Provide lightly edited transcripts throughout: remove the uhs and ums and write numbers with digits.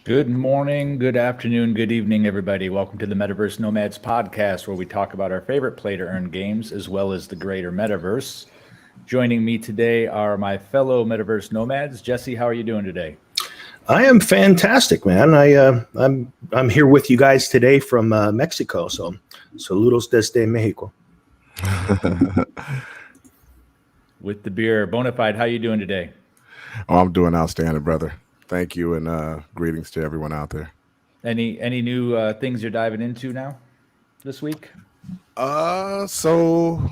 Good morning, good afternoon, good evening, everybody. Welcome to the Metaverse Nomads podcast, where we talk about our favorite play-to-earn games as well as the greater metaverse. Joining me today are my fellow Metaverse Nomads. Jesse, how are you doing today? I am fantastic, man. I'm here with you guys today from Mexico. So, saludos desde Mexico. With the beer, Bonafide, how you doing today? Oh, I'm doing outstanding, brother. Thank you, and greetings to everyone out there. Any new things you're diving into now this week? So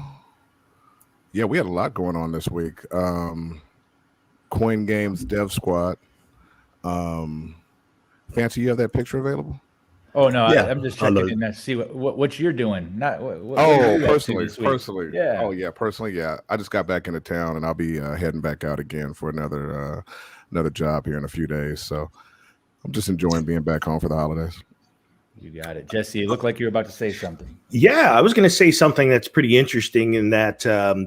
yeah, we had a lot going on this week. Coin Games Dev Squad. Fancy, you have that picture available? Oh no, Yeah, I'm just checking in to see what you're doing. Not what Oh, are you up to personally, this week? Yeah. Oh yeah, personally, yeah. I just got back into town, and I'll be heading back out again for another job here in a few days. So I'm just enjoying being back home for the holidays. You got it. Jesse, you look like you're about to say something. Yeah, I was going to say something that's pretty interesting in that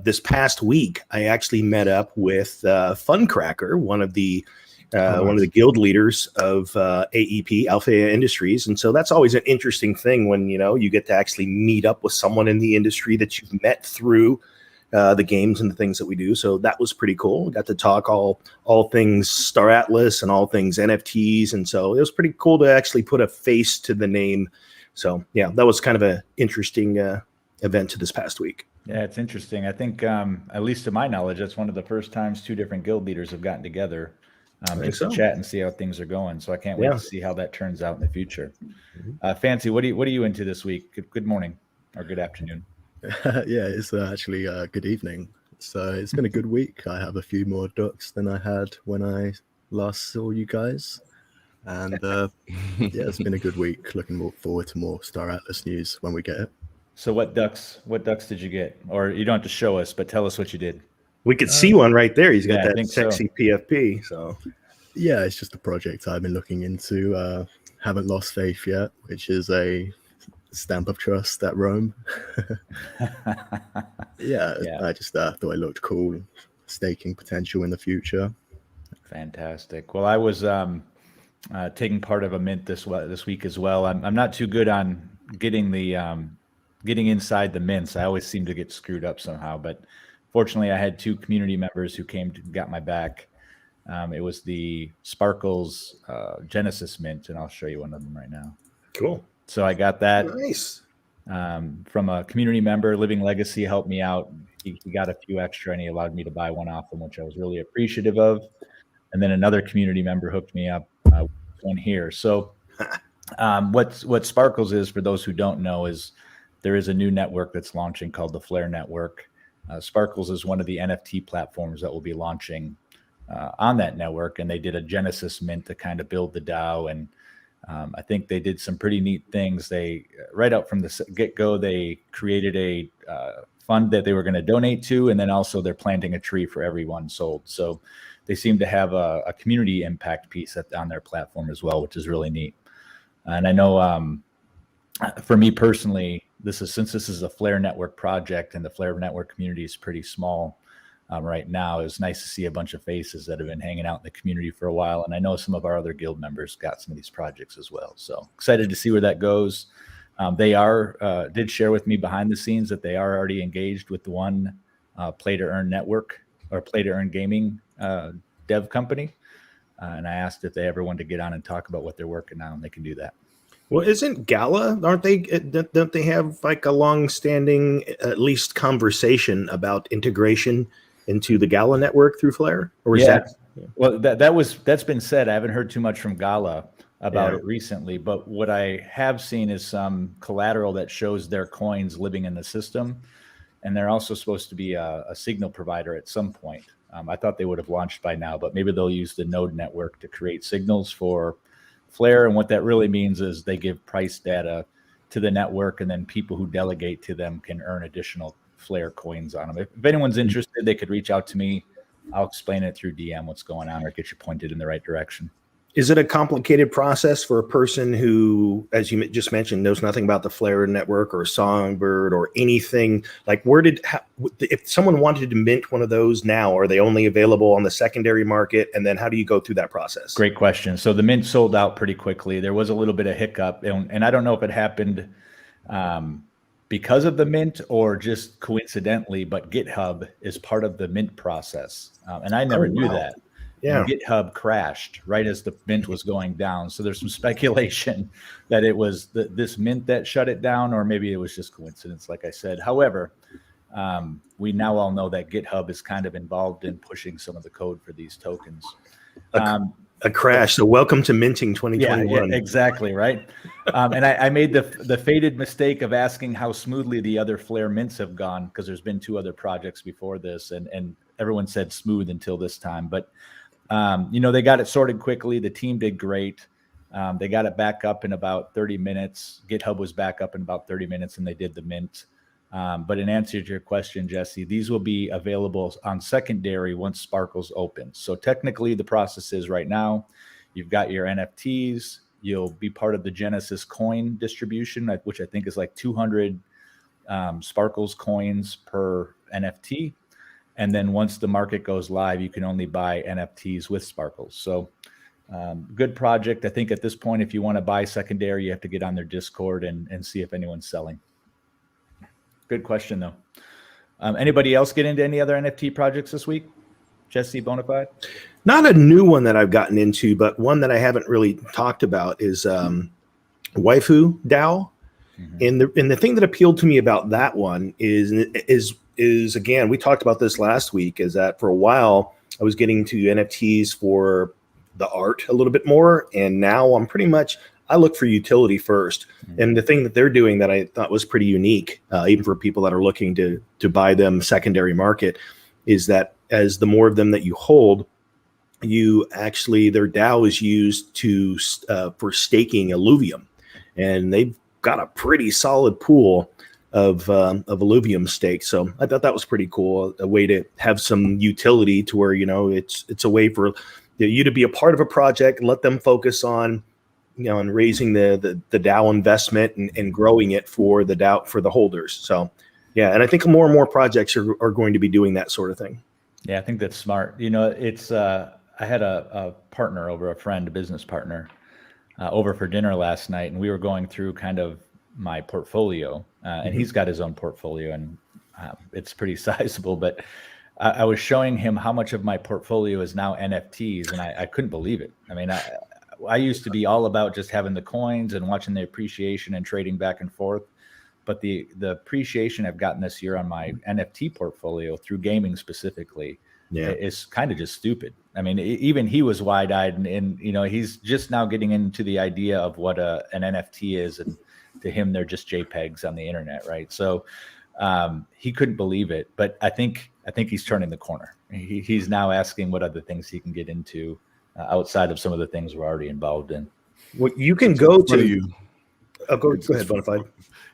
this past week, I actually met up with Funcracker, one of the guild leaders of AEP, Alpha Industries. And so that's always an interesting thing when, you get to actually meet up with someone in the industry that you've met through the games and the things that we do. So that was pretty cool. We got to talk all things Star Atlas and all things NFTs. And so it was pretty cool to actually put a face to the name. So yeah, that was kind of an interesting event to this past week. Yeah, it's interesting. I think, at least to my knowledge, that's one of the first times two different guild leaders have gotten together just to chat and see how things are going. So I can't wait to see how that turns out in the future. Fancy, what are you into this week? Good morning or good afternoon. Yeah, it's actually good evening. So it's been a good week. I have a few more ducks than I had when I last saw you guys. And yeah, it's been a good week. Looking forward to more Star Atlas news when we get it. So what ducks did you get? Or you don't have to show us, but tell us what you did. We could see one right there. He's got yeah, that sexy PFP. So yeah, it's just a project I've been looking into. Haven't lost faith yet, which is a stamp of trust at Rome. yeah, I just thought it looked cool, staking potential in the future. Fantastic. Well, I was taking part of a mint this week as well. I'm not too good on getting inside the mints. I always seem to get screwed up somehow, but fortunately I had two community members who got my back. It was the Sparkles Genesis mint, and I'll show you one of them right now. Cool. So I got that nice from a community member. Living Legacy helped me out. He got a few extra, and he allowed me to buy one off him, which I was really appreciative of. And then another community member hooked me up with one here. So what Sparkles is, for those who don't know, is there is a new network that's launching called the Flare Network. Sparkles is one of the NFT platforms that will be launching on that network, and they did a Genesis mint to kind of build the DAO. And I think they did some pretty neat things. They right out from the get-go, they created a fund that they were going to donate to, and then also they're planting a tree for everyone sold. So they seem to have a community impact piece on their platform as well, which is really neat. And I know for me personally, since this is a Flare Network project and the Flare Network community is pretty small right now, it's nice to see a bunch of faces that have been hanging out in the community for a while. And I know some of our other guild members got some of these projects as well. So excited to see where that goes. They did share with me behind the scenes that they are already engaged with the one play to earn network or play to earn gaming dev company. And I asked if they ever wanted to get on and talk about what they're working on, and they can do that. Well, isn't Gala, don't they have like a long-standing, at least conversation about integration into the Gala network through Flare? Or is that? Well, that's been said. I haven't heard too much from Gala about it recently, but what I have seen is some collateral that shows their coins living in the system, and they're also supposed to be a signal provider at some point. I thought they would have launched by now, but maybe they'll use the node network to create signals for Flare. And what that really means is they give price data to the network, and then people who delegate to them can earn additional Flare coins on them. If anyone's interested, they could reach out to me. I'll explain it through DM what's going on or get you pointed in the right direction. Is it a complicated process for a person who, as you just mentioned, knows nothing about the Flare network or Songbird or anything? Like, if someone wanted to mint one of those now, are they only available on the secondary market? And then how do you go through that process? Great question. So the mint sold out pretty quickly. There was a little bit of hiccup, and I don't know if it happened because of the mint or just coincidentally, but GitHub is part of the mint process. And I never knew that. Yeah. And GitHub crashed right as the mint was going down. So there's some speculation that it was this mint that shut it down, or maybe it was just coincidence, like I said. However, we now all know that GitHub is kind of involved in pushing some of the code for these tokens. A crash. So welcome to minting 2021. Yeah, exactly, right? And I made the fated mistake of asking how smoothly the other Flare mints have gone, because there's been 2 other projects before this, and everyone said smooth until this time. But they got it sorted quickly. The team did great. They got it back up in about 30 minutes. GitHub was back up in about 30 minutes, and they did the mint. But in answer to your question, Jesse, these will be available on secondary once Sparkles opens. So technically, the process is right now, you've got your NFTs. You'll be part of the Genesis coin distribution, which I think is like 200 Sparkles coins per NFT. And then once the market goes live, you can only buy NFTs with Sparkles. So good project. I think at this point, if you want to buy secondary, you have to get on their Discord and see if anyone's selling. Good question, though. Anybody else get into any other NFT projects this week? Jesse, Bonafide? Not a new one that I've gotten into, but one that I haven't really talked about is Waifu DAO. Mm-hmm. And the thing that appealed to me about that one is again, we talked about this last week, is that for a while I was getting to NFTs for the art a little bit more. And now I look for utility first. Mm-hmm. And the thing that they're doing that I thought was pretty unique, even for people that are looking to buy them secondary market, is that as the more of them that you hold, their DAO is used for staking alluvium. And they've got a pretty solid pool of alluvium stake. So I thought that was pretty cool, a way to have some utility to where, it's a way for you to be a part of a project and let them focus on, and raising the DAO investment and growing it for the DAO, for the holders. So yeah, and I think more and more projects are going to be doing that sort of thing. Yeah, I think that's smart. It's I had a partner over, a business partner, over for dinner last night, and we were going through kind of my portfolio, and he's got his own portfolio, and it's pretty sizable. But I was showing him how much of my portfolio is now NFTs, and I couldn't believe it. I mean, I used to be all about just having the coins and watching the appreciation and trading back and forth. But the appreciation I've gotten this year on my NFT portfolio through gaming specifically is kind of just stupid. I mean, even he was wide-eyed, and he's just now getting into the idea of what an NFT is, and to him, they're just JPEGs on the internet, right? So he couldn't believe it. But I think he's turning the corner. He's now asking what other things he can get into outside of some of the things we're already involved in. Well, you can go to. Go ahead, Bonafide.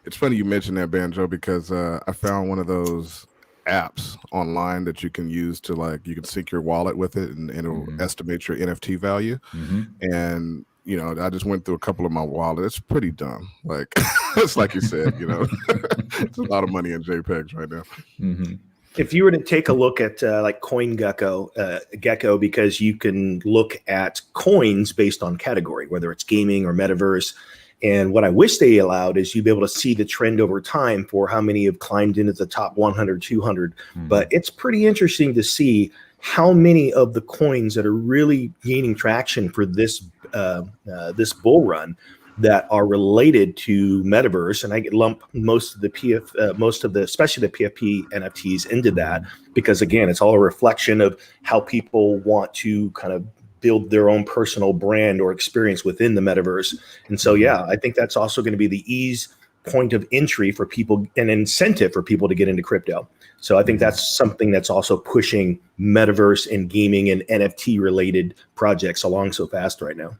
It's funny you mentioned that, Banjo, because I found one of those apps online that you can use to you can sync your wallet with it, and it'll estimate your NFT value. Mm-hmm. And I just went through a couple of my wallets. It's pretty dumb. It's like you said, it's a lot of money in JPEGs right now. Mm-hmm. If you were to take a look at Gecko, because you can look at coins based on category, whether it's gaming or metaverse. And what I wish they allowed is you'd be able to see the trend over time for how many have climbed into the top 100, 200. Mm-hmm. But it's pretty interesting to see how many of the coins that are really gaining traction for this bull run that are related to metaverse, and I lump most of the especially the PFP NFTs into that, because again, it's all a reflection of how people want to kind of build their own personal brand or experience within the metaverse. And so, yeah, I think that's also going to be the ease point of entry for people, an incentive for people to get into crypto. So I think that's something that's also pushing metaverse and gaming and NFT related projects along so fast right now.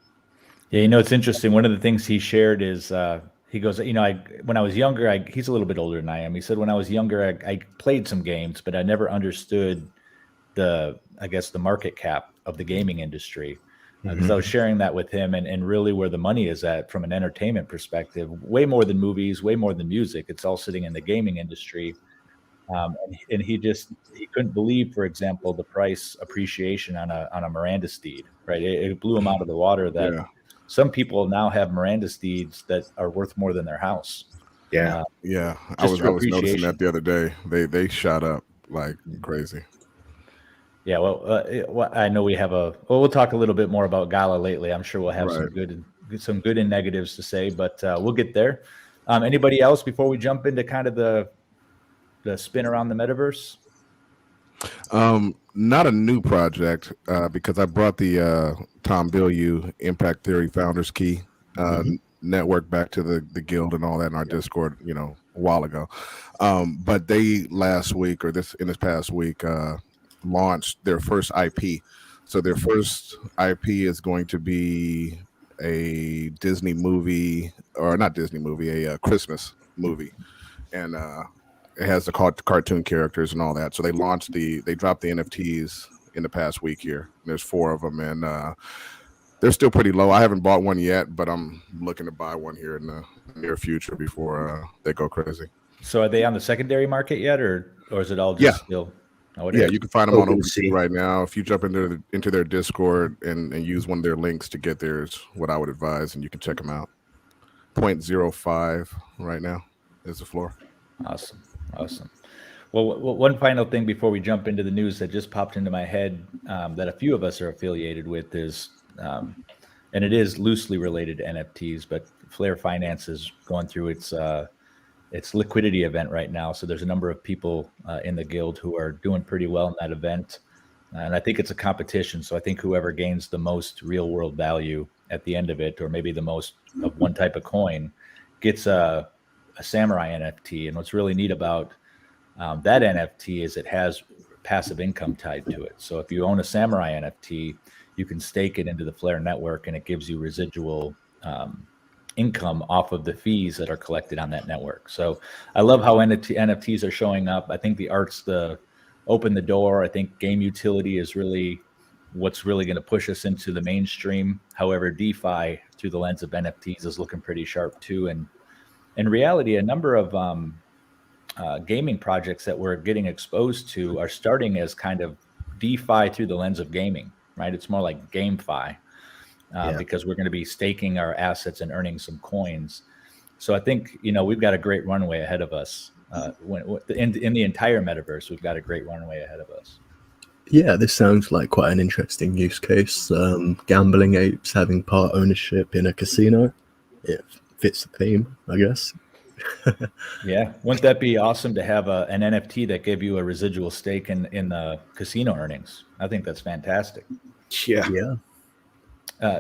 Yeah, it's interesting. One of the things he shared is he goes, when I was younger, he's a little bit older than I am. He said, when I was younger, I played some games, but I never understood the market cap of the gaming industry. because I was sharing that with him, and really where the money is at from an entertainment perspective, way more than movies, way more than music. It's all sitting in the gaming industry. And he couldn't believe, for example, the price appreciation on a Miranda steed, right? It blew him out of the water that some people now have Miranda steeds that are worth more than their house. Yeah. I was noticing that the other day. They shot up like crazy. Yeah, well, I know we have we'll talk a little bit more about Gala lately. I'm sure we'll have some good and negatives to say, but we'll get there. Anybody else before we jump into kind of the spin around the metaverse? Not a new project because I brought the Tom Bilyeu Impact Theory Founders Key network back to the guild and all that in our Discord, a while ago. But they last week or this past week launched their first IP. So their first IP is going to be a Disney movie, or not Disney movie, a Christmas movie, and it has the cartoon characters and all that. So they dropped the NFTs in the past week here. There's 4 of them, and they're still pretty low. I haven't bought one yet, but I'm looking to buy one here in the near future before they go crazy. So are they on the secondary market yet, or is it all just still? Oh, you can find them on OpenSea right now. If you jump into their Discord and use one of their links to get theirs, what I would advise, and you can check them out. 0.05 right now is the floor. Awesome. Well, one final thing before we jump into the news that just popped into my head that a few of us are affiliated with is, and it is loosely related to NFTs, but Flare Finance is going through its liquidity event right now. So there's a number of people in the guild who are doing pretty well in that event. And I think it's a competition. So I think whoever gains the most real world value at the end of it, or maybe the most of one type of coin, gets a samurai NFT. And what's really neat about that NFT is it has passive income tied to it. So if you own a samurai NFT, you can stake it into the Flare network, and it gives you residual income off of the fees that are collected on that network. So I love how NFTs are showing up. I think the art's open the door. I think game utility is really what's really going to push us into the mainstream. However, DeFi through the lens of NFTs is looking pretty sharp too. And in reality, a number of gaming projects that we're getting exposed to are starting as kind of DeFi through the lens of gaming, right? It's more like GameFi. Because we're going to be staking our assets and earning some coins. So I think, we've got a great runway ahead of us. In the entire metaverse, we've got a great runway ahead of us. Yeah, this sounds like quite an interesting use case. Gambling apes having part ownership in a casino. It fits the theme, I guess. Yeah. Wouldn't that be awesome to have an NFT that gave you a residual stake in the casino earnings? I think that's fantastic. Yeah.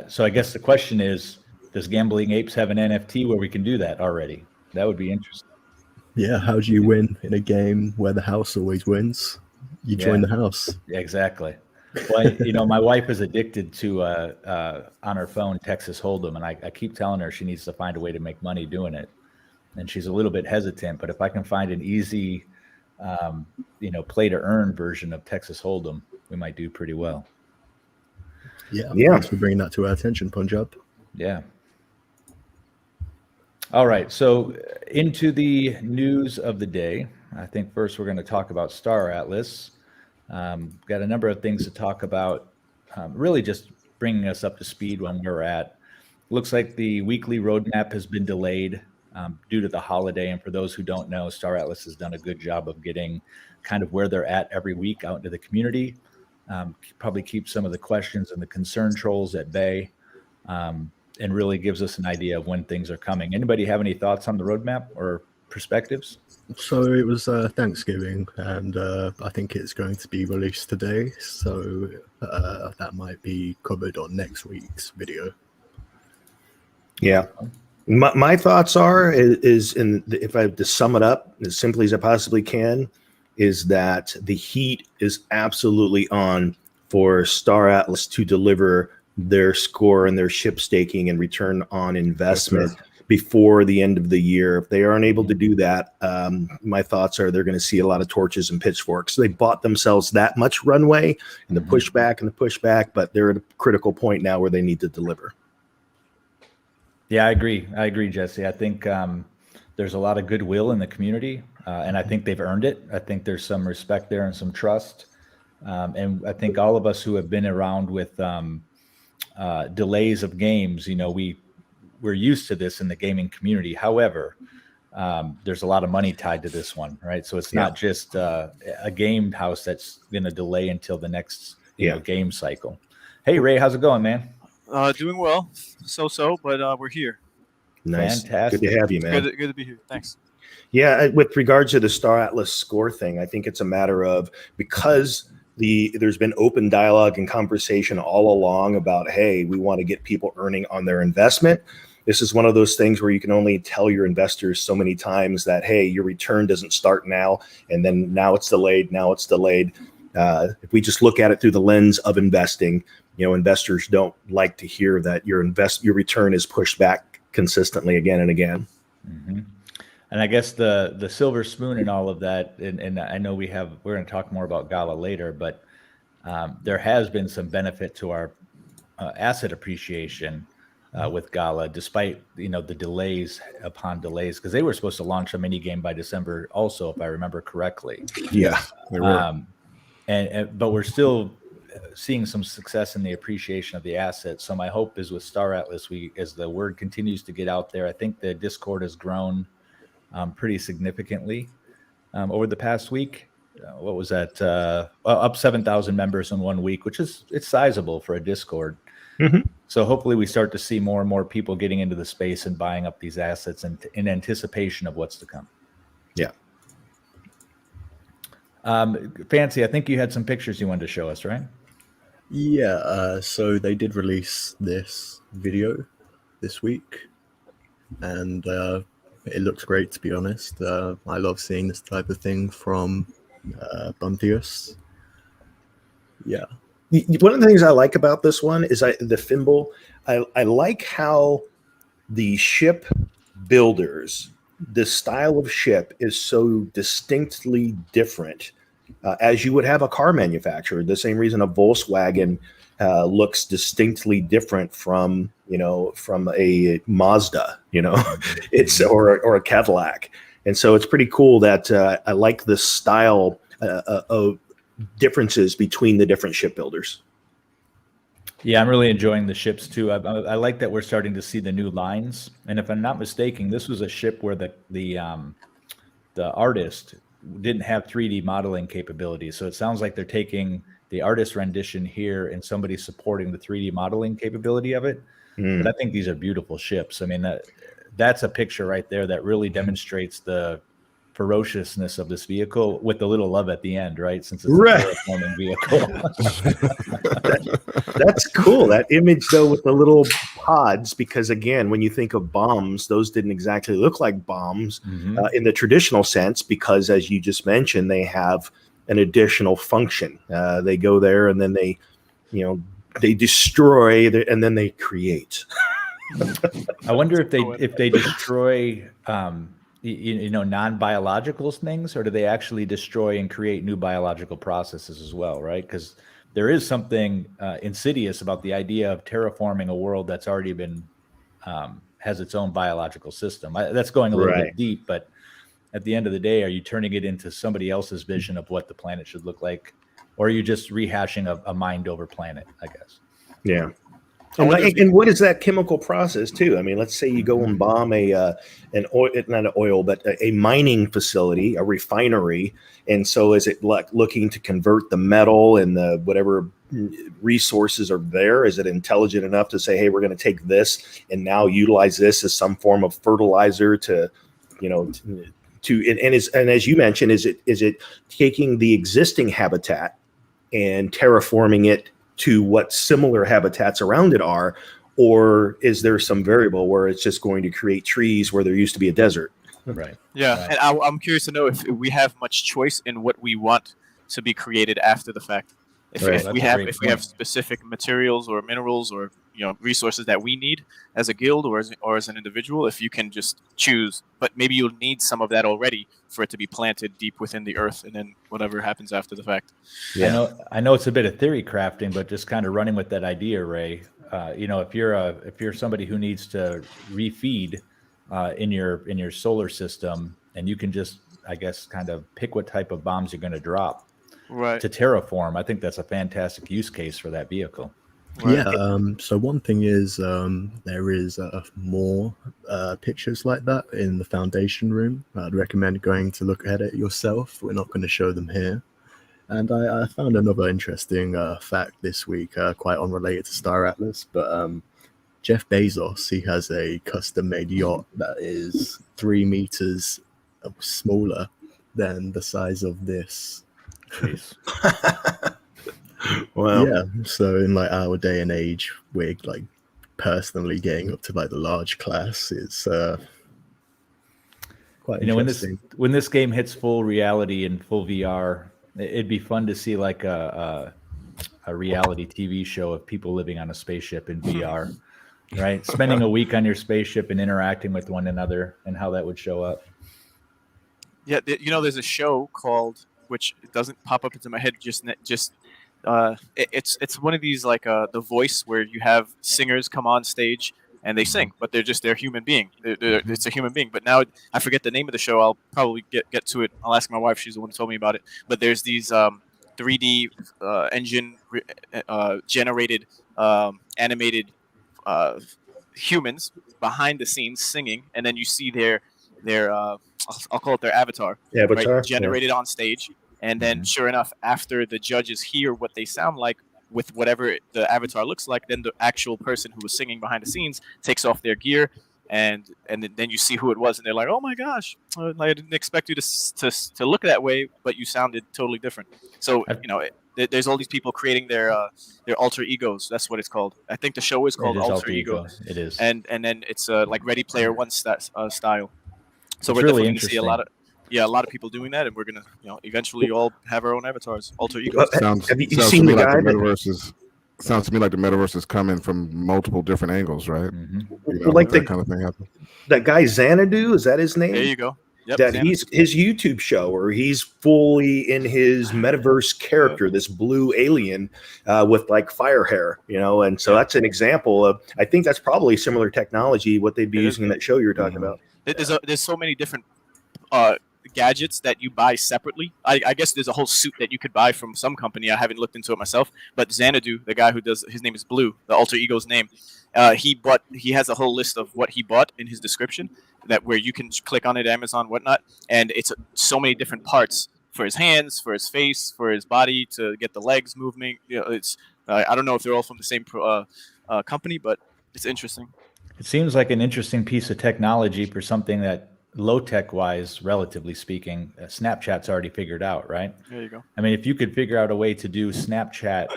So I guess the question is, does Gambling Apes have an NFT where we can do that already? That would be interesting. Yeah, how do you win in a game where the house always wins? You join the house. Yeah, exactly. Well, my wife is addicted to on her phone Texas Hold'em, and I keep telling her she needs to find a way to make money doing it. And she's a little bit hesitant, but if I can find an easy, play to earn version of Texas Hold'em, we might do pretty well. Yeah. Thanks for bringing that to our attention, Punjab. Yeah. All right. So into the news of the day. I think first we're going to talk about Star Atlas. Got a number of things to talk about, really just bringing us up to speed when we're at. Looks like the weekly roadmap has been delayed due to the holiday. And for those who don't know, Star Atlas has done a good job of getting kind of where they're at every week out into the community. Probably keep some of the questions and the concern trolls at bay, and really gives us an idea of when things are coming. Anybody have any thoughts on the roadmap or perspectives? So it was Thanksgiving, and I think it's going to be released today. So that might be covered on next week's video. Yeah. My thoughts if I have to sum it up as simply as I possibly can, is that the heat is absolutely on for Star Atlas to deliver their score and their ship staking and return on investment before the end of the year. If they aren't able to do that, my thoughts are they're going to see a lot of torches and pitchforks. They bought themselves that much runway and the pushback, but they're at a critical point now where they need to deliver. Yeah, I agree, Jesse. I think there's a lot of goodwill in the community, and I think they've earned it. I think there's some respect there and some trust. And I think all of us who have been around with delays of games, we're used to this in the gaming community. However, there's a lot of money tied to this one, right? So it's not just a game house that's going to delay until the next game cycle. Hey, Ray, how's it going, man? Doing well, but we're here. Nice. Fantastic. Good to have you, man. Good to be here. Thanks. Yeah, with regards to the Star Atlas score thing, I think it's a matter of, because there's been open dialogue and conversation all along about, hey, we want to get people earning on their investment. This is one of those things where you can only tell your investors so many times that, hey, your return doesn't start now, and then now it's delayed. If we just look at it through the lens of investing, investors don't like to hear that your return is pushed back consistently again and again. Mm-hmm. And I guess the silver spoon in all of that, and I know we're going to talk more about Gala later, but there has been some benefit to our asset appreciation with Gala, despite the delays upon delays, because they were supposed to launch a mini game by December, also, if I remember correctly. Yeah, they were. But we're still seeing some success in the appreciation of the assets. So my hope is with Star Atlas, as the word continues to get out there, I think the Discord has grown pretty significantly over the past week. What was that? Up 7,000 members in 1 week, it's sizable for a Discord. Mm-hmm. So hopefully we start to see more and more people getting into the space and buying up these assets in anticipation of what's to come. Yeah. Fancy, I think you had some pictures you wanted to show us, right? Yeah, so they did release this video this week, and it looks great, to be honest. I love seeing this type of thing from Buntius. Yeah. One of the things I like about this one is the Fimble. I like how the ship builders, the style of ship is so distinctly different, as you would have a car manufacturer. The same reason a Volkswagen looks distinctly different from a Mazda, it's or a Cadillac. And so it's pretty cool that I like the style of differences between the different shipbuilders. Yeah, I'm really enjoying the ships too. I like that we're starting to see the new lines. And if I'm not mistaken, this was a ship where the artist didn't have 3D modeling capabilities. So it sounds like they're taking the artist rendition here and somebody supporting the 3D modeling capability of it. But I think these are beautiful ships. I mean, that's a picture right there that really demonstrates the ferociousness of this vehicle with the little love at the end, right? Since it's a terraforming vehicle. That's cool. That image, though, with the little pods, because again, when you think of bombs, those didn't exactly look like bombs in the traditional sense, because as you just mentioned, they have an additional function. They go there and then they destroy and then they create. I wonder if they destroy non-biological things, or do they actually destroy and create new biological processes as well, right? Because there is something insidious about the idea of terraforming a world that's already been has its own biological system. That's going a little bit deep, but at the end of the day, are you turning it into somebody else's vision of what the planet should look like, or are you just rehashing a mind over planet, I guess? Yeah. And what is that chemical process too? I mean, let's say you go and bomb not an oil, but a mining facility, a refinery. And so is it like looking to convert the metal and the whatever resources are there? Is it intelligent enough to say, hey, we're going to take this and now utilize this as some form of fertilizer and as you mentioned, is it taking the existing habitat and terraforming it to what similar habitats around it are, or is there some variable where it's just going to create trees where there used to be a desert? Right. Yeah, Right. and I'm curious to know if we have much choice in what we want to be created after the fact. Right. If we have specific materials or minerals or resources that we need as a guild or as an individual, if you can just choose, but maybe you'll need some of that already for it to be planted deep within the earth, and then whatever happens after the fact. Yeah. I know it's a bit of theory crafting, but just kind of running with that idea, Ray. If you're somebody who needs to refeed in your solar system, and you can just, I guess, kind of pick what type of bombs you're going to drop to terraform. I think that's a fantastic use case for that vehicle. Right. Yeah. So one thing is there is more pictures like that in the foundation room. I'd recommend going to look at it yourself. We're not going to show them here. And I found another interesting fact this week, quite unrelated to Star Atlas, but Jeff Bezos, he has a custom-made yacht that is 3 meters smaller than the size of this. Jeez. Wow. Yeah, so in like our day and age, we're like personally getting up to like the large class. It's quite interesting. When this game hits full reality and full VR, it'd be fun to see like a reality TV show of people living on a spaceship in VR, right? Spending a week on your spaceship and interacting with one another, and how that would show up. Yeah, there's a show called, which doesn't pop up into my head it's one of these like The Voice, where you have singers come on stage and they sing, but they're human being. It's a human being. But now I forget the name of the show. I'll probably get to it. I'll ask my wife. She's the one who told me about it. But there's these 3D engine generated animated humans behind the scenes singing, and then you see their I'll call it their avatar, Avatar, right, generated on stage. And then, sure enough, after the judges hear what they sound like with whatever the avatar looks like, then the actual person who was singing behind the scenes takes off their gear, and then you see who it was, and they're like, "Oh my gosh, I didn't expect you to look that way, but you sounded totally different." So there's all these people creating their alter egos. That's what it's called. I think the show is called Alter Ego. It is, and then it's like Ready Player One style. So it's we're really definitely going to see a lot of people doing that, and we're gonna eventually all have our own avatars, alter egos. Sounds to me like the metaverse is coming from multiple different angles, right? Like that kind of thing happens. That guy Xanadu, is that his name? There you go. Yep, that he's his YouTube show where he's fully in his metaverse character, this blue alien with like fire hair, and so that's an example of, I think that's probably similar technology what they'd be using in that show you're talking about. There's so many different gadgets that you buy separately. I guess there's a whole suit that you could buy from some company. I haven't looked into it myself, but Xanadu, the guy who does, his name is Blue, the alter ego's name. He has a whole list of what he bought in his description, that where you can click on it, Amazon, whatnot, and it's so many different parts for his hands, for his face, for his body, to get the legs moving. It's I don't know if they're all from the same company, but it's interesting. It seems like an interesting piece of technology for something that low tech wise, relatively speaking, Snapchat's already figured out, right? There you go. I mean, if you could figure out a way to do Snapchat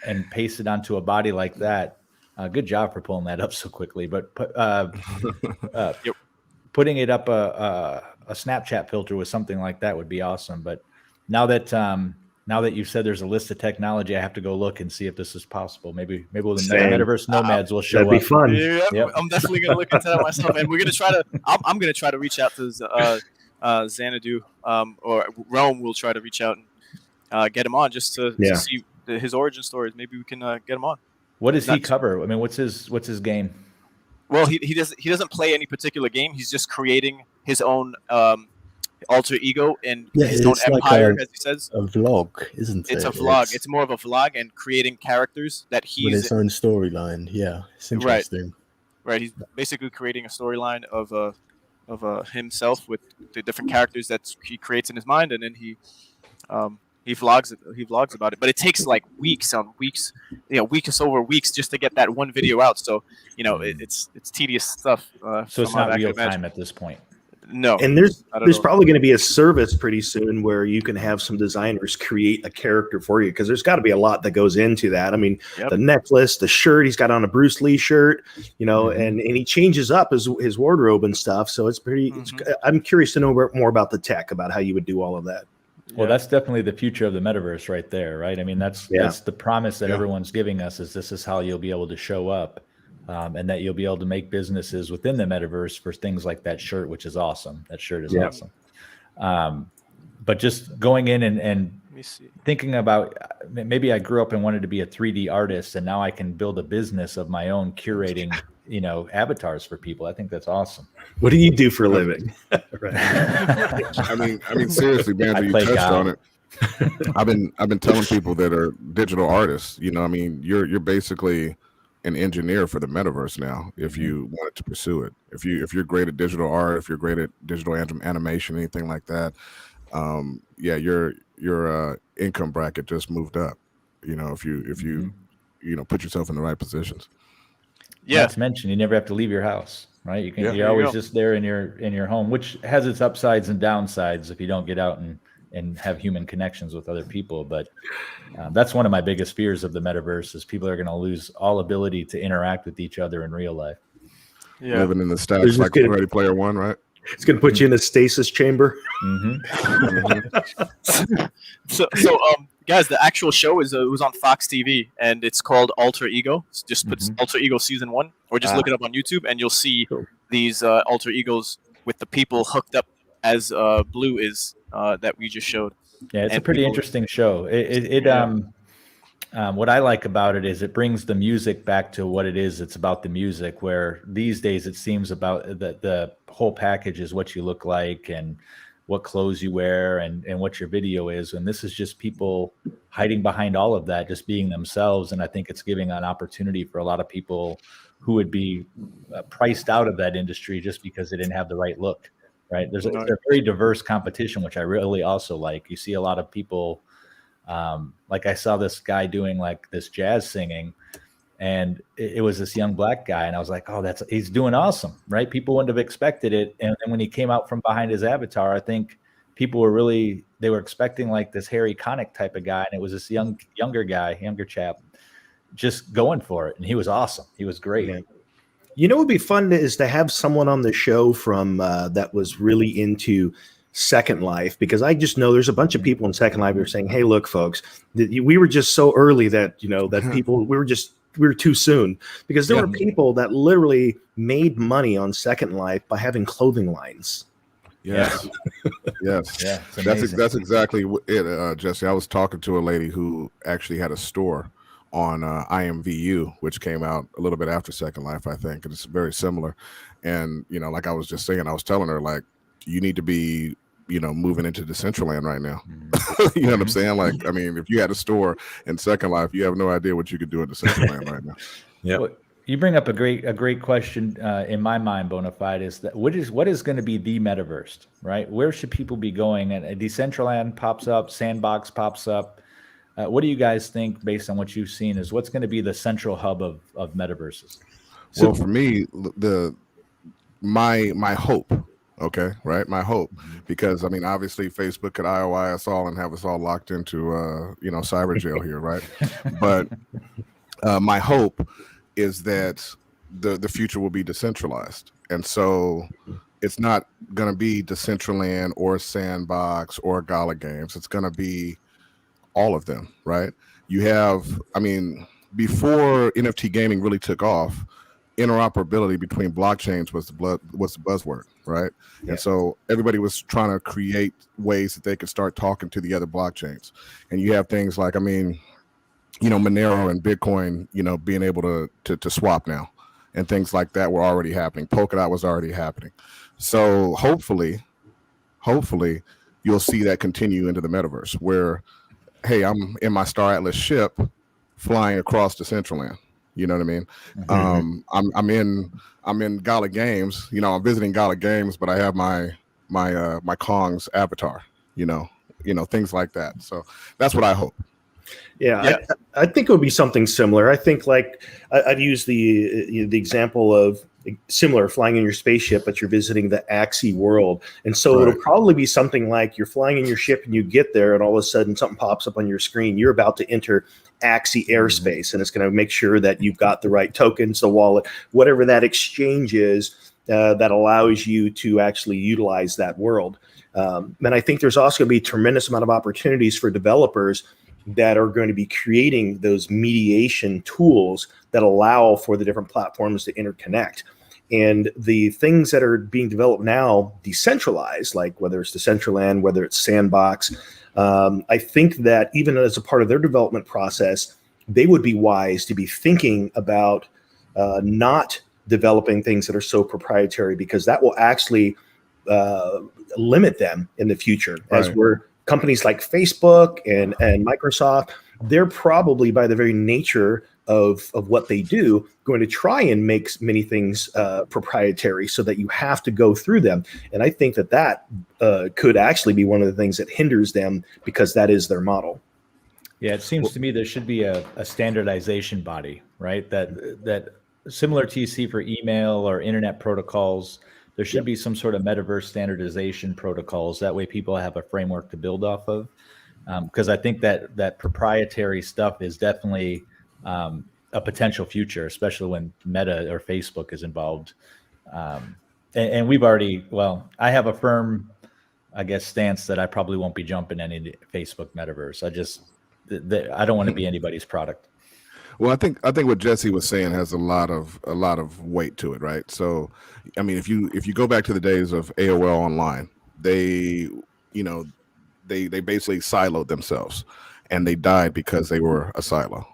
and paste it onto a body like that, good job for pulling that up so quickly. But putting it up a Snapchat filter with something like that would be awesome. But now that you've said there's a list of technology, I have to go look and see if this is possible. Maybe the Metaverse Nomads will show up. That'd be fun. Yep. I'm definitely gonna look into that myself, and we're gonna try to. I'm gonna try to reach out to Xanadu, or Rome. Will try to reach out and get him on just to see his origin stories. Maybe we can get him on. What does he cover? I mean, what's his game? Well, he doesn't play any particular game. He's just creating his own alter ego and his own empire, as he says. A vlog, isn't it? It's a vlog. It's more of a vlog and creating characters that he's with his own storyline. Yeah, it's interesting. Right. He's basically creating a storyline of himself with the different characters that he creates in his mind, and then he vlogs about it. But it takes like weeks over weeks just to get that one video out. So it's tedious stuff. So it's not real time at this point. No. And there's probably going to be a service pretty soon where you can have some designers create a character for you, because there's got to be a lot that goes into that. I mean, the necklace, the shirt, he's got on a Bruce Lee shirt, and he changes up his wardrobe and stuff. So it's pretty. I'm curious to know more about the tech, about how you would do all of that. Well, that's definitely the future of the metaverse right there, right? I mean, that's the promise that everyone's giving us is this is how you'll be able to show up, and that you'll be able to make businesses within the metaverse for things like that shirt, which is awesome. That shirt is awesome. But just going in and thinking about maybe I grew up and wanted to be a 3D artist, and now I can build a business of my own curating, avatars for people. I think that's awesome. What do you do for a living? Right. I mean, seriously, Banjo, you touched on it. I've been telling people that are digital artists, I mean, you're basically an engineer for the metaverse now if you wanted to pursue it. If you're great at digital art, if you're great at digital animation, anything like that, your income bracket just moved up. If you put yourself in the right positions. Yeah, not to mention you never have to leave your house, right? You're always just there in your home, which has its upsides and downsides if you don't get out and have human connections with other people. But that's one of my biggest fears of the metaverse is people are going to lose all ability to interact with each other in real life. Yeah. Living in the stacks like Ready Player One, right? It's going to put you in a stasis chamber. So, guys, the actual show it was on Fox TV, and it's called Alter Ego. Just put Alter Ego Season 1, or just look it up on YouTube, and you'll see these alter egos with the people hooked up as Blue is that we just showed. Yeah, it's a pretty interesting show. What I like about it is it brings the music back to what it is. It's about the music, where these days it seems about the whole package is what you look like and what clothes you wear and what your video is. And this is just people hiding behind all of that, just being themselves. And I think it's giving an opportunity for a lot of people who would be priced out of that industry just because they didn't have the right look, right? There's a very diverse competition, which I really also like. You see a lot of people, like I saw this guy doing like this jazz singing, and it was this young black guy, and I was like, oh, he's doing awesome, right? People wouldn't have expected it. And then when he came out from behind his avatar, I think people were they were expecting like this Harry Connick type of guy, and it was this younger chap just going for it, and he was awesome. He was great. Yeah. What would be fun is to have someone on the show from that was really into Second Life, because I just know there's a bunch of people in Second Life who are saying, hey, look, folks, we were just so early that, that people, we were too soon, because there were people that literally made money on Second Life by having clothing lines. Yes. Yes. Yeah, that's exactly it, Jesse. I was talking to a lady who actually had a store on IMVU, which came out a little bit after Second Life, I think, and it's very similar. And, like I was just saying, I was telling her, like, you need to be, moving into Decentraland right now. You know what I'm saying? Like, I mean, if you had a store in Second Life, you have no idea what you could do in Decentraland right now. Yeah. Well, you bring up a great question in my mind, Bonafide, is that what is going to be the metaverse, right? Where should people be going? And Decentraland pops up, Sandbox pops up. What do you guys think, based on what you've seen, is what's going to be the central hub of metaverses? Well, for me, my hope. Okay, right. My hope, because I mean, obviously, Facebook could IOI us all and have us all locked into, cyber jail here, right? But my hope is that the future will be decentralized, and so it's not going to be Decentraland or Sandbox or Gala Games. It's going to be all of them, right? You have, before NFT gaming really took off, interoperability between blockchains was the buzzword, right? Yeah. And so everybody was trying to create ways that they could start talking to the other blockchains. And you have things like, Monero and Bitcoin, being able to swap now, and things like that were already happening. Polkadot was already happening. So hopefully you'll see that continue into the metaverse, where, hey, I'm in my Star Atlas ship flying across Decentraland. You know what I mean? Mm-hmm. I'm in Gala Games. I'm visiting Gala Games, but I have my Kong's avatar. Things like that. So that's what I hope. Yeah. I think it would be something similar. I think like I'd use the example of similar, flying in your spaceship, but you're visiting the Axie world. And so It'll probably be something like you're flying in your ship and you get there, and all of a sudden something pops up on your screen. You're about to enter Axie airspace, and it's going to make sure that you've got the right tokens, the wallet, whatever that exchange is. that allows you to actually utilize that world. And I think there's also going to be a tremendous amount of opportunities for developers that are going to be creating those mediation tools that allow for the different platforms to interconnect. And the things that are being developed now, decentralized, like whether it's Decentraland, whether it's Sandbox, I think that even as a part of their development process, they would be wise to be thinking about not developing things that are so proprietary, because that will actually limit them in the future. Right. As we're companies like Facebook and Microsoft, they're probably, by the very nature of what they do, going to try and make many things proprietary so that you have to go through them. And I think that could actually be one of the things that hinders them, because that is their model. Yeah, it seems to me there should be a standardization body, right? That similar to you see for email or internet protocols, there should be some sort of metaverse standardization protocols. That way people have a framework to build off of. Because I think that proprietary stuff is definitely a potential future, especially when Meta or Facebook is involved. And we've already, I have a firm, I guess, stance that I probably won't be jumping any Facebook metaverse. I don't want to be anybody's product. Well, I think what Jesse was saying has a lot of weight to it, right? So, I mean, if you go back to the days of AOL Online, they basically siloed themselves, and they died because they were a silo,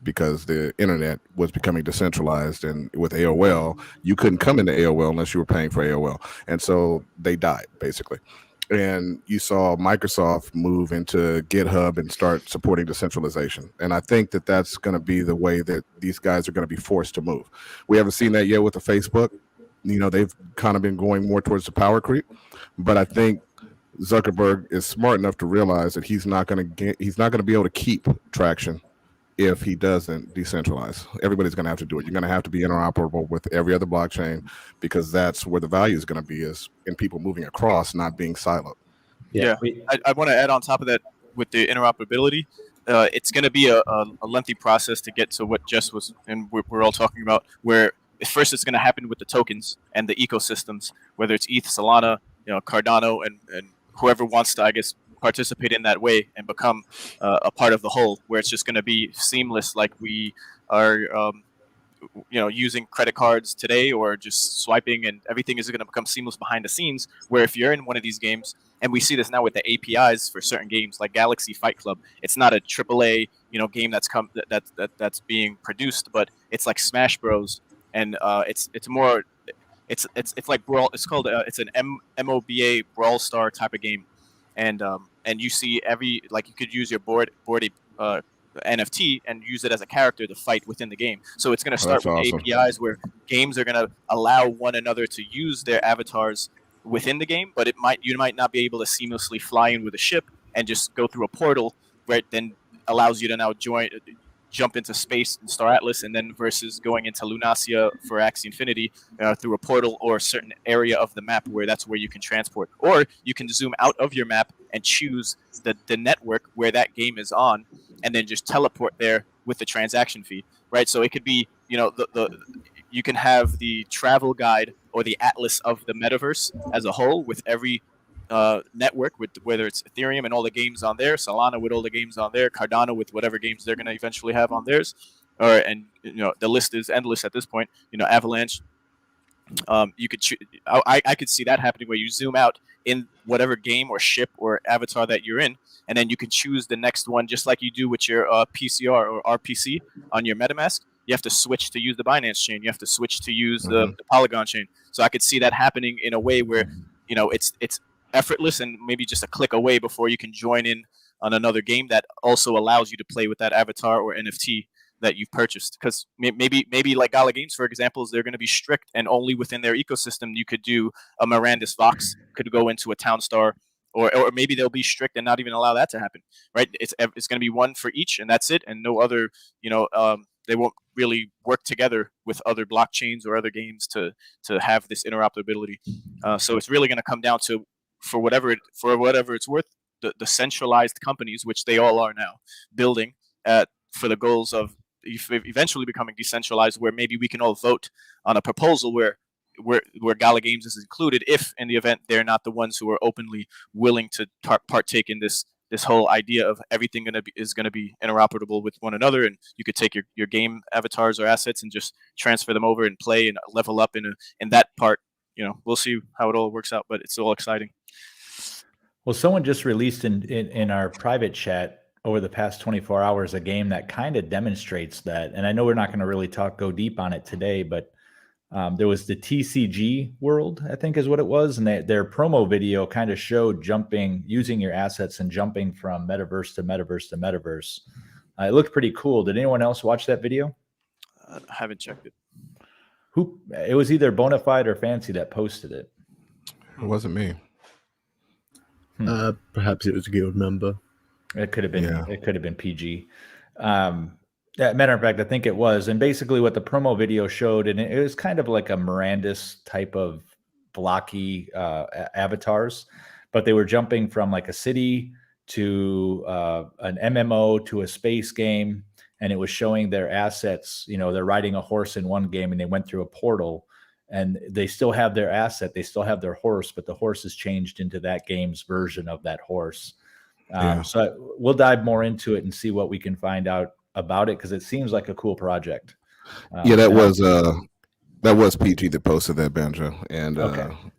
because the internet was becoming decentralized, and with AOL, you couldn't come into AOL unless you were paying for AOL, and so they died basically. And you saw Microsoft move into GitHub and start supporting decentralization. And I think that that's going to be the way that these guys are going to be forced to move. We haven't seen that yet with the Facebook. They've kind of been going more towards the power creep. But I think Zuckerberg is smart enough to realize that he's not going to be able to keep traction if he doesn't decentralize. Everybody's going to have to do it. You're going to have to be interoperable with every other blockchain, because that's where the value is going to be, is in people moving across, not being siloed. Yeah. I want to add on top of that with the interoperability. It's going to be a lengthy process to get to what Jess was and we're all talking about, where first it's going to happen with the tokens and the ecosystems, whether it's ETH, Solana, Cardano, and whoever wants to, I guess, participate in that way and become a part of the whole, where it's just going to be seamless, like we are using credit cards today, or just swiping, and everything is going to become seamless behind the scenes, where if you're in one of these games, and we see this now with the APIs for certain games like Galaxy Fight Club, it's not a AAA game that's being produced, but it's like Smash Bros, and it's more it's like Brawl. It's called it's an MOBA Brawl Star type of game. And you see you could use your board NFT and use it as a character to fight within the game. So it's going to start with awesome. APIs where games are going to allow one another to use their avatars within the game, but you might not be able to seamlessly fly in with a ship and just go through a portal, where it then allows you to now jump into space in Star Atlas, and then versus going into Lunasia for Axie Infinity through a portal or a certain area of the map where that's where you can transport. Or you can zoom out of your map and choose the network where that game is on, and then just teleport there with the transaction fee, right? So it could be, you can have the travel guide or the atlas of the metaverse as a whole, with every network, with whether it's Ethereum and all the games on there, Solana with all the games on there, Cardano with whatever games they're going to eventually have on theirs, and the list is endless at this point. Avalanche. You could I could see that happening, where you zoom out in whatever game or ship or avatar that you're in, and then you can choose the next one, just like you do with your PCR or RPC on your MetaMask. You have to switch to use the Binance chain. You have to switch to use the Polygon chain. So I could see that happening in a way where it's effortless and maybe just a click away before you can join in on another game that also allows you to play with that avatar or NFT that you've purchased. Because maybe like Gala Games, for example, they're going to be strict, and only within their ecosystem you could do a Mirandus Vox could go into a Town Star, or maybe they'll be strict and not even allow that to happen, right? It's going to be one for each, and that's it, and no other, they won't really work together with other blockchains or other games to have this interoperability. So it's really going to come down to, for whatever it's worth, the centralized companies, which they all are now, building for the goals of eventually becoming decentralized, where maybe we can all vote on a proposal where where Gala Games is included, if in the event they're not the ones who are openly willing to partake in this whole idea of everything is gonna be interoperable with one another, and you could take your game avatars or assets and just transfer them over and play and level up in that part. We'll see how it all works out, but it's all exciting. Well, someone just released in our private chat over the past 24 hours a game that kind of demonstrates that. And I know we're not going to really go deep on it today, but there was the TCG World, I think is what it was. And their promo video kind of showed using your assets and jumping from metaverse to metaverse to metaverse. It looked pretty cool. Did anyone else watch that video? I haven't checked it. It was either Bonafide or Fancy that posted it. It wasn't me. Perhaps it was a guild member. It could have been. Yeah. It could have been PG. Matter of fact, I think it was. And basically, what the promo video showed, and it was kind of like a Mirandus type of blocky avatars, but they were jumping from like a city to an MMO to a space game, and it was showing their assets. They're riding a horse in one game, and they went through a portal, and they still have their asset. They still have their horse, but the horse is changed into that game's version of that horse. So we'll dive more into it and see what we can find out about it, because it seems like a cool project. That was PG that posted that, Banjo, and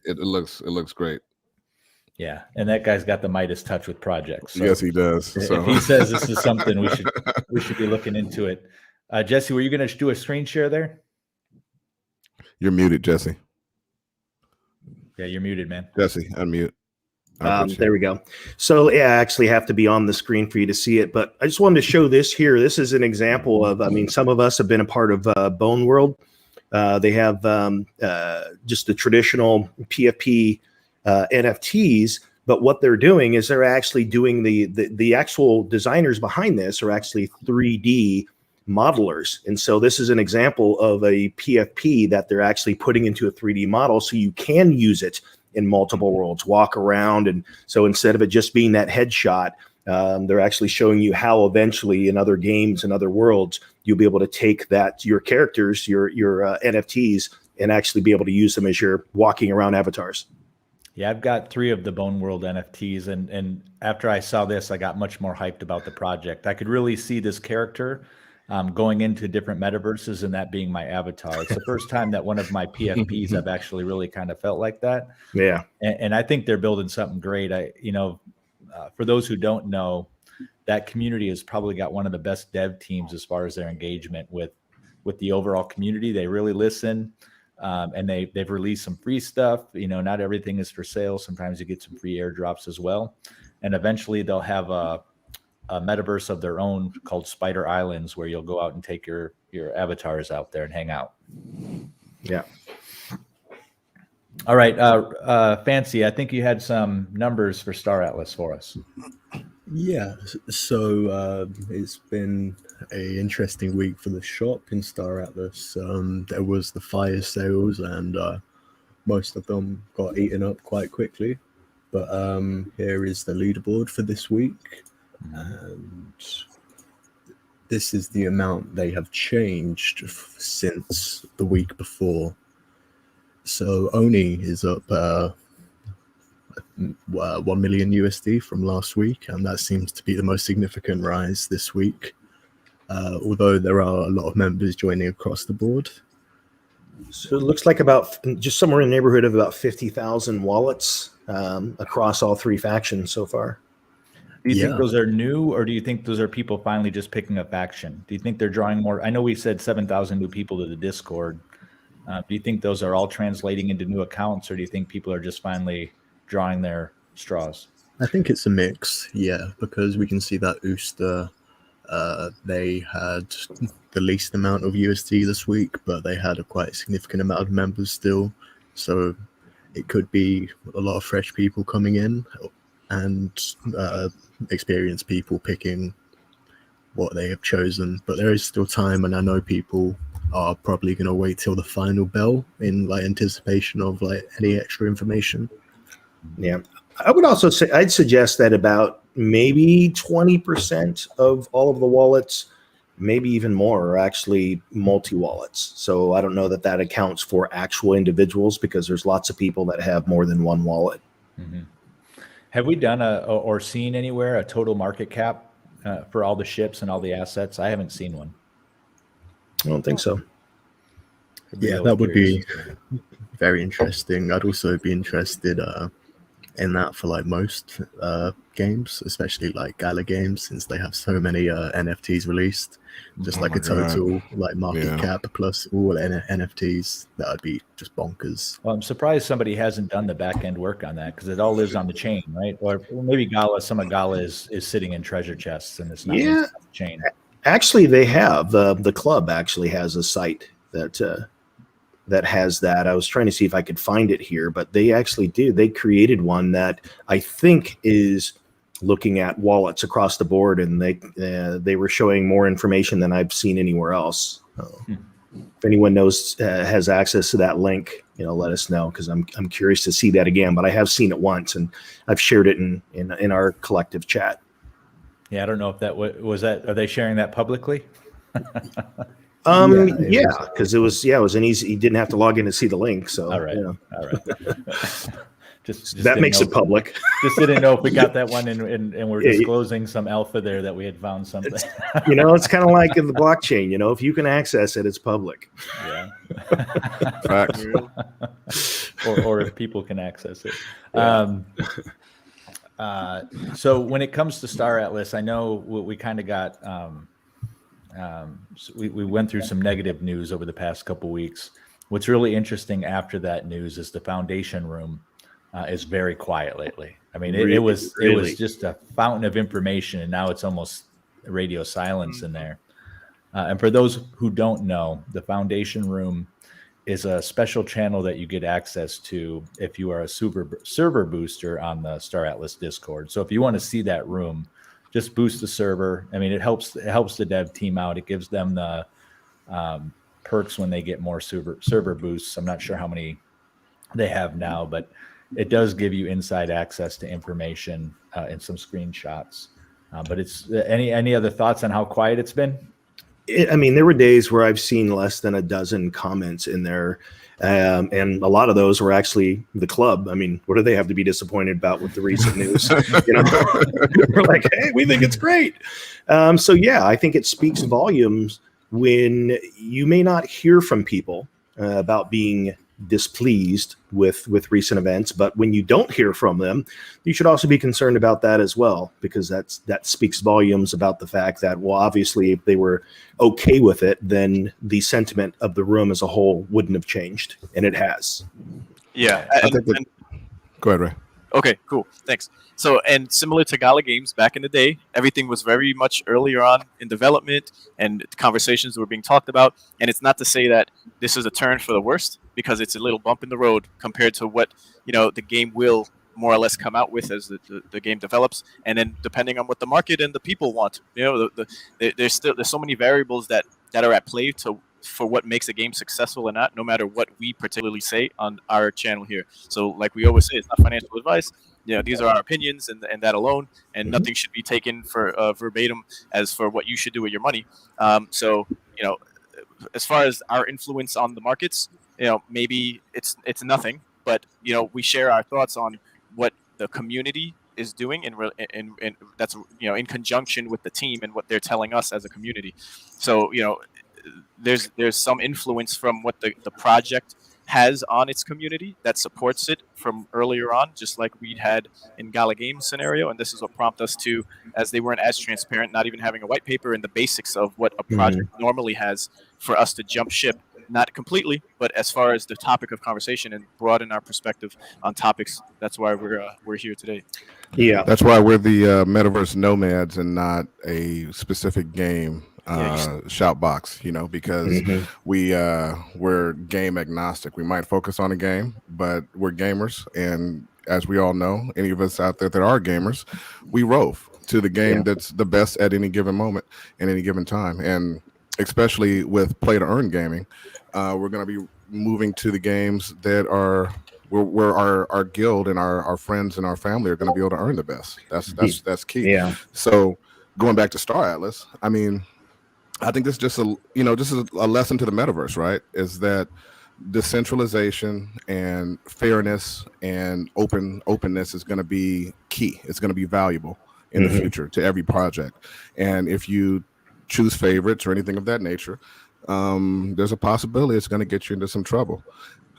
it looks great. Yeah, and that guy's got the Midas touch with projects. So yes, he does. If he says this is something we should be looking into it. Jesse, were you going to do a screen share there? You're muted, Jesse. Yeah, you're muted, man. Jesse, unmute. There we go. So I actually have to be on the screen for you to see it, but I just wanted to show this here. This is an example of, some of us have been a part of Bone World. They have just the traditional PFP NFTs, but what they're doing is they're actually doing the actual designers behind this are actually 3D modelers. And so this is an example of a PFP that they're actually putting into a 3D model so you can use it in multiple worlds, walk around. And so instead of it just being that headshot, they're actually showing you how eventually in other games and other worlds, you'll be able to take your characters, your NFTs, and actually be able to use them as you're walking around avatars. Yeah, I've got 3 of the Bone World NFTs, and after I saw this, I got much more hyped about the project. I could really see this character going into different metaverses and that being my avatar. It's the first time that one of my PFPs I've actually really kind of felt like that. Yeah. And I think they're building something great. For those who don't know, that community has probably got one of the best dev teams as far as their engagement with the overall community. They really listen, and they've released some free stuff. Not everything is for sale. Sometimes you get some free airdrops as well. And eventually they'll have a metaverse of their own called Spider Islands, where you'll go out and take your avatars out there and hang out. Yeah. All right. Fancy, I think you had some numbers for Star Atlas for us. Yeah. So it's been an interesting week for the shop in Star Atlas. There was the fire sales, and most of them got eaten up quite quickly. But here is the leaderboard for this week. And this is the amount they have changed since the week before. So Oni is up 1 million USD from last week, and that seems to be the most significant rise this week, although there are a lot of members joining across the board. So it looks like about just somewhere in the neighborhood of about 50,000 wallets across all 3 factions so far. Do you think those are new, or do you think those are people finally just picking a faction? Do you think they're drawing more? I know we said 7,000 new people to the Discord. Do you think those are all translating into new accounts, or do you think people are just finally drawing their straws? I think it's a mix, because we can see that Ooster, they had the least amount of USD this week, but they had a quite significant amount of members still. So it could be a lot of fresh people coming in, and experienced people picking what they have chosen. But there is still time, and I know people are probably going to wait till the final bell in anticipation of any extra information. Yeah, I would also say I'd suggest that about maybe 20% of all of the wallets maybe even more, are actually multi-wallets. So I don't know that that accounts for actual individuals, because there's lots of people that have more than one wallet. Mm-hmm. Have we done or seen anywhere a total market cap for all the ships and all the assets? I haven't seen one. I don't think so. Yeah, that would be very interesting. I'd also be interested in that for like most games, especially like Gala games, since they have so many NFTs released. Just like a total like market cap plus all NFTs, that would be just bonkers. Well, I'm surprised somebody hasn't done the back end work on that, because it all lives on the chain, right? Or maybe Gala, some of Gala is sitting in treasure chests and it's not on the chain. Actually, they have the club actually has a site that has that. I was trying to see if I could find it here, but they actually do. They created one that I think is looking at wallets across the board, and they were showing more information than I've seen anywhere else. If anyone knows has access to that link, let us know, because I'm curious to see that again. But I have seen it once, and I've shared it in our collective chat. Yeah, I don't know if that was that. Are they sharing that publicly? Because it was an easy. You didn't have to log in to see the link. So all right, all right. just that makes it public. Just didn't know if we got that one, and we're disclosing some alpha there that we had found something. It's kind of like in the blockchain. If you can access it, it's public. Yeah. Facts. or if people can access it. Yeah. So when it comes to Star Atlas, I know we kind of got. So we went through some negative news over the past couple weeks. What's really interesting after that news is the foundation room is very quiet lately. I mean, it was just a fountain of information, and now it's almost radio silence in there. And for those who don't know, the foundation room is a special channel that you get access to if you are a server booster on the Star Atlas Discord. So if you want to see that room, just boost the server. I mean, it helps the dev team out. It gives them the perks when they get more server boosts. I'm not sure how many they have now, but it does give you inside access to information and some screenshots. But it's any other thoughts on how quiet it's been? There were days where I've seen less than a dozen comments in there. And a lot of those were actually the club. I mean, what do they have to be disappointed about with the recent news? We're like, hey, we think it's great. So yeah, I think it speaks volumes when you may not hear from people about being displeased with recent events, but when you don't hear from them, you should also be concerned about that as well, because that speaks volumes about the fact that, well, obviously if they were okay with it, then the sentiment of the room as a whole wouldn't have changed, and it has. Yeah. Go ahead, Ray. Okay, cool. Thanks. So, and similar to Gala Games back in the day, everything was very much earlier on in development, and conversations were being talked about. And it's not to say that this is a turn for the worst, because it's a little bump in the road compared to what the game will more or less come out with as the game develops, and then depending on what the market and the people want. There's so many variables that are at play for what makes a game successful or not, no matter what we particularly say on our channel here. So like we always say, it's not financial advice. These are our opinions and that alone, and nothing should be taken for verbatim as for what you should do with your money. So as far as our influence on the markets, maybe it's nothing, but we share our thoughts on what the community is doing, and that's in conjunction with the team and what they're telling us as a community. So there's some influence from what the project has on its community that supports it from earlier on, just like we had in Gala Games scenario. And this is what prompted us to, as they weren't as transparent, not even having a white paper and the basics of what a project normally has, for us to jump ship, not completely, but as far as the topic of conversation and broaden our perspective on topics. That's why we're here today. Yeah, that's why we're the Metaverse Nomads and not a specific game shout box, because we're game agnostic. We might focus on a game, but we're gamers, and as we all know, any of us out there that are gamers, we rove to the game that's the best at any given moment and any given time. And especially with play to earn gaming, we're going to be moving to the games that are where our guild and our friends and our family are going to be able to earn the best. That's key. Yeah. So going back to Star Atlas, I think this is just just a lesson to the metaverse, right? Is that decentralization and fairness and openness is going to be key. It's going to be valuable in the future to every project. And if you choose favorites or anything of that nature, there's a possibility it's going to get you into some trouble.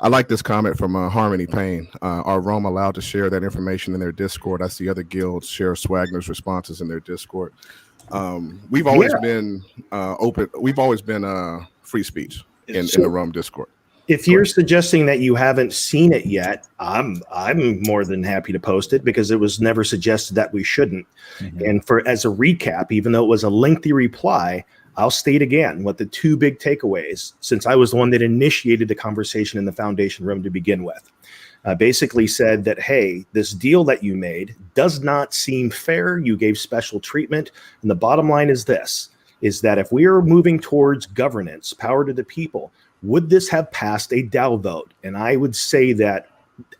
I like this comment from Harmony Payne. Are Rome allowed to share that information in their Discord? I see other guilds share Swagner's responses in their Discord. We've always been open. We've always been free speech in the Rome Discord. If you're suggesting that you haven't seen it yet, I'm more than happy to post it because it was never suggested that we shouldn't. And as a recap, even though it was a lengthy reply, I'll state again what the two big takeaways, since I was the one that initiated the conversation in the foundation room to begin with. Basically said that, hey, this deal that you made does not seem fair. You gave special treatment. And the bottom line is this, is that if we are moving towards governance, power to the people, would this have passed a DAO vote? And I would say that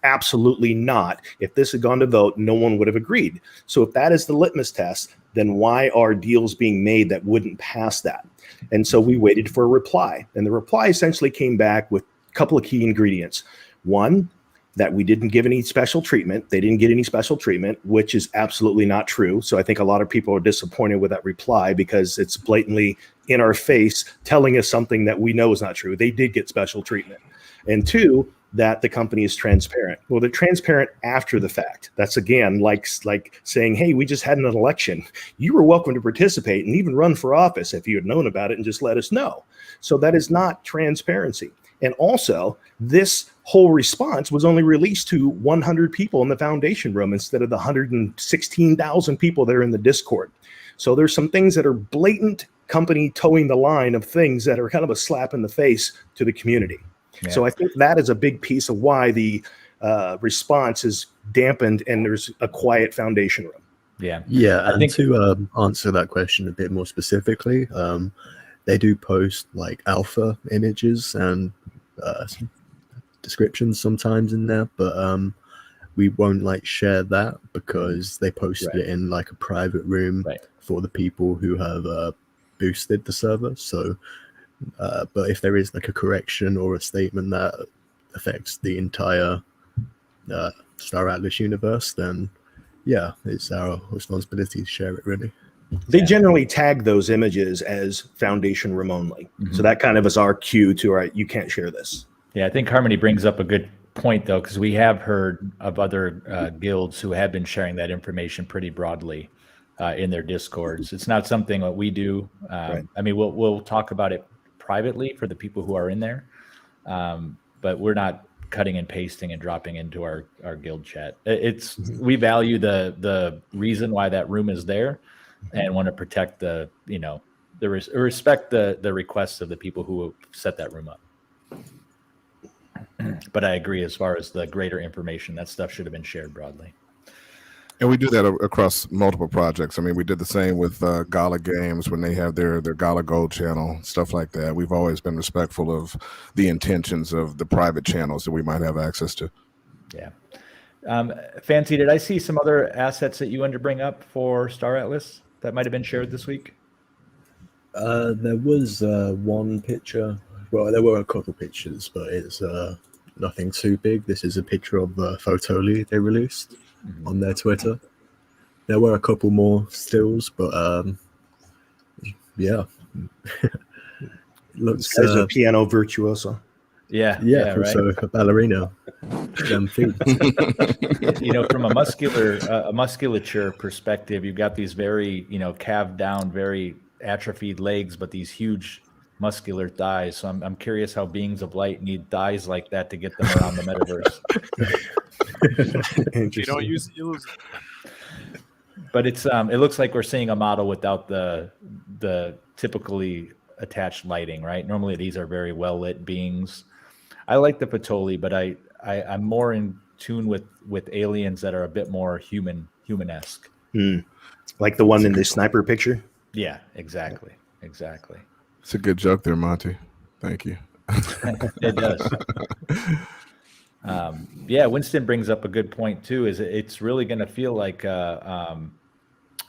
absolutely not. If this had gone to vote, no one would have agreed. So if that is the litmus test, then why are deals being made that wouldn't pass that? And so we waited for a reply. And the reply essentially came back with a couple of key ingredients. One, that we didn't give any special treatment. They didn't get any special treatment, which is absolutely not true. So I think a lot of people are disappointed with that reply because it's blatantly in our face telling us something that we know is not true. They did get special treatment. And two, that the company is transparent. Well, they're transparent after the fact. That's again like saying, hey, we just had an election. You were welcome to participate and even run for office if you had known about it and just let us know. So that is not transparency. And also, this whole response was only released to 100 people in the foundation room instead of the 116,000 people that are in the Discord. So there's some things that are blatant company towing the line of things that are kind of a slap in the face to the community. Yeah. So I think that is a big piece of why the response is dampened and there's a quiet foundation room. Yeah. I think to answer that question a bit more specifically, they do post like alpha images and some descriptions sometimes in there, but we won't like share that because they posted it in like a private room for the people who have boosted the server. So but if there is like a correction or a statement that affects the entire Star Atlas universe, then yeah, it's our responsibility to share it really. They generally tag those images as foundation room only. So that kind of is our cue to, all right, you can't share this. Yeah, I think Harmony brings up a good point though, because we have heard of other guilds who have been sharing that information pretty broadly in their Discords. It's not something that we do. I mean, we'll talk about it privately for the people who are in there, but we're not cutting and pasting and dropping into our guild chat. It's we value the reason why that room is there, and want to protect respect the requests of the people who set that room up. But I agree, as far as the greater information, that stuff should have been shared broadly. And we do that across multiple projects. I mean, we did the same with Gala Games when they have their Gala Gold channel, stuff like that. We've always been respectful of the intentions of the private channels that we might have access to. Yeah. Fancy, did I see some other assets that you wanted to bring up for Star Atlas that might have been shared this week? There was one picture. Well, there were a couple pictures, but it's nothing too big. This is a picture of Photoli they released on their Twitter. There were a couple more stills, but yeah. Looks as a piano virtuoso. Yeah, also right. A ballerina. From a musculature perspective, you've got these very, calved down, very atrophied legs, but these huge muscular thighs. So I'm curious how beings of light need thighs like that to get them around the metaverse. You don't use heels. But it looks like we're seeing a model without the typically attached lighting, right? Normally these are very well lit beings. I like the Patoli, but I'm more in tune with aliens that are a bit more human-esque. Like the one in the sniper picture? Yeah, exactly. It's a good joke there, Monty. Thank you. It does. Winston brings up a good point too. Is it's really going to feel like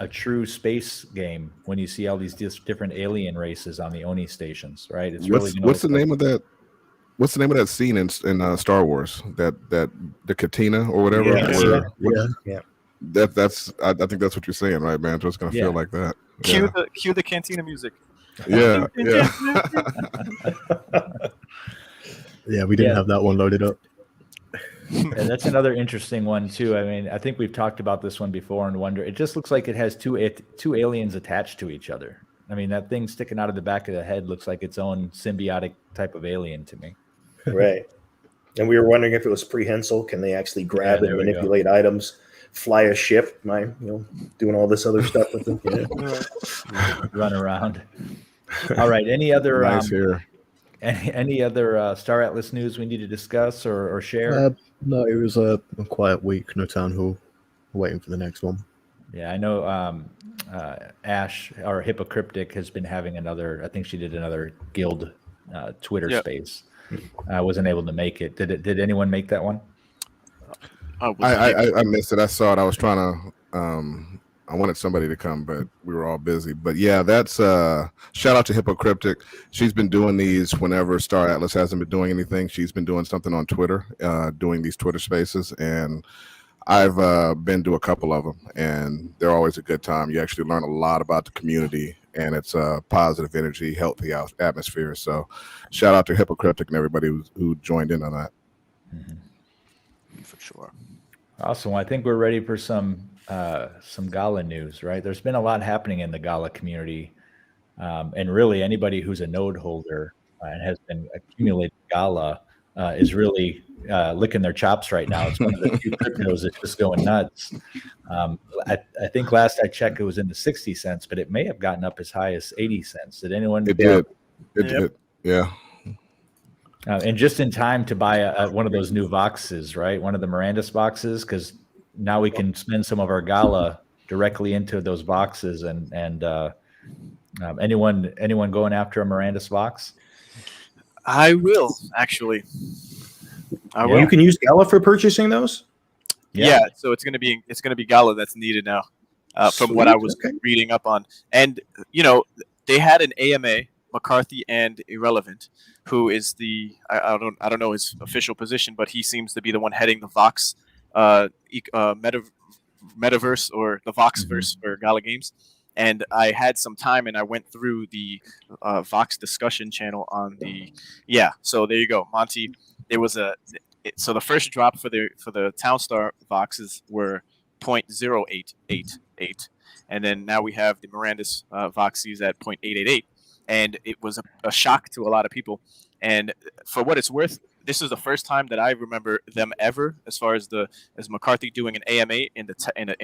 a true space game when you see all these different alien races on the Oni stations, right? It's really what's the name of that? What's the name of that scene in Star Wars? That the Katina or whatever. Yeah. That's I think that's what you're saying, right, man? It's gonna feel like that. Cue the cantina music. Yeah. Yeah, we didn't have that one loaded up. Yeah, that's another interesting one too. I mean, I think we've talked about this one before and wonder. It just looks like it has two aliens attached to each other. I mean, that thing sticking out of the back of the head looks like its own symbiotic type of alien to me. Right. And we were wondering if it was prehensile. Can they actually grab and manipulate items, fly a ship, doing all this other stuff with them? Yeah. Run around. All right. Any other any other Star Atlas news we need to discuss or share? No, it was a quiet week. No town hall. Waiting for the next one. Yeah, I know Ash, or Hypocryptic, has been having another. I think she did another guild Twitter space. I wasn't able to make it. Did anyone make that one? I missed it. I saw it. I was trying to. I wanted somebody to come, but we were all busy. But yeah, that's shout out to Hypocryptic. She's been doing these whenever Star Atlas hasn't been doing anything. She's been doing something on Twitter, doing these Twitter spaces, and I've been to a couple of them, and they're always a good time. You actually learn a lot about the community, and it's a positive energy, healthy atmosphere. So shout out to Hypocryptic and everybody who joined in on that. Mm-hmm. For sure. Awesome. Well, I think we're ready for some Gala news, right? There's been a lot happening in the Gala community, and really anybody who's a node holder and has been accumulating Gala is really licking their chops right now. It's one of the few cryptos that's just going nuts. I think last I checked, it was in the 60 cents, but it may have gotten up as high as 80 cents. Did anyone? It did. It did. Yeah. And just in time to buy one of those new Voxes, right? One of the Mirandus boxes, because now we can spend some of our Gala directly into those boxes. And anyone going after a Mirandus box? I will actually. I will. You can use Gala for purchasing those. Yeah. So it's gonna be Gala that's needed now, from what I was reading up on. And they had an AMA, McCarthy and Irrelevant, who is the I don't know his official position, but he seems to be the one heading the Vox Metaverse, or the Voxverse for Gala Games. And I had some time, and I went through the Vox discussion channel on the So there you go, Monty. There was so the first drop for the Townstar Voxes were 0.0888, and then now we have the Mirandus Voxies at 0.888, and it was a shock to a lot of people. And for what it's worth, this is the first time that I remember them ever, as far as McCarthy doing an AMA in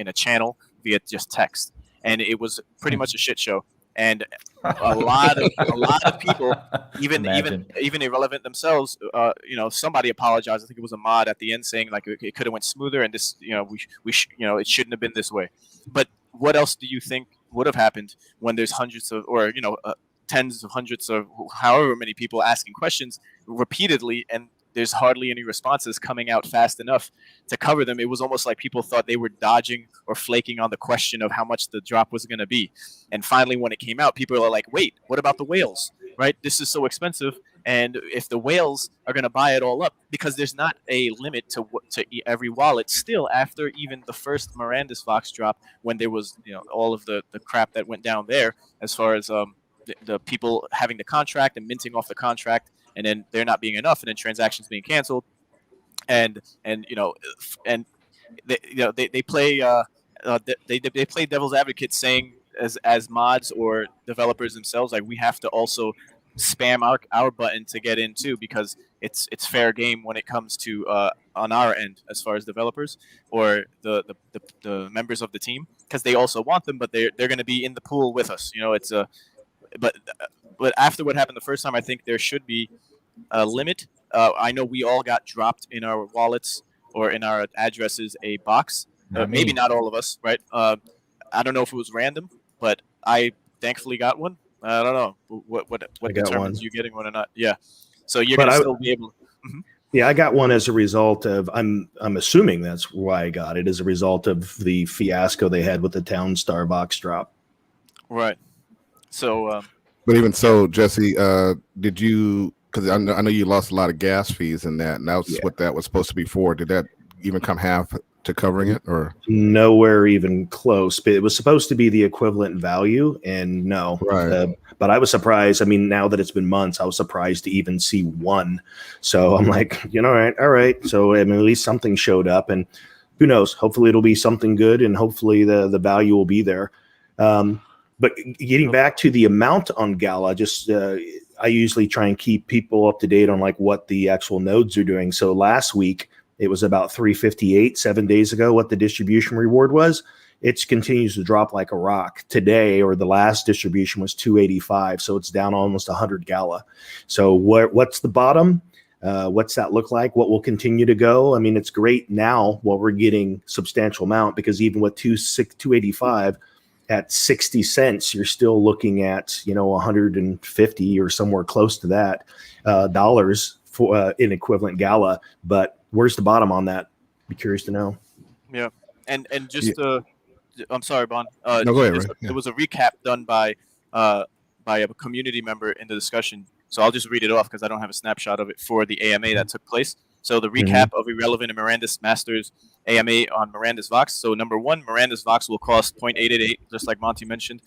a channel via just text, and it was pretty much a shit show. And a lot of people, even Irrelevant themselves, somebody apologized. I think it was a mod at the end saying like it could have went smoother, and this, it shouldn't have been this way. But what else do you think would have happened when there's hundreds of, or tens of hundreds of however many people asking questions repeatedly, and there's hardly any responses coming out fast enough to cover them? It was almost like people thought they were dodging or flaking on the question of how much the drop was going to be. And finally, when it came out, people are like, wait, what about the whales, right? This is so expensive. And if the whales are going to buy it all up, because there's not a limit to every wallet still, after even the first Mirandus Vox drop, when there was all of the crap that went down there, as far as the people having the contract and minting off the contract, and then there not being enough, and then transactions being canceled, and they play they play devil's advocate, saying as mods or developers themselves, like, we have to also spam our button to get in too, because it's fair game when it comes to on our end, as far as developers or the members of the team, because they also want them, but they're going to be in the pool with us. It's a but after what happened the first time, I think there should be a limit. I know we all got dropped in our wallets or in our addresses a box. Maybe not all of us, right? I don't know if it was random, but I thankfully got one. I don't know what determines you getting one or not. Yeah, so you're gonna still be able. Yeah, I got one as a result of. I'm assuming that's why I got it, as a result of the fiasco they had with the Town Star box drop. Right. So But even so, Jesse, did you? Because I know you lost a lot of gas fees in that, and that's what that was supposed to be for. Did that even come half to covering it, or nowhere even close? But it was supposed to be the equivalent value, and no. right? But I was surprised. I mean, now that it's been months, I was surprised to even see one. So I'm like, all right. So I mean, at least something showed up, and who knows? Hopefully, it'll be something good, and hopefully the value will be there. But getting back to the amount on Gala, just I usually try and keep people up to date on like what the actual nodes are doing. So last week it was about 358. 7 days ago, what the distribution reward was. It continues to drop like a rock. Today, or the last distribution, was 285. So it's down almost 100 Gala. So what's the bottom? What's that look like? What will continue to go? I mean, it's great now while we're getting substantial amount, because even with 285 at 60 cents, you're still looking at 150 or somewhere close to that dollars for an equivalent Gala. But where's the bottom on that? Be curious to know. Yeah, and just I'm sorry, Bon. No, go ahead. Right? There was a recap done by a community member in the discussion. So I'll just read it off because I don't have a snapshot of it for the AMA that took place. So the recap of Irrelevant and Miranda's Masters AMA on Miranda's Vox. So number one, Miranda's Vox will cost 0.888, just like Monty mentioned,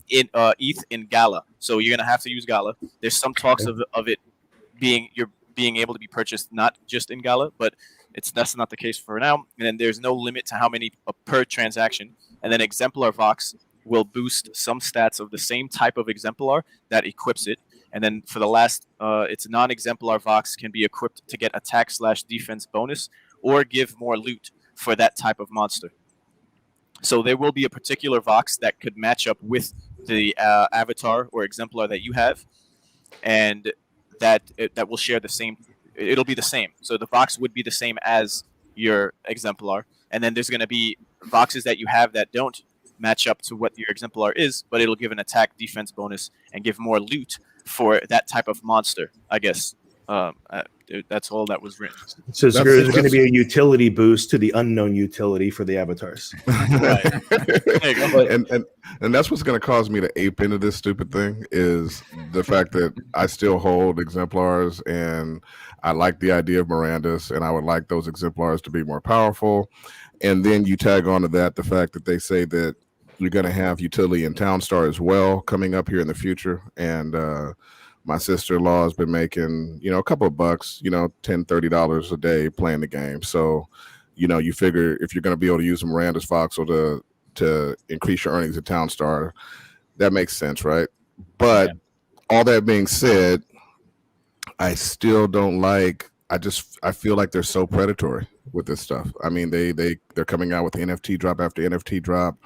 in ETH in Gala. So you're gonna have to use Gala. There's some talks of it being able to be purchased not just in Gala, but that's not the case for now. And then there's no limit to how many per transaction. And then Exemplar Vox will boost some stats of the same type of Exemplar that equips it. And then for the last, its non-exemplar Vox can be equipped to get attack/defense bonus or give more loot for that type of monster. So there will be a particular Vox that could match up with the avatar or exemplar that you have, and that will share the same. It'll be the same. So the Vox would be the same as your exemplar, and then there's going to be Voxes that you have that don't match up to what your exemplar is, but it'll give an attack defense bonus and give more loot for that type of monster, I guess. That's all that was written. So there's going to be a utility boost to the unknown utility for the avatars. Right. There you go. And that's what's going to cause me to ape into this stupid thing, is the fact that I still hold exemplars, and I like the idea of Miranda's, and I would like those exemplars to be more powerful. And then you tag onto that the fact that they say that you're going to have utility in Townstar as well coming up here in the future. And my sister-in-law has been making, a couple of bucks, $10, $30 a day playing the game. So, you figure if you're going to be able to use a Miranda's Voxel to increase your earnings at Townstar, that makes sense, right? But all that being said, I still don't like. I feel like they're so predatory with this stuff. I mean, they're coming out with NFT drop after NFT drop.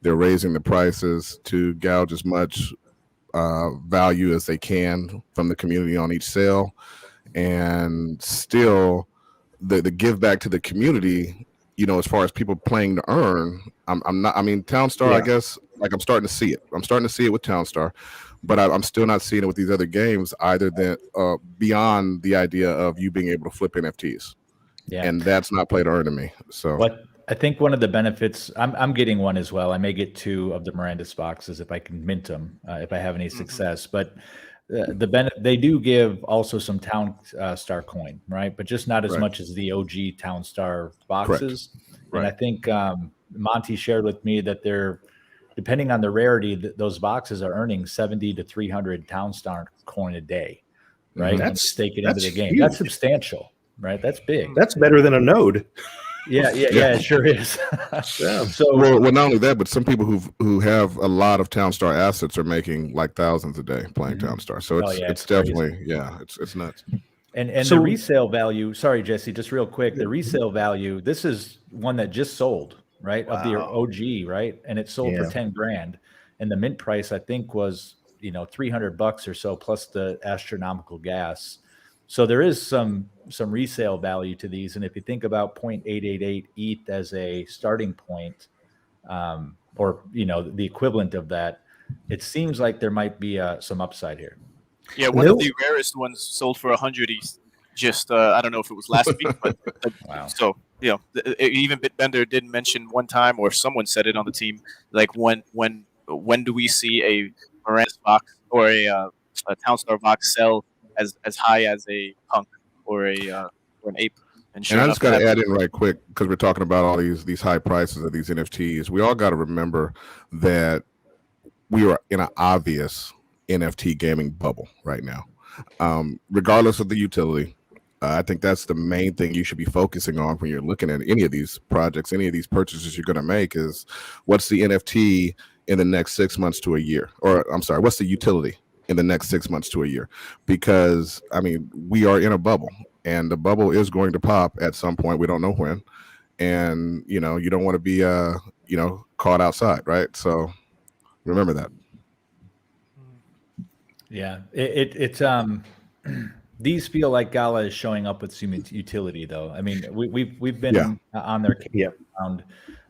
They're raising the prices to gouge as much value as they can from the community on each sale, and still the give back to the community. As far as people playing to earn, I'm not. I mean, Townstar, I guess, like I'm starting to see it. I'm starting to see it with Townstar, but I'm still not seeing it with these other games either. Than beyond the idea of you being able to flip NFTs, and that's not play to earn to me. So what I think one of the benefits, I'm getting one as well. I may get 2 of the Miranda's boxes if I can mint them, if I have any success. But they do give also some Town Star coin, right? But just not as much as the OG Town Star boxes. And I think Monty shared with me that they're, depending on the rarity, those boxes are earning 70 to 300 Town Star coin a day, right? That's stake it into the game. Huge. That's substantial, right? That's big. That's better than a node. Yeah, it sure is. So, well, not only that, but some people who have a lot of Townstar assets are making like thousands a day playing Townstar. So it's definitely it's nuts. And so, the resale value. Sorry, Jesse, just real quick. The resale value. This is one that just sold, right? Of the OG, right? And it sold for $10,000, and the mint price I think was $300 or so plus the astronomical gas. So there is some resale value to these, and if you think about 0.888 ETH as a starting point, or the equivalent of that, it seems like there might be some upside here. Yeah, one of the rarest ones sold for 100 ETH. just I don't know if it was last week, but Wow. so even Bitbender did mention one time, or someone said it on the team, like when do we see a Moranis Vox or a Townstar Vox sell as high as a Punk or an Ape? And I just got to add in right quick, because we're talking about all these high prices of these NFTs. We all got to remember that we are in an obvious NFT gaming bubble right now. Regardless of the utility, I think that's the main thing you should be focusing on when you're looking at any of these projects, any of these purchases you're going to make, is what's the NFT in the next 6 months to a year? Or I'm sorry, what's the utility in the next 6 months to a year? Because, I mean, we are in a bubble. And the bubble is going to pop at some point. We don't know when. And, you don't want to be, caught outside, right? So remember that. Yeah. It's these feel like Gala is showing up with some utility, though. I mean, we've been on their case around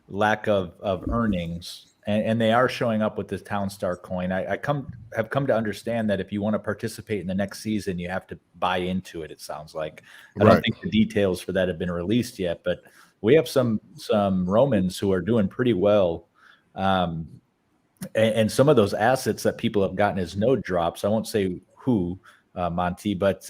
lack of earnings, and they are showing up with this Townstar coin. I have come to understand that if you want to participate in the next season, you have to buy into it. It sounds like I don't think the details for that have been released yet, but we have some Romans who are doing pretty well, and some of those assets that people have gotten as node drops. I won't say who, Monty, but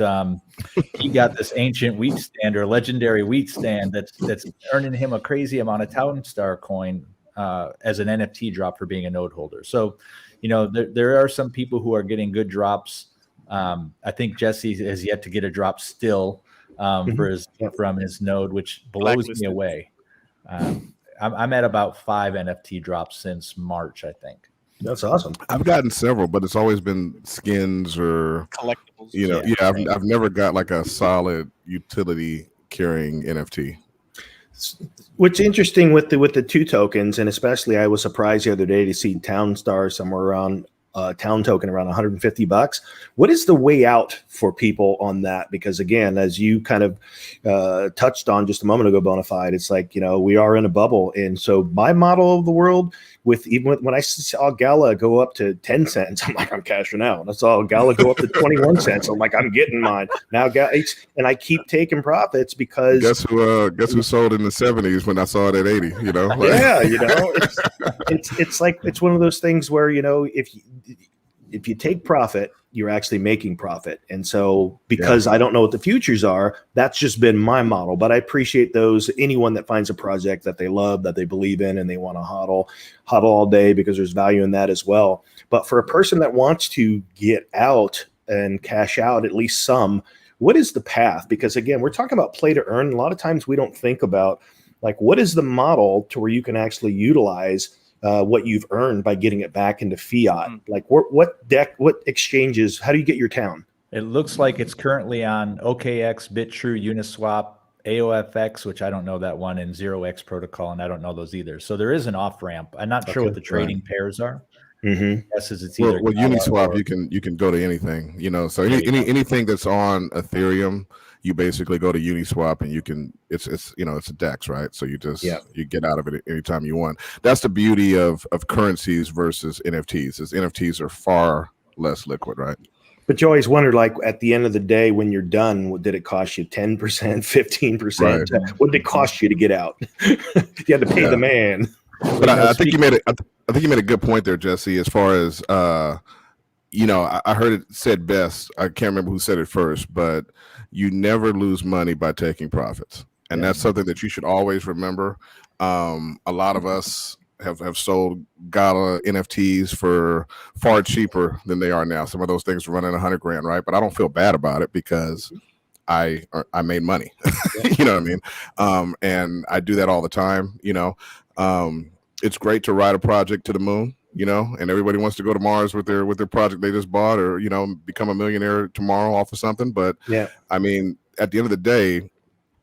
he got this ancient wheat stand or legendary wheat stand that's earning him a crazy amount of Townstar coin as an NFT drop for being a node holder. So, there are some people who are getting good drops. I think Jesse has yet to get a drop still from his node, which blows me away. I'm at about 5 NFT drops since March, I think. That's awesome. I've gotten several, but it's always been skins or collectibles. I've never got like a solid utility carrying NFT. What's interesting with the 2 tokens, and especially I was surprised the other day to see Townstar somewhere around town token around $150. What is the way out for people on that? Because again, as you kind of touched on just a moment ago, Bonafide, it's like, we are in a bubble. And so my model of the world, when I saw Gala go up to 10 cents, I'm like, I'm cashing out. I saw Gala go up to 21 cents. I'm like, I'm getting mine now. And I keep taking profits because guess who sold in the 70s when I saw it at 80, it's like, it's one of those things where, if you take profit, you're actually making profit. And so because I don't know what the futures are, that's just been my model. But I appreciate anyone that finds a project that they love, that they believe in, and they want to hodl all day, because there's value in that as well. But for a person that wants to get out and cash out at least some, what is the path? Because again, we're talking about play to earn. A lot of times we don't think about like, what is the model to where you can actually utilize what you've earned by getting it back into fiat? Like what exchanges, how do you get your town? It looks like it's currently on OKX, BitTrue, Uniswap, AOFX, which I don't know that one, and 0x protocol, and I don't know those either. So there is an off ramp. I'm not sure what the trading pairs are. Yes, it's either with Uniswap, you can go to anything, so anything that's on Ethereum, you basically go to Uniswap and you can, it's a DEX, right? So you just, you get out of it anytime you want. That's the beauty of currencies versus NFTs, is NFTs are far less liquid, right? But you always wonder, like, at the end of the day, when you're done, what did it cost you? 10%, 15%? Right. What did it cost you to get out? You had to pay the man. But I think you made a good point there, Jesse, as far as, I heard it said best. I can't remember who said it first, but you never lose money by taking profits. And that's something that you should always remember. A lot of us have sold Gala NFTs for far cheaper than they are now. Some of those things are running $100,000, right? But I don't feel bad about it because I made money. You know what I mean? And I do that all the time. It's great to ride a project to the moon, and everybody wants to go to Mars with their project they just bought, or become a millionaire tomorrow off of something. But I mean, at the end of the day,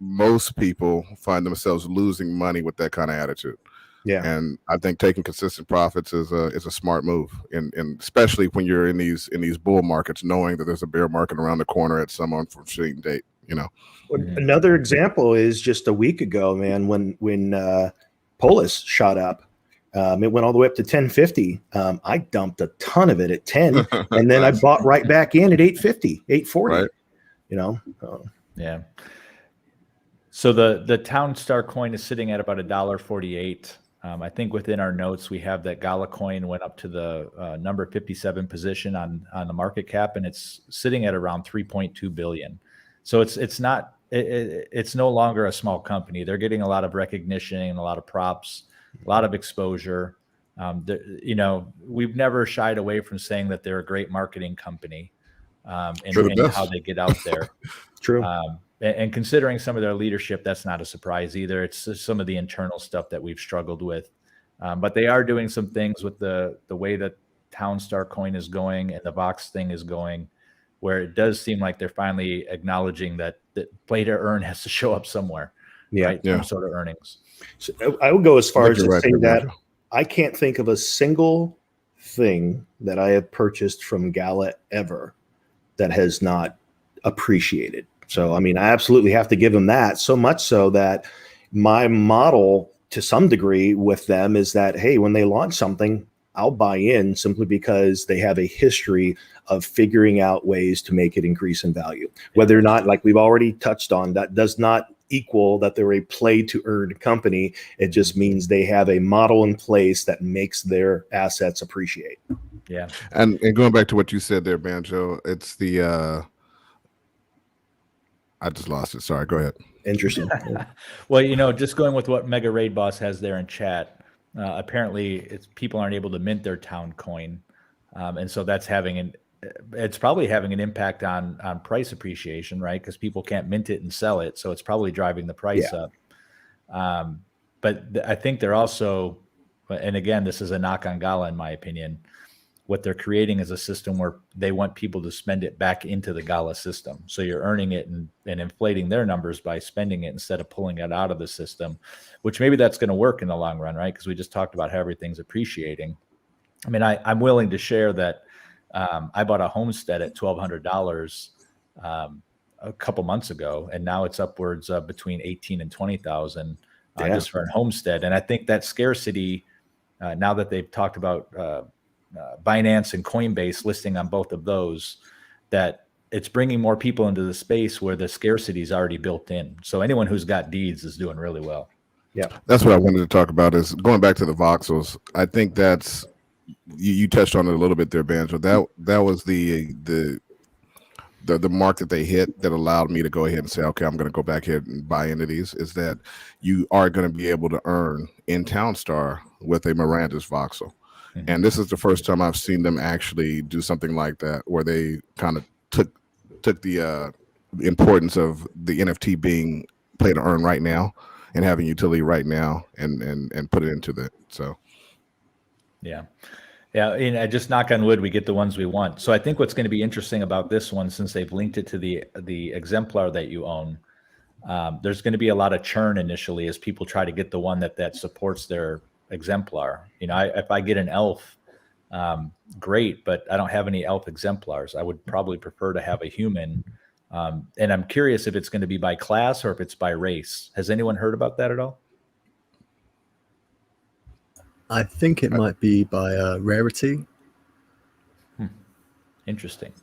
most people find themselves losing money with that kind of attitude. And I think taking consistent profits is a smart move, and especially when you're in these bull markets, knowing that there's a bear market around the corner at some unforeseen date. Another example is just a week ago, man, when Polis shot up. It went all the way up to 1050. I dumped a ton of it at 10, and then I bought right back in at 850, 840. Right. Yeah. So the Town Star coin is sitting at about $1.48. I think within our notes we have that Gala coin went up to the number 57 position on the market cap, and it's sitting at around 3.2 billion. So it's not it's no longer a small company. They're getting a lot of recognition and a lot of props, a lot of exposure. We've never shied away from saying that they're a great marketing company, and how they get out there. True. And considering some of their leadership, that's not a surprise either. It's just some of the internal stuff that we've struggled with. But they are doing some things with the way that Townstar coin is going and the Vox thing is going, where it does seem like they're finally acknowledging that play to earn has to show up somewhere. Yeah. Right? Some sort of earnings. So I would go as far as to say that Roger. I can't think of a single thing that I have purchased from Gala ever that has not appreciated. So, I mean, I absolutely have to give them that, so much so that my model to some degree with them is that, hey, when they launch something, I'll buy in simply because they have a history of figuring out ways to make it increase in value. Whether or not, like we've already touched on, that does not equal that they're a play to earn company. It just means they have a model in place that makes their assets appreciate. Yeah. And going back to what you said there, Banjo, it's the I just lost it. Sorry, go ahead. Interesting. Well, just going with what Mega Raid Boss has there in chat, apparently people aren't able to mint their town coin. And so that's it's probably having an impact on price appreciation, right? Because people can't mint it and sell it. So it's probably driving the price up. But I think they're also, and again, this is a knock on Gala, in my opinion, what they're creating is a system where they want people to spend it back into the Gala system. So you're earning it and inflating their numbers by spending it instead of pulling it out of the system, which maybe that's going to work in the long run, right? Because we just talked about how everything's appreciating. I mean, I'm willing to share that I bought a homestead at $1,200 a couple months ago, and now it's upwards of between 18 and 20,000 just for a homestead. And I think that scarcity, now that they've talked about Binance and Coinbase listing on both of those, that it's bringing more people into the space where the scarcity is already built in. So anyone who's got deeds is doing really well. Yeah, that's what I wanted to talk about. Is going back to the voxels. I think that's you touched on it a little bit there, Banjo. That was the mark that they hit that allowed me to go ahead and say, okay, I'm going to go back here and buy into these. Is that you are going to be able to earn in Townstar with a Miranda's voxel. And this is the first time I've seen them actually do something like that, where they kind of took the importance of the NFT being play to earn right now and having utility right now and put it into that. So, yeah. And I just knock on wood, we get the ones we want. So I think what's going to be interesting about this one, since they've linked it to the exemplar that you own, there's going to be a lot of churn initially as people try to get the one that supports their exemplar. If I get an elf, great, but I don't have any elf exemplars. I would probably prefer to have a human. And I'm curious if it's going to be by class or if it's by race. Has anyone heard about that at all? I think it might be by rarity. Interesting.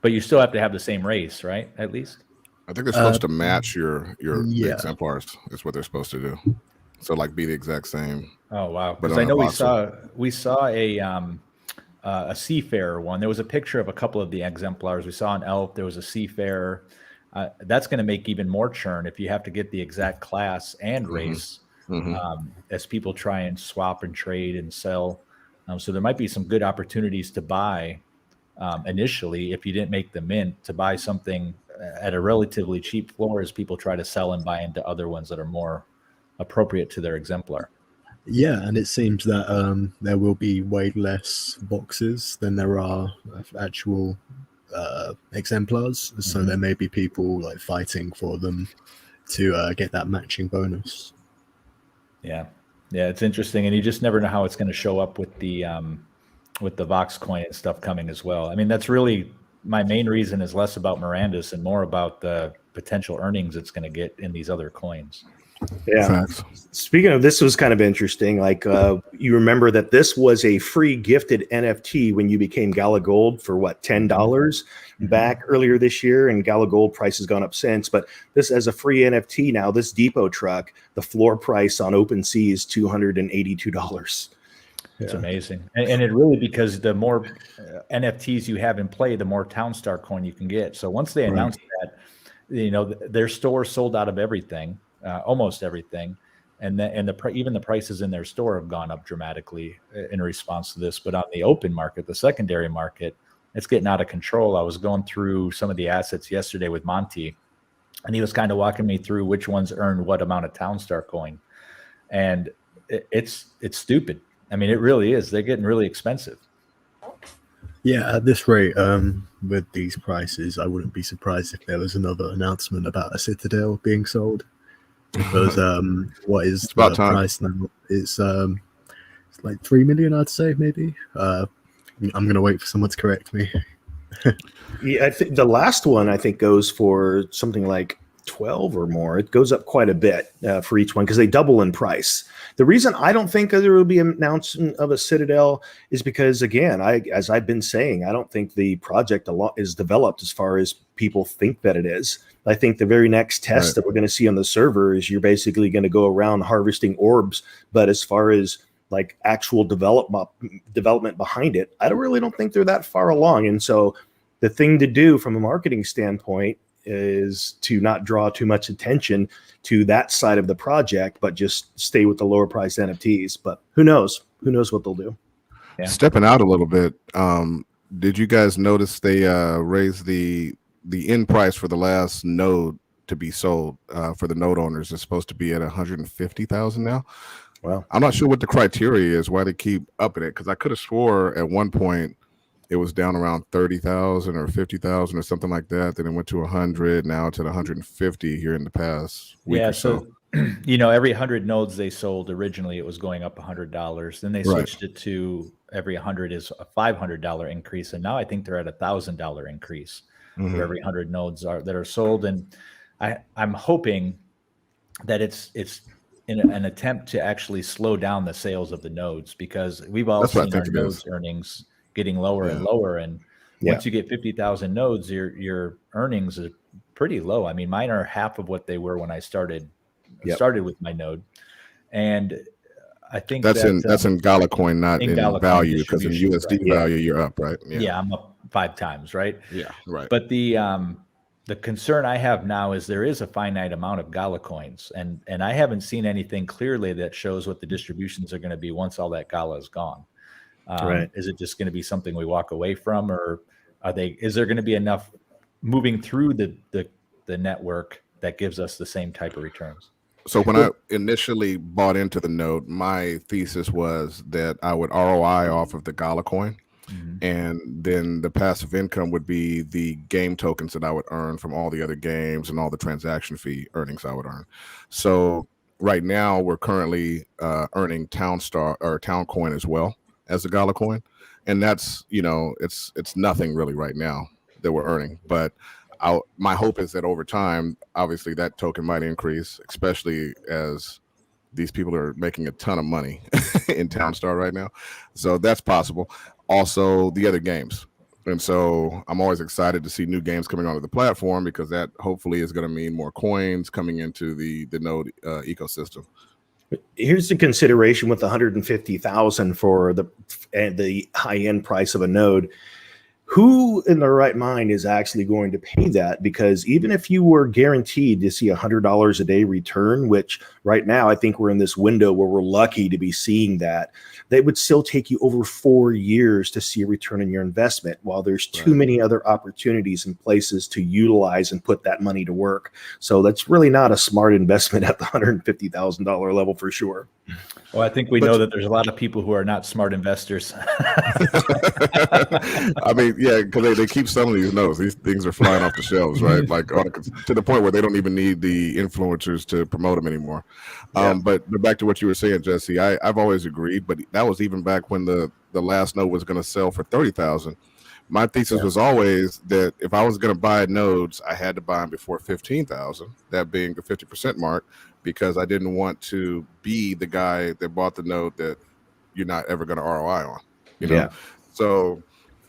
But you still have to have the same race, right? At least. I think they're supposed to match your exemplars. Is what they're supposed to do. So like be the exact same. Oh wow! Because I know we saw a seafarer one. There was a picture of a couple of the exemplars. We saw an elf. There was a seafarer. That's going to make even more churn if you have to get the exact class and race as people try and swap and trade and sell. So there might be some good opportunities to buy initially if you didn't make the mint, to buy something at a relatively cheap floor as people try to sell and buy into other ones that are more appropriate to their exemplar. Yeah, and it seems that there will be way less boxes than there are actual exemplars. So there may be people like fighting for them to get that matching bonus. Yeah, it's interesting, and you just never know how it's going to show up with the Vox coin and stuff coming as well. I mean, that's really my main reason, is less about Miranda's and more about the potential earnings it's going to get in these other coins. Yeah. Facts. Speaking of, this was kind of interesting. Like, you remember that this was a free gifted NFT when you became Gala Gold for what, $10 back earlier this year, and Gala Gold price has gone up since. But this as a free NFT now, this depot truck, the floor price on OpenSea is $282. It's amazing, and it really, because the more NFTs you have in play, the more Townstar coin you can get. So once they announced that, their store sold out of everything, almost everything, and even the prices in their store have gone up dramatically in response to this. But on the open market, the secondary market, it's getting out of control. I was going through some of the assets yesterday with Monty, and he was kind of walking me through which ones earned what amount of Townstar coin, and it's stupid. I mean, it really is. They're getting really expensive. Yeah, at this rate, with these prices, I wouldn't be surprised if there was another announcement about a Citadel being sold. Because what is the price now? It's like 3 million, I'd say, maybe. I'm gonna wait for someone to correct me. Yeah, I think the last one goes for something like 12 or more. It goes up quite a bit for each one because they double in price. The reason I don't think there will be an announcement of a Citadel is because, again, as I've been saying, I don't think the project is developed as far as people think that it is. I think the very next test that we're going to see on the server is you're basically going to go around harvesting orbs. But as far as like actual development behind it, I don't think they're that far along. And so the thing to do from a marketing standpoint is to not draw too much attention to that side of the project, but just stay with the lower priced NFTs. But who knows? Who knows what they'll do? Yeah. Stepping out a little bit, did you guys notice they raised the end price for the last node to be sold for the node owners? Is supposed to be at 150,000 now. Well, I'm not sure what the criteria is, why they keep upping it, because I could have swore at one point it was down around 30,000 or 50,000 or something like that. Then it went to 100. Now it's at 150 here in the past week or so. Every 100 nodes they sold originally, it was going up $100. Then they switched it to every 100 is a $500 increase, and now I think they're at $1,000 increase for every 100 nodes that are sold. And I'm hoping that it's in an attempt to actually slow down the sales of the nodes, because we've all seen our nodes earnings getting lower and lower, and once you get 50,000 nodes, your earnings are pretty low. I mean, mine are half of what they were when I started with my node, and I think that's in Gala coin, not in value, because in USD value you're up, right? Yeah, I'm up 5 times, right? Yeah, right. But the concern I have now is there is a finite amount of Gala coins, and I haven't seen anything clearly that shows what the distributions are going to be once all that Gala is gone. Is it just going to be something we walk away from, or is there going to be enough moving through the network that gives us the same type of returns? So when I initially bought into the node, my thesis was that I would ROI off of the Gala coin, and then the passive income would be the game tokens that I would earn from all the other games and all the transaction fee earnings I would earn. So right now we're currently earning Townstar or Town Coin as well as the Gala coin, and that's it's nothing really right now that we're earning. But my hope is that over time, obviously that token might increase, especially as these people are making a ton of money in Townstar right now. So that's possible. Also, the other games. And so I'm always excited to see new games coming onto the platform, because that hopefully is going to mean more coins coming into the node ecosystem. Here's the consideration with 150,000 for the high end price of a node. Who in their right mind is actually going to pay that? Because even if you were guaranteed to see $100 a day return, which right now I think we're in this window where we're lucky to be seeing that, they would still take you over 4 years to see a return on your investment, while there's too many other opportunities and places to utilize and put that money to work. So that's really not a smart investment at the $150,000 level for sure. Well, I think we know that there's a lot of people who are not smart investors. I mean, yeah, because they keep selling these notes. These things are flying off the shelves, right? Like to the point where they don't even need the influencers to promote them anymore. But back to what you were saying, Jesse, I've always agreed, but that was even back when the last note was going to sell for 30,000. My thesis was always that if I was going to buy nodes, I had to buy them before 15,000, that being the 50% mark, because I didn't want to be the guy that bought the node that you're not ever going to ROI on. You know, so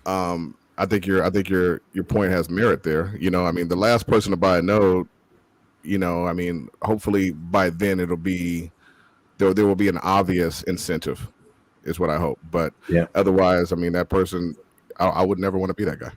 I think your point has merit there. You know, I mean, the last person to buy a node, you know, I mean, hopefully by then it'll be there will be an obvious incentive, is what I hope. But otherwise, I mean, that person, I would never want to be that guy.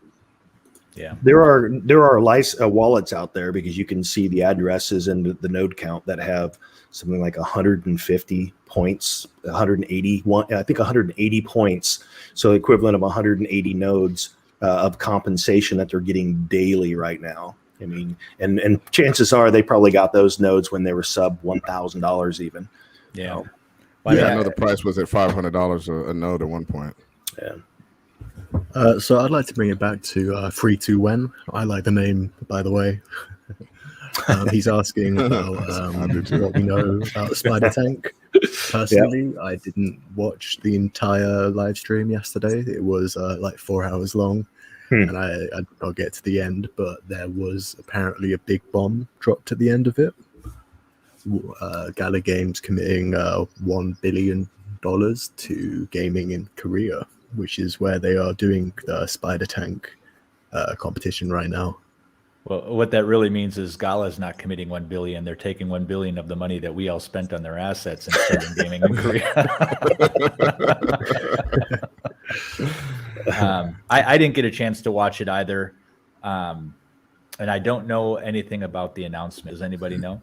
Yeah, there are wallets out there, because you can see the addresses and the node count that have something like 150 points, 180 points, so equivalent of 180 nodes of compensation that they're getting daily right now. I mean, and chances are they probably got those nodes when they were sub $1,000 even. Yeah. I know the price was at $500 a node at one point. Yeah. So I'd like to bring it back to 321. I like the name, by the way. He's asking about what we know about Spider Tank. Personally, I didn't watch the entire live stream yesterday. It was like 4 hours long, and I'll get to the end, but there was apparently a big bomb dropped at the end of it. Gala Games committing $1 billion to gaming in Korea, which is where they are doing the Spider Tank competition right now. Well, what that really means is Gala's not committing $1 billion. They're taking $1 billion of the money that we all spent on their assets and starting gaming in Korea. I didn't get a chance to watch it either, and I don't know anything about the announcement. Does anybody know?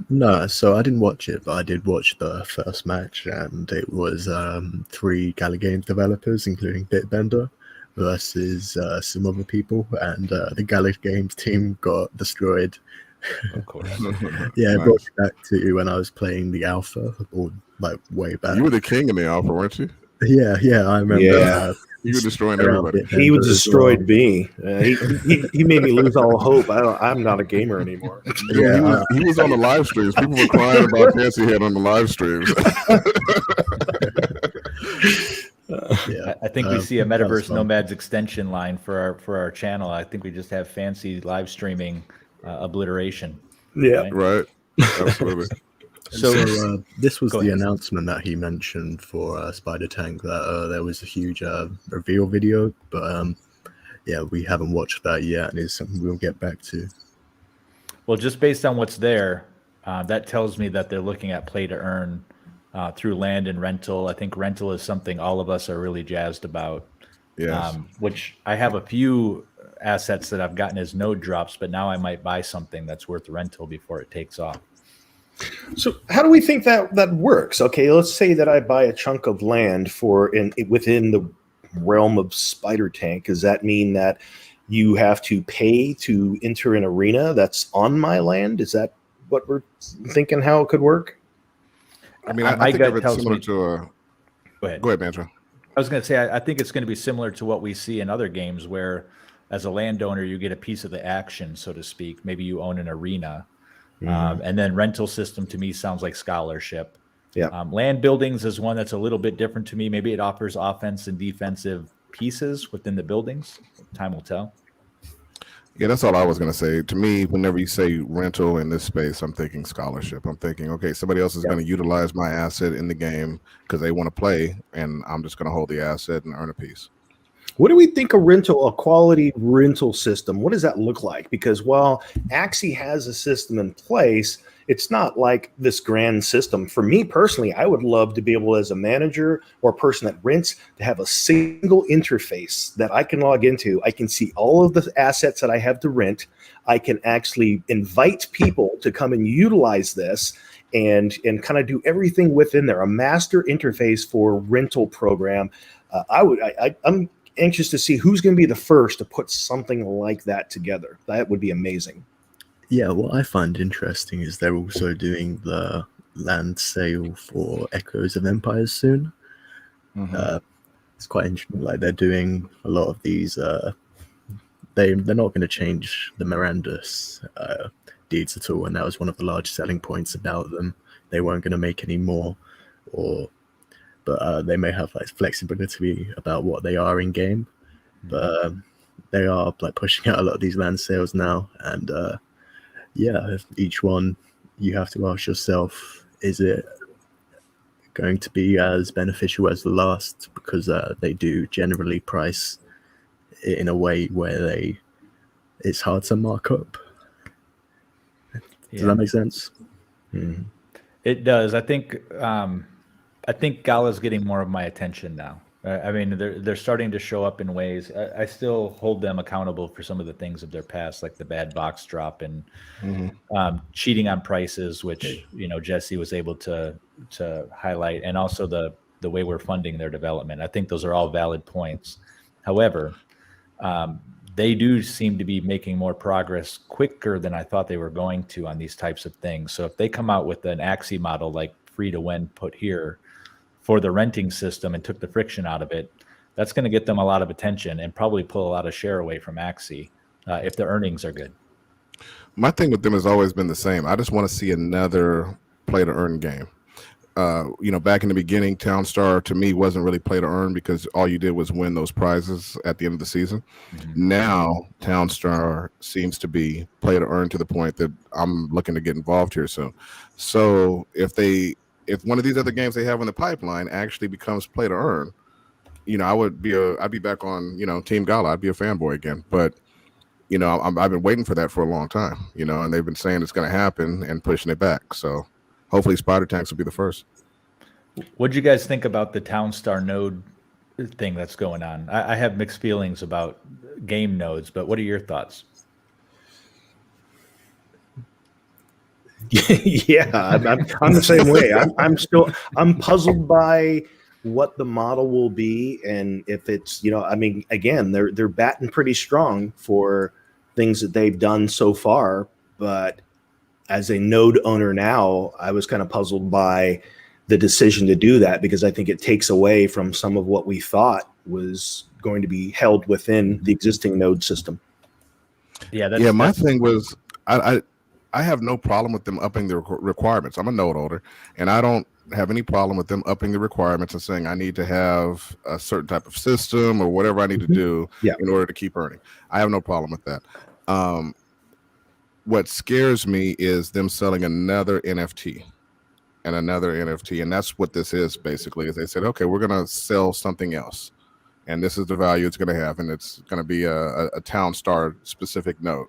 No, so I didn't watch it, but I did watch the first match, and it was 3 Gala Games developers, including Bitbender, versus some other people, and the Gala Games team got destroyed. Of course. Yeah, it brought me back to when I was playing the alpha, or like way back. You were the king in the alpha, weren't you? Yeah, I remember. Yeah. You were destroying everybody. He destroyed me. He made me lose all hope. I'm not a gamer anymore. Yeah, he was on the live streams. People were crying about Fancy Head on the live streams. I think we see a Metaverse Nomads extension line for our channel. I think we just have Fancy live streaming obliteration. Yeah, right. Absolutely. So this was the announcement that he mentioned for Spider Tank, that there was a huge reveal video, but we haven't watched that yet, and it's something we'll get back to. Well, just based on what's there, that tells me that they're looking at play to earn through land and rental. I think rental is something all of us are really jazzed about. Yes. Which I have a few assets that I've gotten as node drops, but now I might buy something that's worth rental before it takes off. So how do we think that works? Okay, let's say that I buy a chunk of land within the realm of Spider Tank. Does that mean that you have to pay to enter an arena that's on my land? Is that what we're thinking how it could work? I mean, I think of it similar to a... Go ahead, Mantra. I was going to say, I think it's going to be similar to what we see in other games where as a landowner, you get a piece of the action, so to speak. Maybe you own an arena. And then rental system to me sounds like scholarship. Yeah. Land buildings is one that's a little bit different to me. Maybe it offers offense and defensive pieces within the buildings. Time will tell. Yeah, that's all I was going to say. To me, whenever you say rental in this space, I'm thinking scholarship. I'm thinking, okay, somebody else is going to utilize my asset in the game because they want to play, and I'm just going to hold the asset and earn a piece. What do we think a quality rental system, what does that look like? Because while Axie has a system in place, it's not like this grand system. For me personally, I would love to be able, as a manager or a person that rents, to have a single interface that I can log into. I can see all of the assets that I have to rent. I can actually invite people to come and utilize this and kind of do everything within there. A master interface for rental program. I'm anxious to see who's going to be the first to put something like that together. That would be amazing. Yeah, what I find interesting is they're also doing the land sale for Echoes of Empires soon. It's quite interesting. Like, they're doing a lot of these. They're not going to change the Miranda's deeds at all, and that was one of the large selling points about them. They weren't going to make any more, but they may have like flexibility about what they are in game. but they are like pushing out a lot of these land sales now, and if each one you have to ask yourself, is it going to be as beneficial as the last, because they do generally price it in a way where it's hard to mark up. Does that make sense? Mm. It does. I think Gala's getting more of my attention now. I mean, they're starting to show up in ways. I still hold them accountable for some of the things of their past, like the bad box drop and cheating on prices, which Jesse was able to highlight, and also the way we're funding their development. I think those are all valid points. However, they do seem to be making more progress quicker than I thought they were going to on these types of things. So if they come out with an Axie model like free to win put here for the renting system and took the friction out of it, that's going to get them a lot of attention and probably pull a lot of share away from Axie if the earnings are good. My thing with them has always been the same. I just want to see another play to earn game. Back in the beginning, Townstar to me wasn't really play to earn because all you did was win those prizes at the end of the season. Mm-hmm. Now Townstar seems to be play to earn to the point that I'm looking to get involved here soon. So if one of these other games they have in the pipeline actually becomes play to earn, I'd be back on Team Gala. I'd be a fanboy again. But I've been waiting for that for a long time. And they've been saying it's going to happen and pushing it back. So hopefully Spider Tanks will be the first. What'd you guys think about the Townstar node thing that's going on? I have mixed feelings about game nodes, but what are your thoughts? Yeah, I'm the same way. I'm puzzled by what the model will be, and if it's again they're batting pretty strong for things that they've done so far, but as a node owner now, I was kind of puzzled by the decision to do that, because I think it takes away from some of what we thought was going to be held within the existing node system. Yeah, my thing was I have no problem with them upping the requirements. I'm a node owner, and I don't have any problem with them upping the requirements and saying I need to have a certain type of system or whatever I need to do in order to keep earning. I have no problem with that. What scares me is them selling another NFT and another NFT. And that's what this is basically, is they said, okay, we're going to sell something else. And this is the value it's going to have. And it's going to be a Townstar specific node.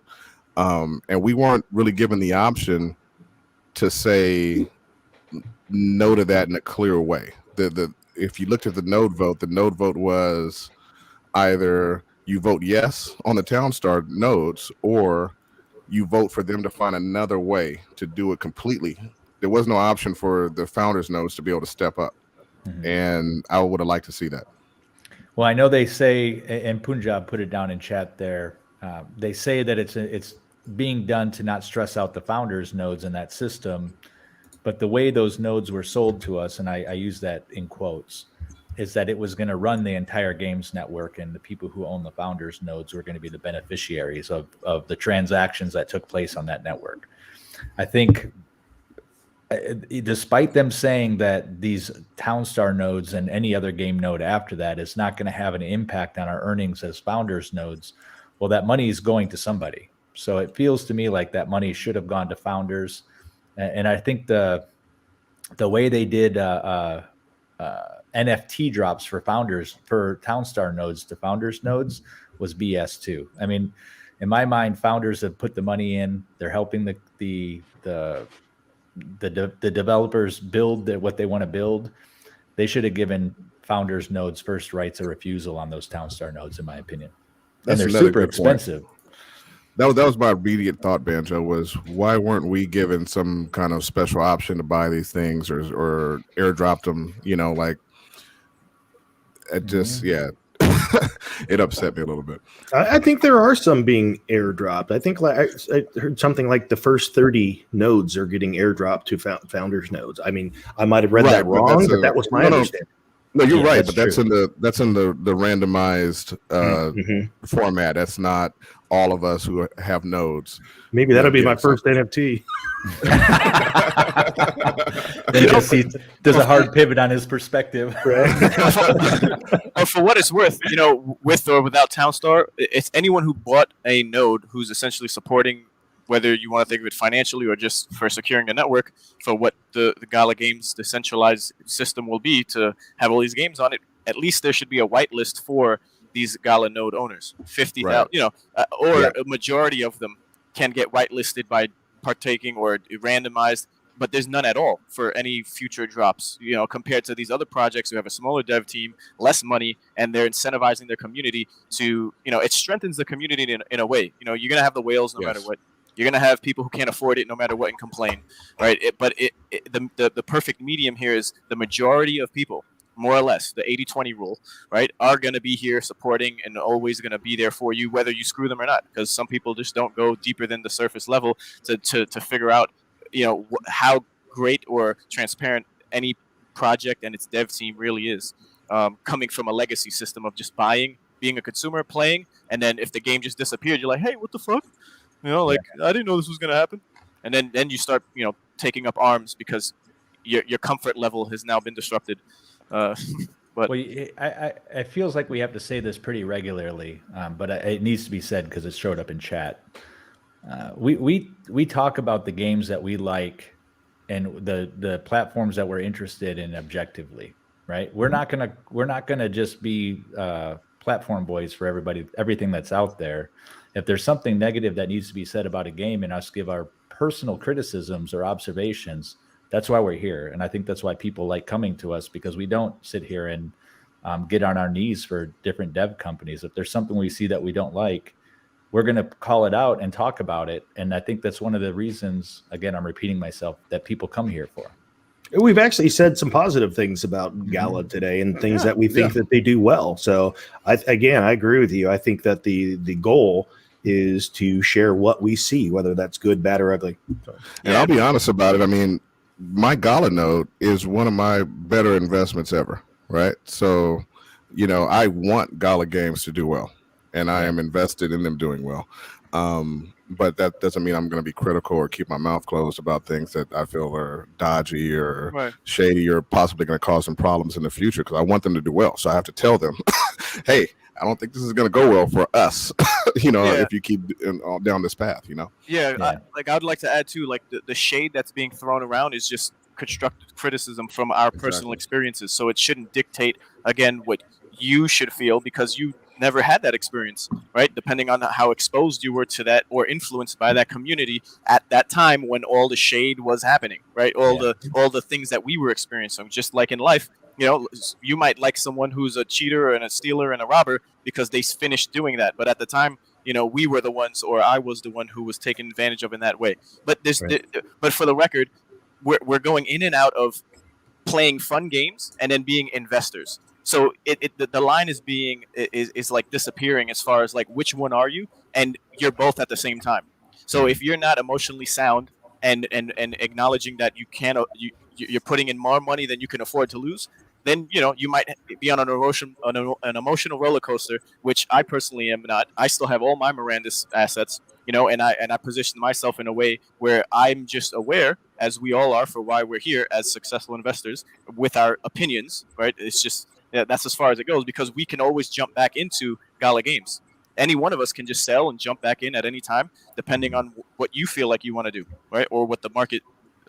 And we weren't really given the option to say no to that in a clear way. If you looked at the node vote was either you vote yes on the Townstar nodes, or you vote for them to find another way to do it completely. There was no option for the founders nodes to be able to step up. Mm-hmm. And I would have liked to see that. Well, I know they say, and Punjab put it down in chat there, they say that it's being done to not stress out the founders nodes in that system. But the way those nodes were sold to us, and I use that in quotes, is that it was going to run the entire games network, and the people who own the founders nodes were going to be the beneficiaries of the transactions that took place on that network. I think despite them saying that these Townstar nodes and any other game node after that is not going to have an impact on our earnings as founders nodes, well, that money is going to somebody. So it feels to me like that money should have gone to founders. And I think the way they did NFT drops for founders, for Townstar nodes to founders nodes, was BS too. I mean, in my mind, founders have put the money in. They're helping the developers build what they want to build. They should have given founders nodes first rights of refusal on those Townstar nodes, in my opinion. And they're super expensive. That was my immediate thought, Banjo, was why weren't we given some kind of special option to buy these things or airdropped them, like it just, it upset me a little bit. I think there are some being airdropped. I think I heard something like the first 30 nodes are getting airdropped to founders nodes. I mean, I might have read that wrong, but that was my understanding. No, you're right, but that's in the randomized format. That's not all of us who have nodes. Maybe that'll be my first NFT. Then Jesse does a hard pivot on his perspective. For what it's worth, with or without Townstar, it's anyone who bought a node who's essentially supporting, whether you want to think of it financially or just for securing the network, for what the Gala Games decentralized system will be to have all these games on it. At least there should be a whitelist for these Gala node owners. 50,000, a majority of them can get whitelisted by partaking or randomized, but there's none at all for any future drops, compared to these other projects who have a smaller dev team, less money, and they're incentivizing their community to, it strengthens the community in a way. You're going to have the whales no matter what. You're going to have people who can't afford it no matter what and complain, right? The perfect medium here is the majority of people, more or less, the 80-20 rule, right, are going to be here supporting and always going to be there for you, whether you screw them or not, because some people just don't go deeper than the surface level to figure out, how great or transparent any project and its dev team really is, coming from a legacy system of just buying, being a consumer, playing, and then if the game just disappeared, you're like, hey, what the fuck? I didn't know this was going to happen. And then you start, taking up arms because your comfort level has now been disrupted. But it feels like we have to say this pretty regularly, but it needs to be said because it showed up in chat. We talk about the games that we like and the platforms that we're interested in objectively, right? We're not gonna just be platform boys for everything that's out there. If there's something negative that needs to be said about a game and us give our personal criticisms or observations, that's why we're here. And I think that's why people like coming to us, because we don't sit here and get on our knees for different dev companies. If there's something we see that we don't like, we're going to call it out and talk about it. And I think that's one of the reasons, again, I'm repeating myself, that people come here for. We've actually said some positive things about Gala today and things that we think that they do well. So I agree with you. I think that the goal is to share what we see, whether that's good, bad, or ugly. And I'll be honest about it. I mean, my Gala node is one of my better investments ever, right? So, I want Gala games to do well, and I am invested in them doing well. But that doesn't mean I'm going to be critical or keep my mouth closed about things that I feel are dodgy or shady or possibly going to cause some problems in the future, because I want them to do well. So I have to tell them, hey, I don't think this is going to go well for us, if you keep down this path, I'd like to add too, like the shade that's being thrown around is just constructive criticism from our personal experiences. So it shouldn't dictate, again, what you should feel, because you never had that experience, right? Depending on how exposed you were to that or influenced by that community at that time when all the shade was happening, right? All the things that we were experiencing, just like in life. You might like someone who's a cheater and a stealer and a robber because they finished doing that. But at the time, we were the ones, or I was the one who was taken advantage of in that way. But but for the record, we're going in and out of playing fun games and then being investors. So the line is like disappearing as far as like, which one are you? And you're both at the same time. So if you're not emotionally sound and acknowledging that you're putting in more money than you can afford to lose, then you might be on an emotional roller coaster, which I personally am not. I still have all my Miranda's assets, and I position myself in a way where I'm just aware, as we all are, for why we're here as successful investors with our opinions, right? It's just that's as far as it goes, because we can always jump back into Gala Games. Any one of us can just sell and jump back in at any time, depending on what you feel like you want to do, right? Or what the market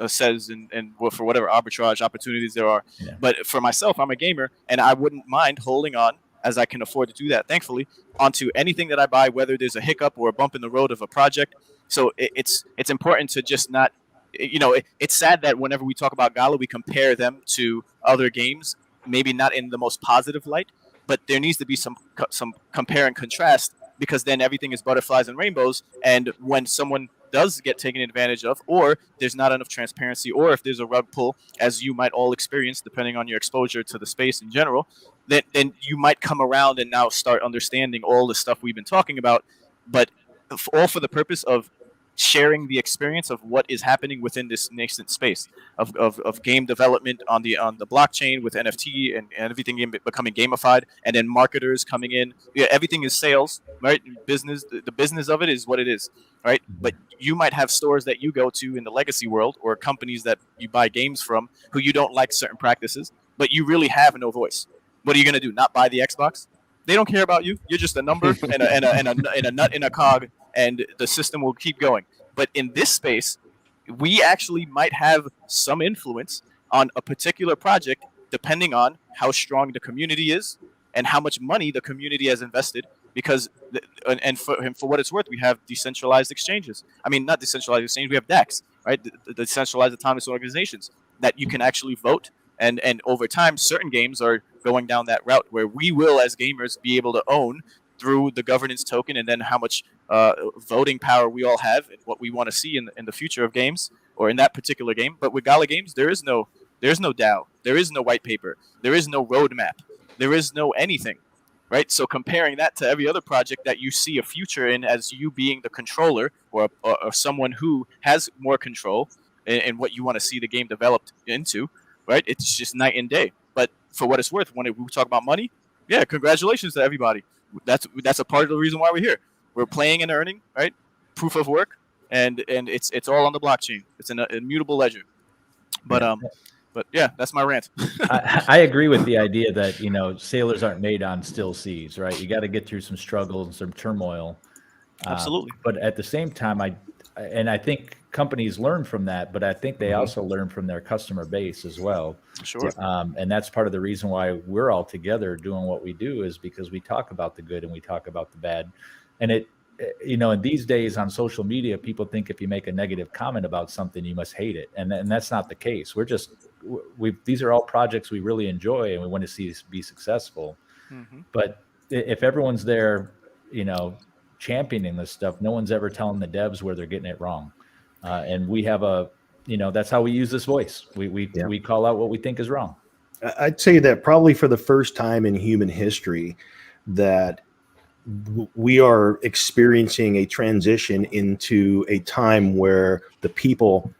says and for whatever arbitrage opportunities there are. Yeah. But for myself, I'm a gamer, and I wouldn't mind holding on, as I can afford to do that, thankfully, onto anything that I buy, whether there's a hiccup or a bump in the road of a project. So it's important to just not, it's sad that whenever we talk about Gala, we compare them to other games, maybe not in the most positive light, but there needs to be some compare and contrast, because then everything is butterflies and rainbows. And when someone does get taken advantage of, or there's not enough transparency, or if there's a rug pull, as you might all experience depending on your exposure to the space in general, then you might come around and now start understanding all the stuff we've been talking about, but all for the purpose of sharing the experience of what is happening within this nascent space of game development on the blockchain with NFT and everything becoming gamified, and then marketers coming in. Yeah, everything is sales, right? Business, the business of it is what it is, right? But you might have stores that you go to in the legacy world, or companies that you buy games from who you don't like certain practices, but you really have no voice. What are you going to do? Not buy the Xbox? They don't care about you. You're just a number and a nut in a cog, and the system will keep going. But in this space, we actually might have some influence on a particular project, depending on how strong the community is and how much money the community has invested. Because, for what it's worth, we have decentralized exchanges. I mean, not decentralized exchange. We have DEX, right? The decentralized autonomous organizations that you can actually vote. And over time, certain games are going down that route where we will, as gamers, be able to own through the governance token, and then how much voting power we all have and what we want to see in the future of games, or in that particular game. But with Gala Games, there is no DAO, there is no white paper, there is no roadmap, there is no anything, right? So comparing that to every other project that you see a future in as you being the controller, or someone who has more control in what you want to see the game developed into, right? It's just night and day. But for what it's worth, when we talk about money, yeah, congratulations to everybody. That's a part of the reason why we're here. We're playing and earning, right? Proof of work, and it's all on the blockchain. It's an immutable ledger. But yeah, that's my rant. I agree with the idea that, you know, sailors aren't made on still seas, right? You got to get through some struggles and some turmoil. Absolutely. But at the same time, I think companies learn from that, but I think they also learn from their customer base as well. Sure. And that's part of the reason why we're all together doing what we do, is because we talk about the good and we talk about the bad. And you know, in these days on social media, people think if you make a negative comment about something, you must hate it. And that's not the case. These are all projects we really enjoy and we want to see be successful. But if everyone's there, you know, championing this stuff, no one's ever telling the devs where they're getting it wrong. And we have that's how we use this voice. We call out what we think is wrong. I'd say that probably for the first time in human history that we are experiencing a transition into a time where the people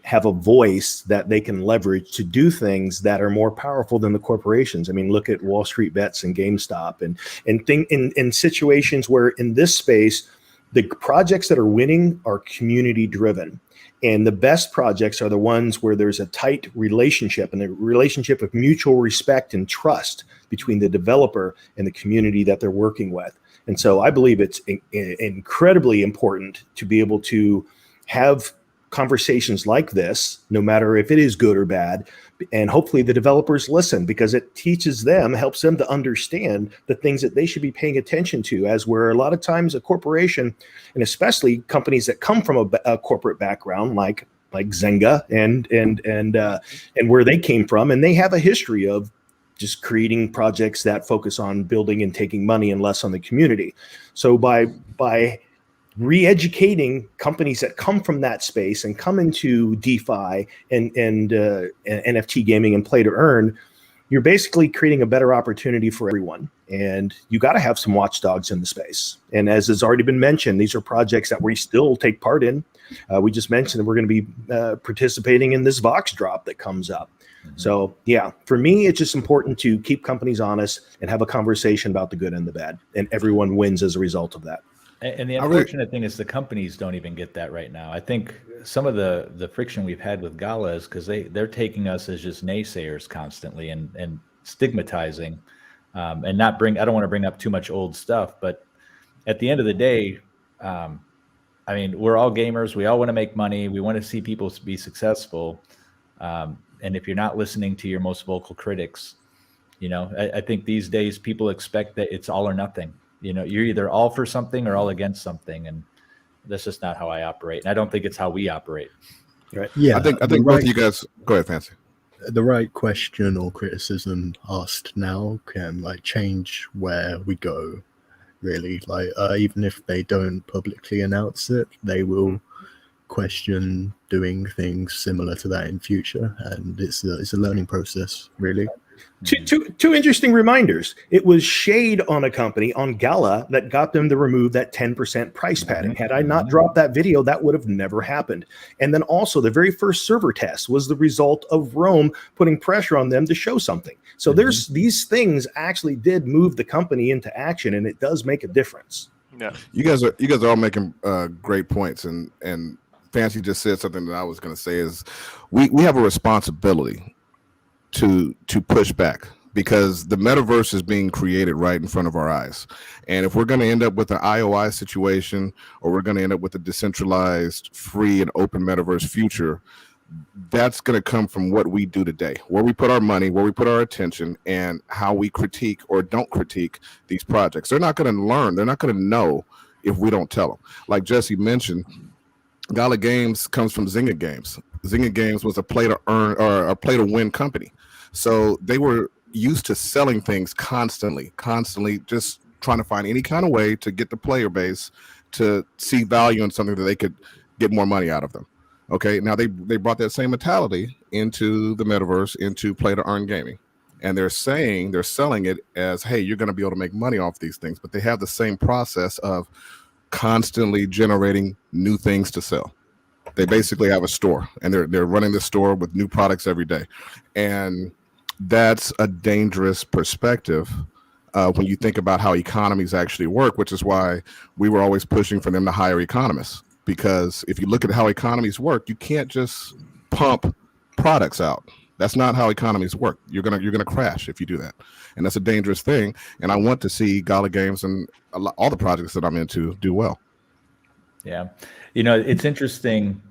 have a voice that they can leverage to do things that are more powerful than the corporations. I mean, look at Wall Street Bets and GameStop in situations where in this space, the projects that are winning are community driven. And the best projects are the ones where there's a tight relationship, and a relationship of mutual respect and trust between the developer and the community that they're working with. And so I believe it's incredibly important to be able to have conversations like this, no matter if it is good or bad. And hopefully the developers listen, because it helps them to understand the things that they should be paying attention to, as where a lot of times a corporation, and especially companies that come from a corporate background like Zynga and where they came from, and they have a history of just creating projects that focus on building and taking money and less on the community. So by re-educating companies that come from that space and come into DeFi and NFT gaming and play to earn, you're basically creating a better opportunity for everyone. And you got to have some watchdogs in the space. And as has already been mentioned, these are projects that we still take part in. We just mentioned that we're going to be participating in this Vox drop that comes up. So yeah, for me, it's just important to keep companies honest and have a conversation about the good and the bad, and everyone wins as a result of that. And the unfortunate thing is the companies don't even get that right now. I think some of the friction we've had with Gala is because they're taking us as just naysayers constantly and stigmatizing and not I don't want to bring up too much old stuff, but at the end of the day, I mean, we're all gamers. We all want to make money. We want to see people be successful. And if you're not listening to your most vocal critics, you know, I think these days people expect that it's all or nothing. You know, you're either all for something or all against something, and that's just not how I operate. And I don't think it's how we operate. Right? Yeah, I think both of you guys. Go ahead, Fancy. The right question or criticism asked now can change where we go. Really, even if they don't publicly announce it, they will question doing things similar to that in future, and it's a learning process, really. Two interesting reminders. It was shade on a company on Gala that got them to remove that 10% price padding. Had I not dropped that video, that would have never happened. And then also the very first server test was the result of Rome putting pressure on them to show something. So there's these things actually did move the company into action, and it does make a difference. Yeah, you guys are all making great points, and Fancy just said something that I was going to say is we have a responsibility to push back, because the metaverse is being created right in front of our eyes. And if we're going to end up with an IOI situation, or we're going to end up with a decentralized, free and open metaverse future, that's going to come from what we do today, where we put our money, where we put our attention, and how we critique or don't critique these projects. They're not going to learn. They're not going to know if we don't tell them. Like Jesse mentioned, Gala Games comes from Zynga Games. Zynga Games was a play to earn or a play to win company. So they were used to selling things constantly, just trying to find any kind of way to get the player base to see value in something that they could get more money out of them. Okay, now they brought that same mentality into the metaverse, into play to earn gaming. And they're selling it as, hey, you're going to be able to make money off these things. But they have the same process of constantly generating new things to sell. They basically have a store, and they're running the store with new products every day. And that's a dangerous perspective when you think about how economies actually work, which is why we were always pushing for them to hire economists. Because if you look at how economies work, you can't just pump products out. That's not how economies work. You're gonna crash if you do that, and that's a dangerous thing. And I want to see Gala Games and all the projects that I'm into do well. Yeah, it's interesting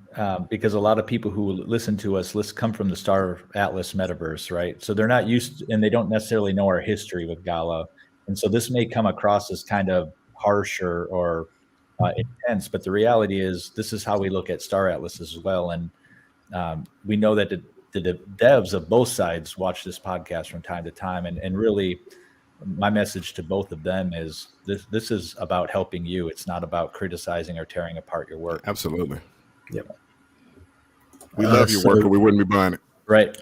because a lot of people who listen to us come from the Star Atlas Metaverse, right? So they're not used to, and they don't necessarily know our history with Gala, and so this may come across as kind of harsh or intense, but the reality is this is how we look at Star Atlas as well, and we know that the devs of both sides watch this podcast from time to time, and really my message to both of them is this is about helping you. It's not about criticizing or tearing apart your work. Absolutely. Yep. We love your work, or we wouldn't be buying it. Right.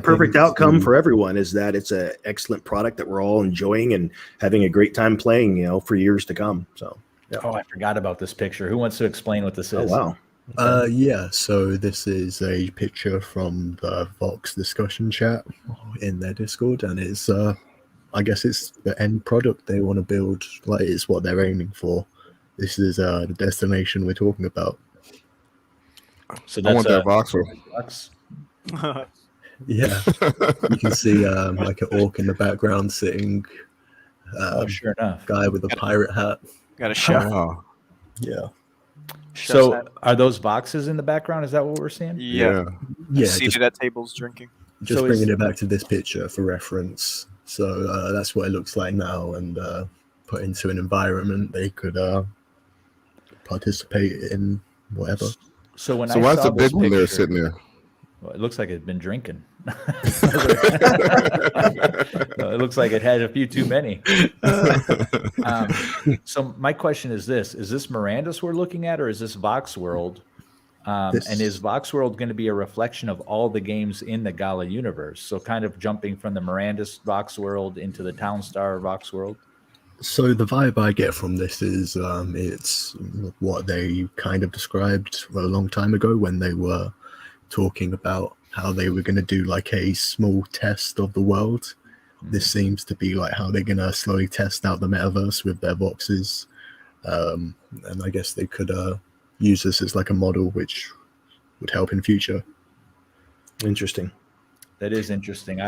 Perfect outcome for everyone is that it's an excellent product that we're all enjoying and having a great time playing, for years to come. So, yeah. Oh, I forgot about this picture. Who wants to explain what this is? Oh, wow. Yeah, so this is a picture from the Vox discussion chat in their Discord, and it's I guess it's the end product they want to build. Like, it's what they're aiming for. This is the destination we're talking about. So I want that Voxel. Yeah, you can see like an orc in the background sitting. Sure enough. Guy with a pirate hat. Got a chef. Wow. Yeah. So are those boxes in the background? Is that what we're seeing? Yeah. Yeah. Seated at tables drinking. Just bringing it back to this picture for reference. So that's what it looks like now, and put into an environment they could participate in whatever. So why is the big one there sitting there? Well, it looks like it's been drinking. It looks like it had a few too many. So my question is this: is this Mirandus we're looking at, or is this Vox World? And is Vox World going to be a reflection of all the games in the Gala universe? So kind of jumping from the Mirandus Vox World into the Townstar Vox World? So the vibe I get from this is it's what they kind of described a long time ago when they were talking about how they were going to do like a small test of the world. This seems to be like how they're going to slowly test out the metaverse with their boxes. And I guess they could use this as like a model which would help in future. Interesting. That is interesting.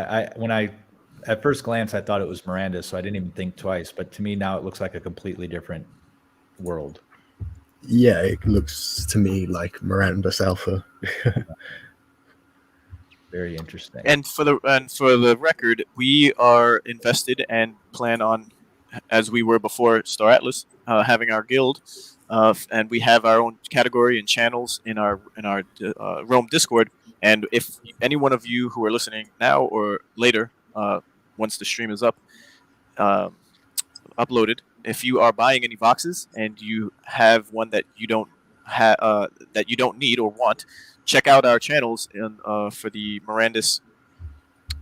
At first glance, I thought it was Miranda, so I didn't even think twice. But to me now, it looks like a completely different world. Yeah, it looks to me like Mirandus Alpha. Very interesting. And for the record, we are invested and plan on, as we were before Star Atlas, having our guild, and we have our own category and channels in our Rome Discord. And if any one of you who are listening now or later, once the stream is uploaded, if you are buying any boxes and you have one that you don't need or want, check out our channels for the Mirandus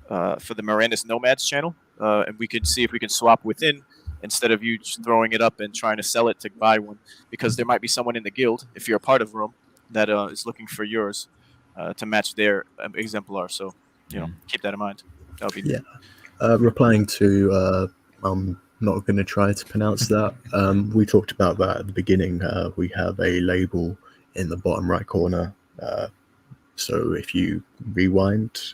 for the Metaverse Nomads channel, and we could see if we can swap within instead of you just throwing it up and trying to sell it to buy one, because there might be someone in the guild, if you're a part of Rome, that is looking for yours to match their exemplar. So, keep that in mind. That would be replying to I'm not going to try to pronounce that. We talked about that at the beginning. We have a label in the bottom right corner. So if you rewind,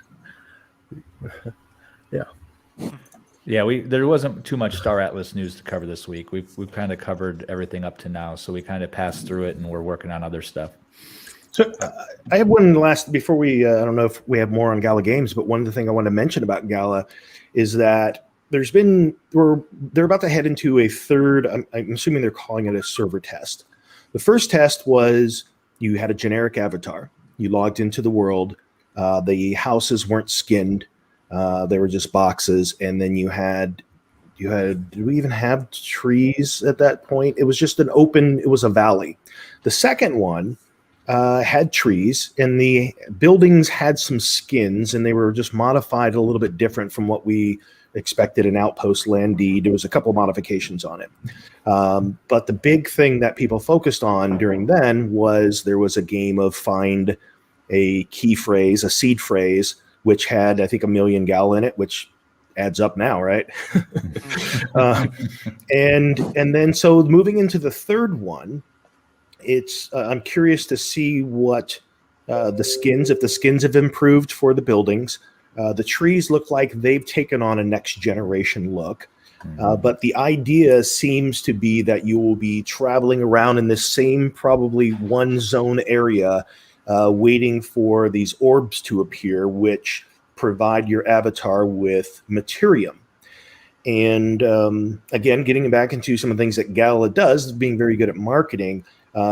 there wasn't too much Star Atlas news to cover this week. We've kind of covered everything up to now, so we kind of passed through it, and we're working on other stuff. So I have one last before we. I don't know if we have more on Gala Games, but one of the things I want to mention about Gala is that they're about to head into a third. I'm assuming they're calling it a server test. The first test was you had a generic avatar. You logged into the world. The houses weren't skinned. They were just boxes, and then you had. Did we even have trees at that point? It was just an open. It was a valley. The second one had trees, and the buildings had some skins, and they were just modified a little bit different from what we expected in Outpost Land Deed. There was a couple of modifications on it. But the big thing that people focused on during then was there was a game of find a key phrase, a seed phrase, which had, I think, 1 million gal in it, which adds up now, right? And then so moving into the third one, it's I'm curious to see what if the skins have improved for the buildings. The trees look like they've taken on a next generation look. But the idea seems to be that you will be traveling around in this same probably one zone area, waiting for these orbs to appear, which provide your avatar with materium. And again, getting back into some of the things that Gala does, being very good at marketing.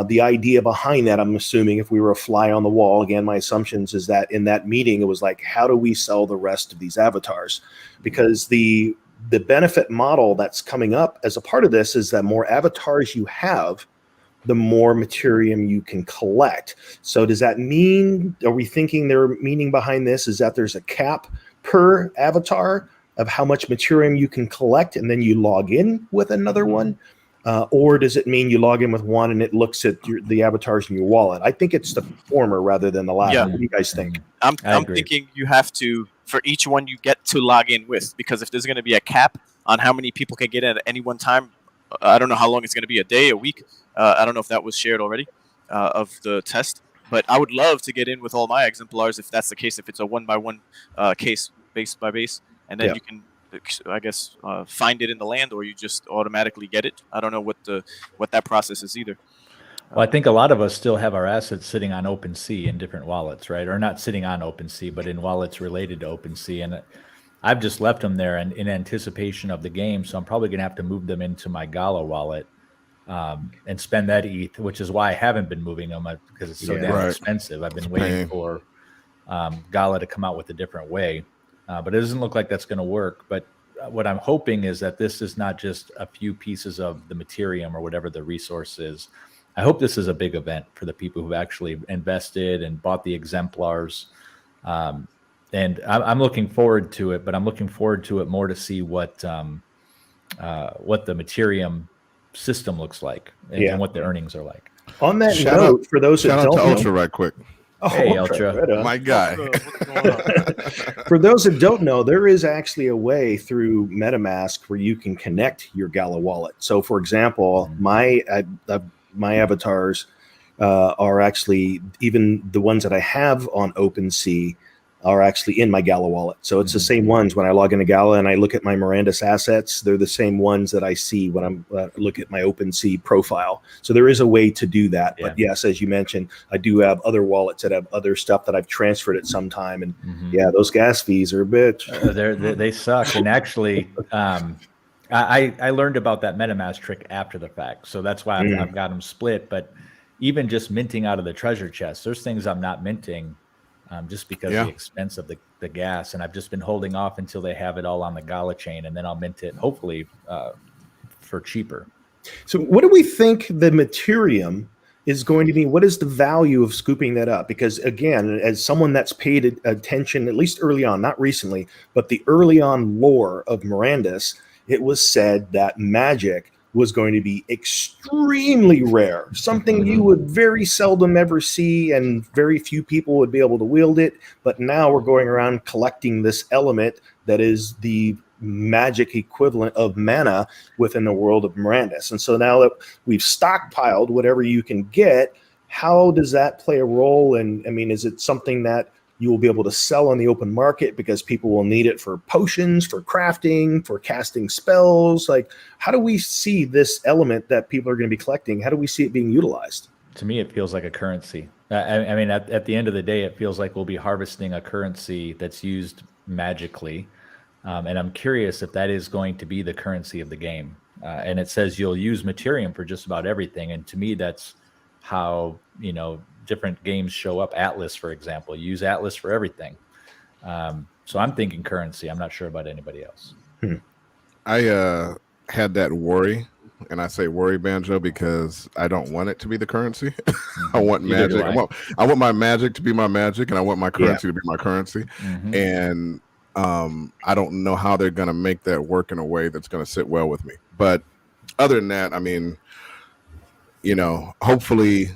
The idea behind that, I'm assuming, if we were a fly on the wall, again, my assumptions is that in that meeting, it was like, how do we sell the rest of these avatars? Because the benefit model that's coming up as a part of this is that more avatars you have, the more materium you can collect. So does that mean, are we thinking their meaning behind this is that there's a cap per avatar of how much materium you can collect, and then you log in with another one? Or does it mean you log in with one and it looks at the avatars in your wallet? I think it's the former rather than the latter. Yeah. What do you guys think? I'm thinking you have to, for each one you get to log in with, because if there's going to be a cap on how many people can get in at any one time, I don't know how long it's going to be, a day, a week. I don't know if that was shared already of the test, but I would love to get in with all my exemplars if that's the case, if it's a 1-by-1 case, base by base, and then you can, I guess, find it in the land, or you just automatically get it. I don't know what that process is either. Well, I think a lot of us still have our assets sitting on OpenSea in different wallets, right? Or not sitting on OpenSea, but in wallets related to OpenSea. And I've just left them there in anticipation of the game. So I'm probably going to have to move them into my Gala wallet and spend that ETH, which is why I haven't been moving them, because it's so damn expensive. I've been waiting for Gala to come out with a different way. But it doesn't look like that's going to work. But what I'm hoping is that this is not just a few pieces of the materium or whatever the resource is. I hope this is a big event for the people who've actually invested and bought the exemplars. And I'm looking forward to it, but I'm looking forward to it more to see what the materium system looks like and what the earnings are like. On that note, for those that don't know, Ultra right quick. Oh, hey, Ultra. Right, my guy. For those that don't know, there is actually a way through MetaMask where you can connect your Gala wallet. So, for example, my avatars are actually, even the ones that I have on OpenSea, are actually in my Gala wallet. So it's the same ones when I log into Gala and I look at my Miranda's assets. They're the same ones that I see when I'm look at my OpenSea profile. So there is a way to do that. But yes, as you mentioned, I do have other wallets that have other stuff that I've transferred at some time. And those gas fees are a bitch. They suck. And actually, I learned about that MetaMask trick after the fact. So that's why I've got them split. But even just minting out of the treasure chest, there's things I'm not minting just because of the expense of the gas. And I've just been holding off until they have it all on the Gala chain, and then I'll mint it, hopefully, for cheaper. So what do we think the materium is going to be, what is the value of scooping that up? Because again, as someone that's paid attention, at least early on, not recently, but the early on lore of Mirandus, it was said that magic was going to be extremely rare, something you would very seldom ever see, and very few people would be able to wield it. But now we're going around collecting this element that is the magic equivalent of mana within the world of Mirandus. And so now that we've stockpiled whatever you can get, how does that play a role? And I mean, is it something that you will be able to sell on the open market because people will need it for potions, for crafting, for casting spells? Like, how do we see this element that people are going to be collecting? How do we see it being utilized? To me, it feels like a currency. I mean, at the end of the day, it feels like we'll be harvesting a currency that's used magically. And I'm curious if that is going to be the currency of the game. And it says you'll use Materium for just about everything. And to me, that's how, different games show up. Atlas, for example, use Atlas for everything. So I'm thinking currency. I'm not sure about anybody else. I had that worry, and I say worry, Banjo, because I don't want it to be the currency. I want magic. I want my magic to be my magic, and I want my currency to be my currency. And I don't know how they're going to make that work in a way that's going to sit well with me. But other than that, I mean, hopefully,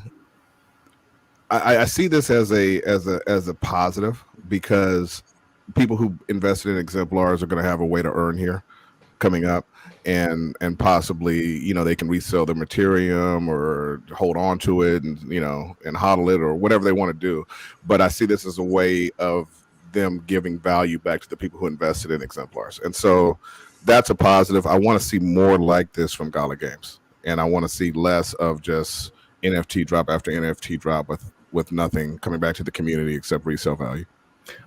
I see this as a positive, because people who invested in exemplars are going to have a way to earn here coming up, and possibly they can resell their Materium or hold on to it and and hodl it or whatever they want to do. But I see this as a way of them giving value back to the people who invested in exemplars, and so that's a positive. I want to see more like this from Gala Games, and I want to see less of just NFT drop after NFT drop with nothing coming back to the community except resale value.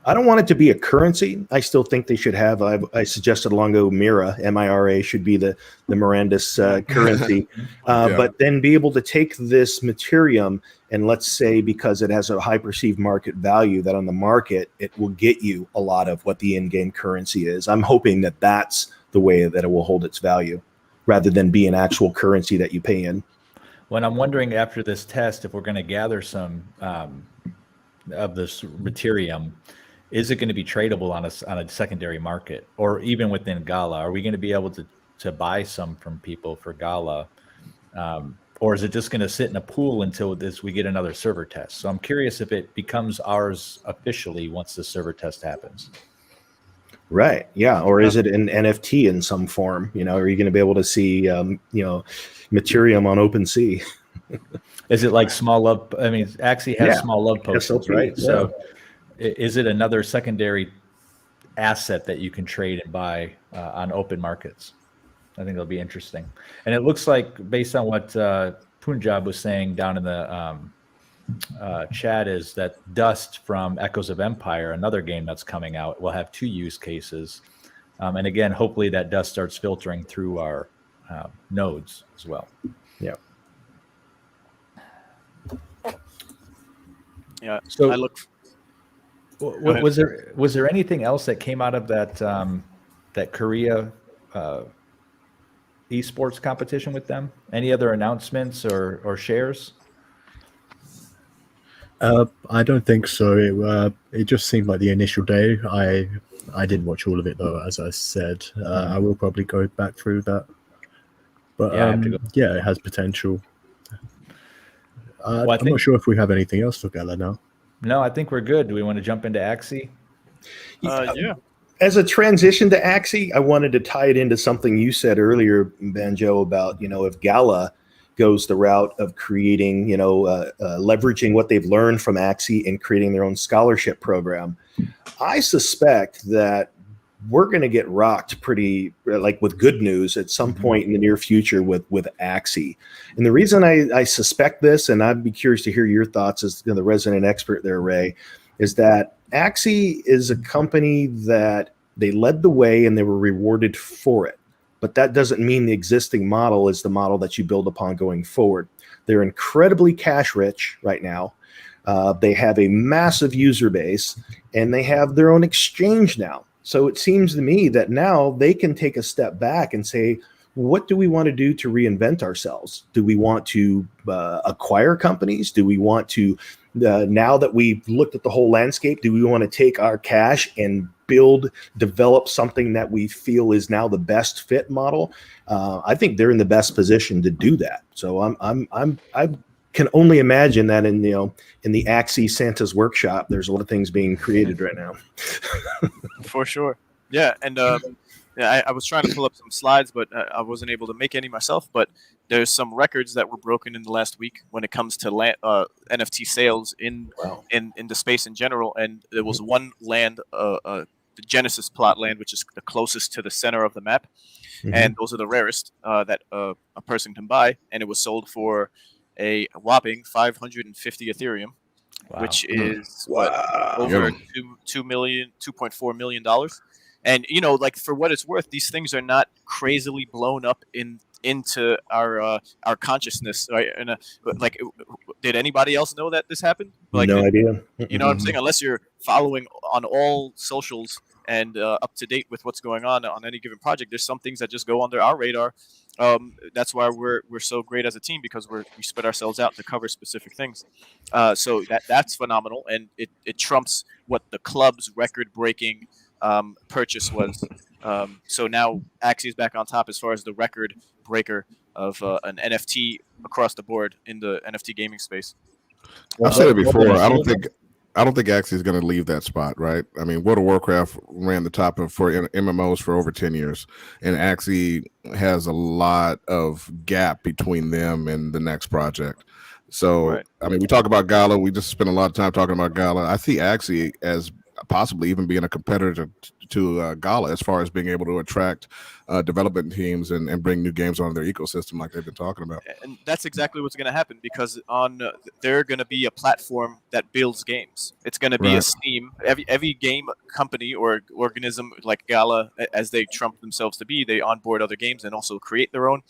I don't want it to be a currency. I still think they should have, I suggested long ago, Mira, MIRA should be the Mirandus currency. But then be able to take this Materium and, let's say, because it has a high perceived market value, that on the market, it will get you a lot of what the in-game currency is. I'm hoping that that's the way that it will hold its value, rather than be an actual currency that you pay in. When I'm wondering after this test, if we're going to gather some of this Materium, is it going to be tradable on a secondary market, or even within Gala? Are we going to be able to buy some from people for Gala, or is it just going to sit in a pool until we get another server test? So I'm curious if it becomes ours officially once the server test happens. Right. Yeah. Or is it an NFT in some form? Are you going to be able to see Materium on OpenSea? Is it like small love? I mean, Axie has small love potions, right? Yeah. So is it another secondary asset that you can trade and buy on open markets? I think it'll be interesting. And it looks like, based on what Punjab was saying down in the chat, is that Dust from Echoes of Empire, another game that's coming out, will have 2 use cases. And again, hopefully that Dust starts filtering through our nodes as well. Yeah. Yeah. So I look. was there anything else that came out of that Korea esports competition with them? Any other announcements or shares? I don't think so. It just seemed like the initial day. I didn't watch all of it though, as I said. I will probably go back through that. But yeah, it has potential. I'm not sure if we have anything else for Gala now. No, I think we're good. Do we want to jump into Axie? Yeah. As a transition to Axie, I wanted to tie it into something you said earlier, Banjo, about, if Gala goes the route of creating, leveraging what they've learned from Axie and creating their own scholarship program. I suspect that we're going to get rocked pretty, like, with good news at some point in the near future with Axie. And the reason I suspect this, and I'd be curious to hear your thoughts as the resident expert there, Ray, is that Axie is a company that they led the way and they were rewarded for it. But that doesn't mean the existing model is the model that you build upon going forward. They're incredibly cash rich right now. They have a massive user base, and they have their own exchange now. So it seems to me that now they can take a step back and say, what do we want to do to reinvent ourselves? Do we want to acquire companies? Do we want to, now that we've looked at the whole landscape, do we want to take our cash and develop something that we feel is now the best fit model? I think they're in the best position to do that. So I can only imagine that in the Axie Santa's workshop, there's a lot of things being created right now. For sure. Yeah. And I was trying to pull up some slides, but I wasn't able to make any myself. But there's some records that were broken in the last week when it comes to NFT sales in the space in general. And there was one land, the Genesis plot land, which is the closest to the center of the map. Mm-hmm. And those are the rarest that a person can buy. And it was sold for a whopping 550 Ethereum, which is over $2.4 million. And like, for what it's worth, these things are not crazily blown up into our consciousness, right? And like, did anybody else know that this happened? Like, no idea. You know what I'm saying? Unless you're following on all socials and up to date with what's going on any given project, there's some things that just go under our radar. That's why we're so great as a team, because we spread ourselves out to cover specific things. So that's phenomenal, and it trumps what the club's record-breaking purchase was. So now Axie is back on top as far as the record breaker of an NFT across the board in the NFT gaming space. I've said it before. I don't think Axie is going to leave that spot, right? I mean, World of Warcraft ran the top for MMOs for over 10 years, and Axie has a lot of gap between them and the next project. So, right. I mean, we talk about Gala. We just spent a lot of time talking about Gala. I see Axie as possibly even being a competitor to Gala as far as being able to attract development teams and bring new games onto their ecosystem like they've been talking about. And that's exactly what's going to happen, because they're going to be a platform that builds games. It's going to be a Steam. Every game company or organism like Gala, as they trump themselves to be, they onboard other games and also create their own.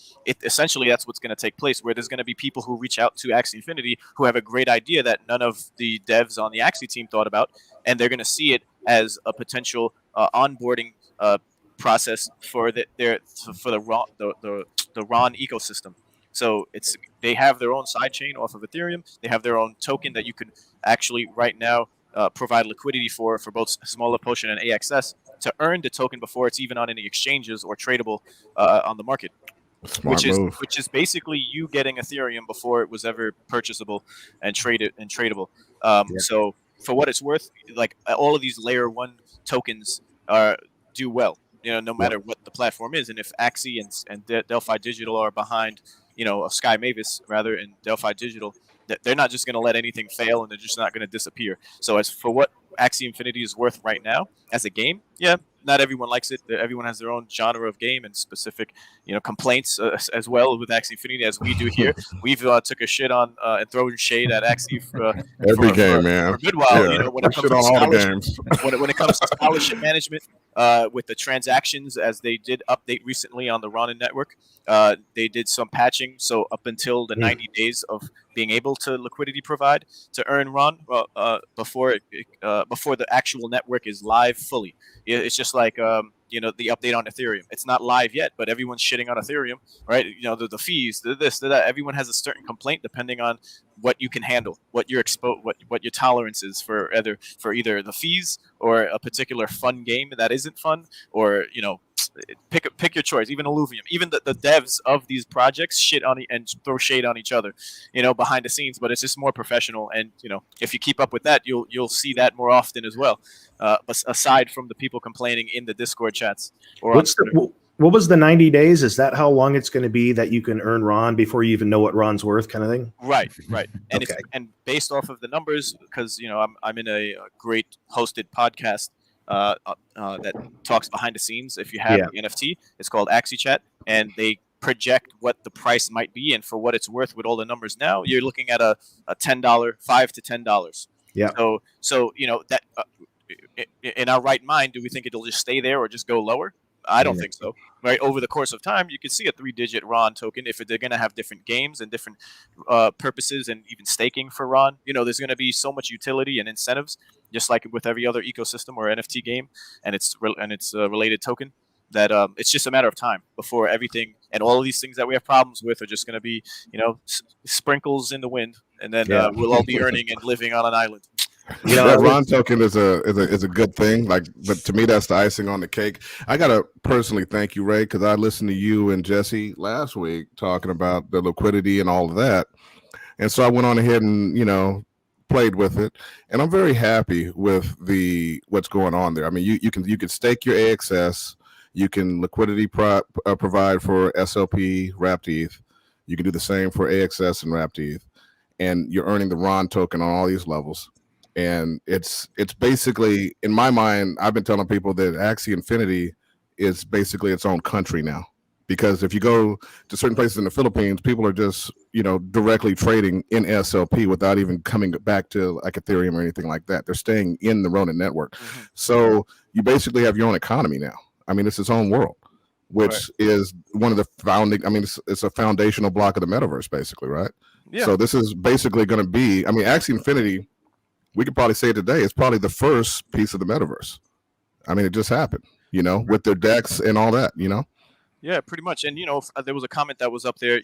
Essentially, that's what's going to take place, where there's going to be people who reach out to Axie Infinity who have a great idea that none of the devs on the Axie team thought about, and they're going to see it as a potential onboarding process for the RON ecosystem. So they have their own sidechain off of Ethereum. They have their own token that you can actually right now provide liquidity for both Smaller Potion and AXS to earn the token before it's even on any exchanges or tradable on the market. Which is basically you getting Ethereum before it was ever purchasable and tradable. So for what it's worth, like, all of these layer 1 tokens do well, no matter what the platform is. And if Axie and Delphi Digital are behind, Sky Mavis rather, and Delphi Digital, they're not just going to let anything fail, and they're just not going to disappear. So as for what Axie Infinity is worth right now as a game, not everyone likes it. Everyone has their own genre of game and specific, complaints as well with Axie Infinity, as we do here. We've took a shit on and thrown shade at Axie for every game, man. For a good while. Yeah. When it comes to all the games. when it comes to scholarship management, with the transactions, as they did update recently on the Ronin network, they did some patching. So up until the 90 days of being able to liquidity provide to earn RON, before the actual network is live fully. It's just like the update on Ethereum. It's not live yet, but everyone's shitting on Ethereum, right? The fees, this, that. Everyone has a certain complaint depending on what you can handle, what your what your tolerance is for either the fees or a particular fun game that isn't fun, or pick your choice. Even Illuvium, even the devs of these projects shit on and throw shade on each other, behind the scenes. But it's just more professional, and if you keep up with that, you'll see that more often as well. Aside from the people complaining in the Discord chats or what was the 90 days? Is that how long it's going to be that you can earn RON before you even know what RON's worth, kind of thing? Right. And okay. And based off of the numbers, because I'm in a great hosted podcast that talks behind the scenes. If you have the NFT, it's called Axie Chat, and they project what the price might be, and for what it's worth with all the numbers now, you're looking at a $10, $5 to $10. Yeah. So that in our right mind, do we think it'll just stay there or just go lower? I don't think so. Right, over the course of time, you could see a 3-digit RON token if they're going to have different games and different purposes, and even staking for RON. There's going to be so much utility and incentives, just like with every other ecosystem or NFT game, and its related token, that it's just a matter of time before everything and all of these things that we have problems with are just going to be, sprinkles in the wind, and then we'll all be earning and living on an island. That Ron token is a good thing. Like, but to me, that's the icing on the cake. I gotta personally thank you, Ray, because I listened to you and Jesse last week talking about the liquidity and all of that, and so I went on ahead and played with it, and I'm very happy with what's going on there. I mean, you can stake your AXS, you can liquidity provide for SLP wrapped ETH, you can do the same for AXS and wrapped ETH, and you're earning the Ron token on all these levels. And it's basically, in my mind, I've been telling people that Axie Infinity is basically its own country now. Because if you go to certain places in the Philippines, people are just, directly trading in SLP without even coming back to like Ethereum or anything like that. They're staying in the Ronin network. Mm-hmm. So you basically have your own economy now. I mean, it's its own world, which is one of the founding, it's a foundational block of the metaverse, basically, right? Yeah. So this is basically going to be, Axie Infinity, we could probably say today, it's probably the first piece of the metaverse. It just happened, with their decks and all that, Yeah, pretty much. And, there was a comment that was up there,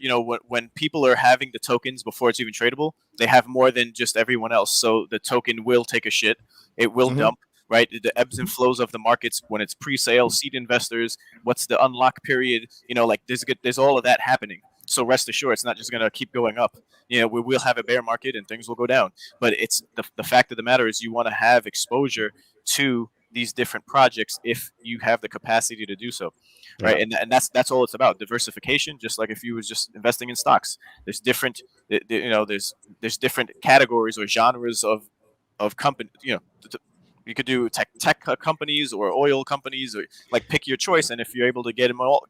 when people are having the tokens before it's even tradable, they have more than just everyone else. So the token will take a shit. It will dump, right? The ebbs and flows of the markets when it's pre-sale, seed investors, what's the unlock period, there's all of that happening. So rest assured, it's not just going to keep going up. We will have a bear market and things will go down. But it's the fact of the matter is you want to have exposure to these different projects if you have the capacity to do so, right? Yeah. And that's all it's about, diversification. Just like if you was just investing in stocks, there's different, there's different categories or genres of company. You could do tech companies or oil companies, or like pick your choice. And if you're able to get them all,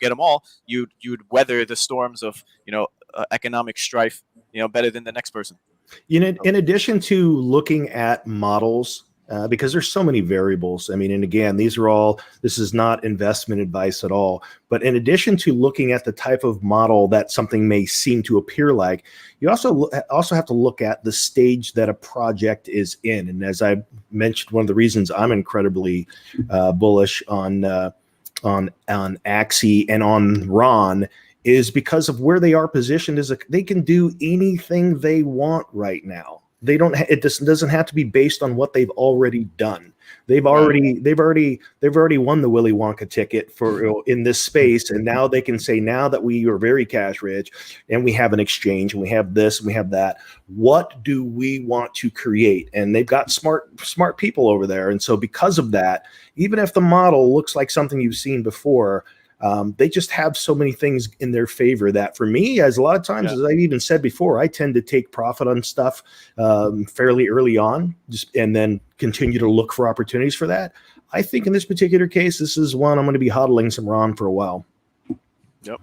you'd weather the storms of economic strife, better than the next person. In addition to looking at models, because there's so many variables. And again, this is not investment advice at all. But in addition to looking at the type of model that something may seem to appear like, you also have to look at the stage that a project is in. And as I mentioned, one of the reasons I'm incredibly bullish on Axie and on Ron is because of where they are positioned. They can do anything they want right now. It doesn't have to be based on what they've already done. They've already won the Willy Wonka ticket for in this space, and now they can say, now that we are very cash rich and we have an exchange and we have this and we have that, what do we want to create? And they've got smart people over there, and so because of that, even if the model looks like something you've seen before, they just have so many things in their favor that, for me, as a lot of times, as I've even said before, I tend to take profit on stuff fairly early on, and then continue to look for opportunities for that. I think in this particular case, this is one I'm going to be hodling some Ron for a while. Yep.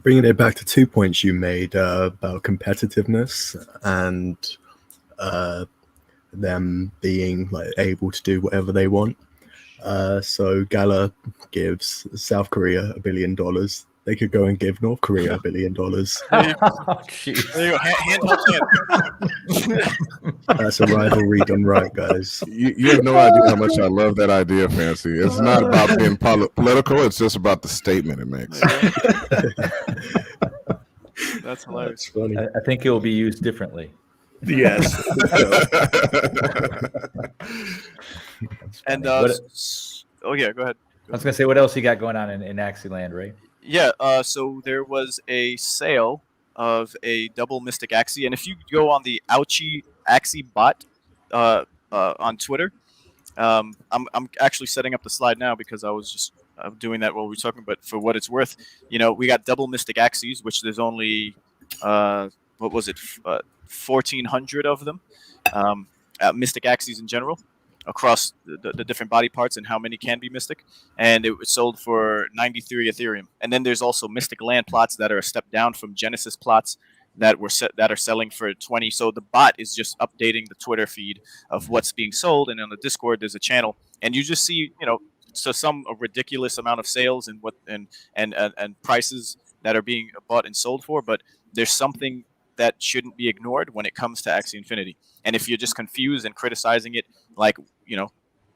Bringing it back to 2 points you made about competitiveness and them being able to do whatever they want. So Gala gives South Korea $1 billion. They could go and give North Korea $1 billion. That's a rivalry done right, guys. You have no idea how much I love that idea, Fancy. It's not about being political. It's just about the statement it makes. That's hilarious. That's funny. I think it will be used differently. Yes. And go ahead. I was gonna say, what else you got going on in Axie Land, right? Yeah. So there was a sale of a double Mystic Axie, and if you go on the Ouchie Axie bot on Twitter, I'm actually setting up the slide now because I was just doing that while we were talking. But for what it's worth, we got double Mystic Axies, which there's only 1,400 of them. Mystic Axies in general, across the different body parts and how many can be Mystic, and it was sold for 93 Ethereum. And then there's also Mystic Land plots that are a step down from Genesis plots that are selling for 20. So the bot is just updating the Twitter feed of what's being sold, and on the Discord there's a channel, and you just see so some a ridiculous amount of sales and prices that are being bought and sold for, but there's something that shouldn't be ignored when it comes to Axie Infinity. And if you're just confused and criticizing it like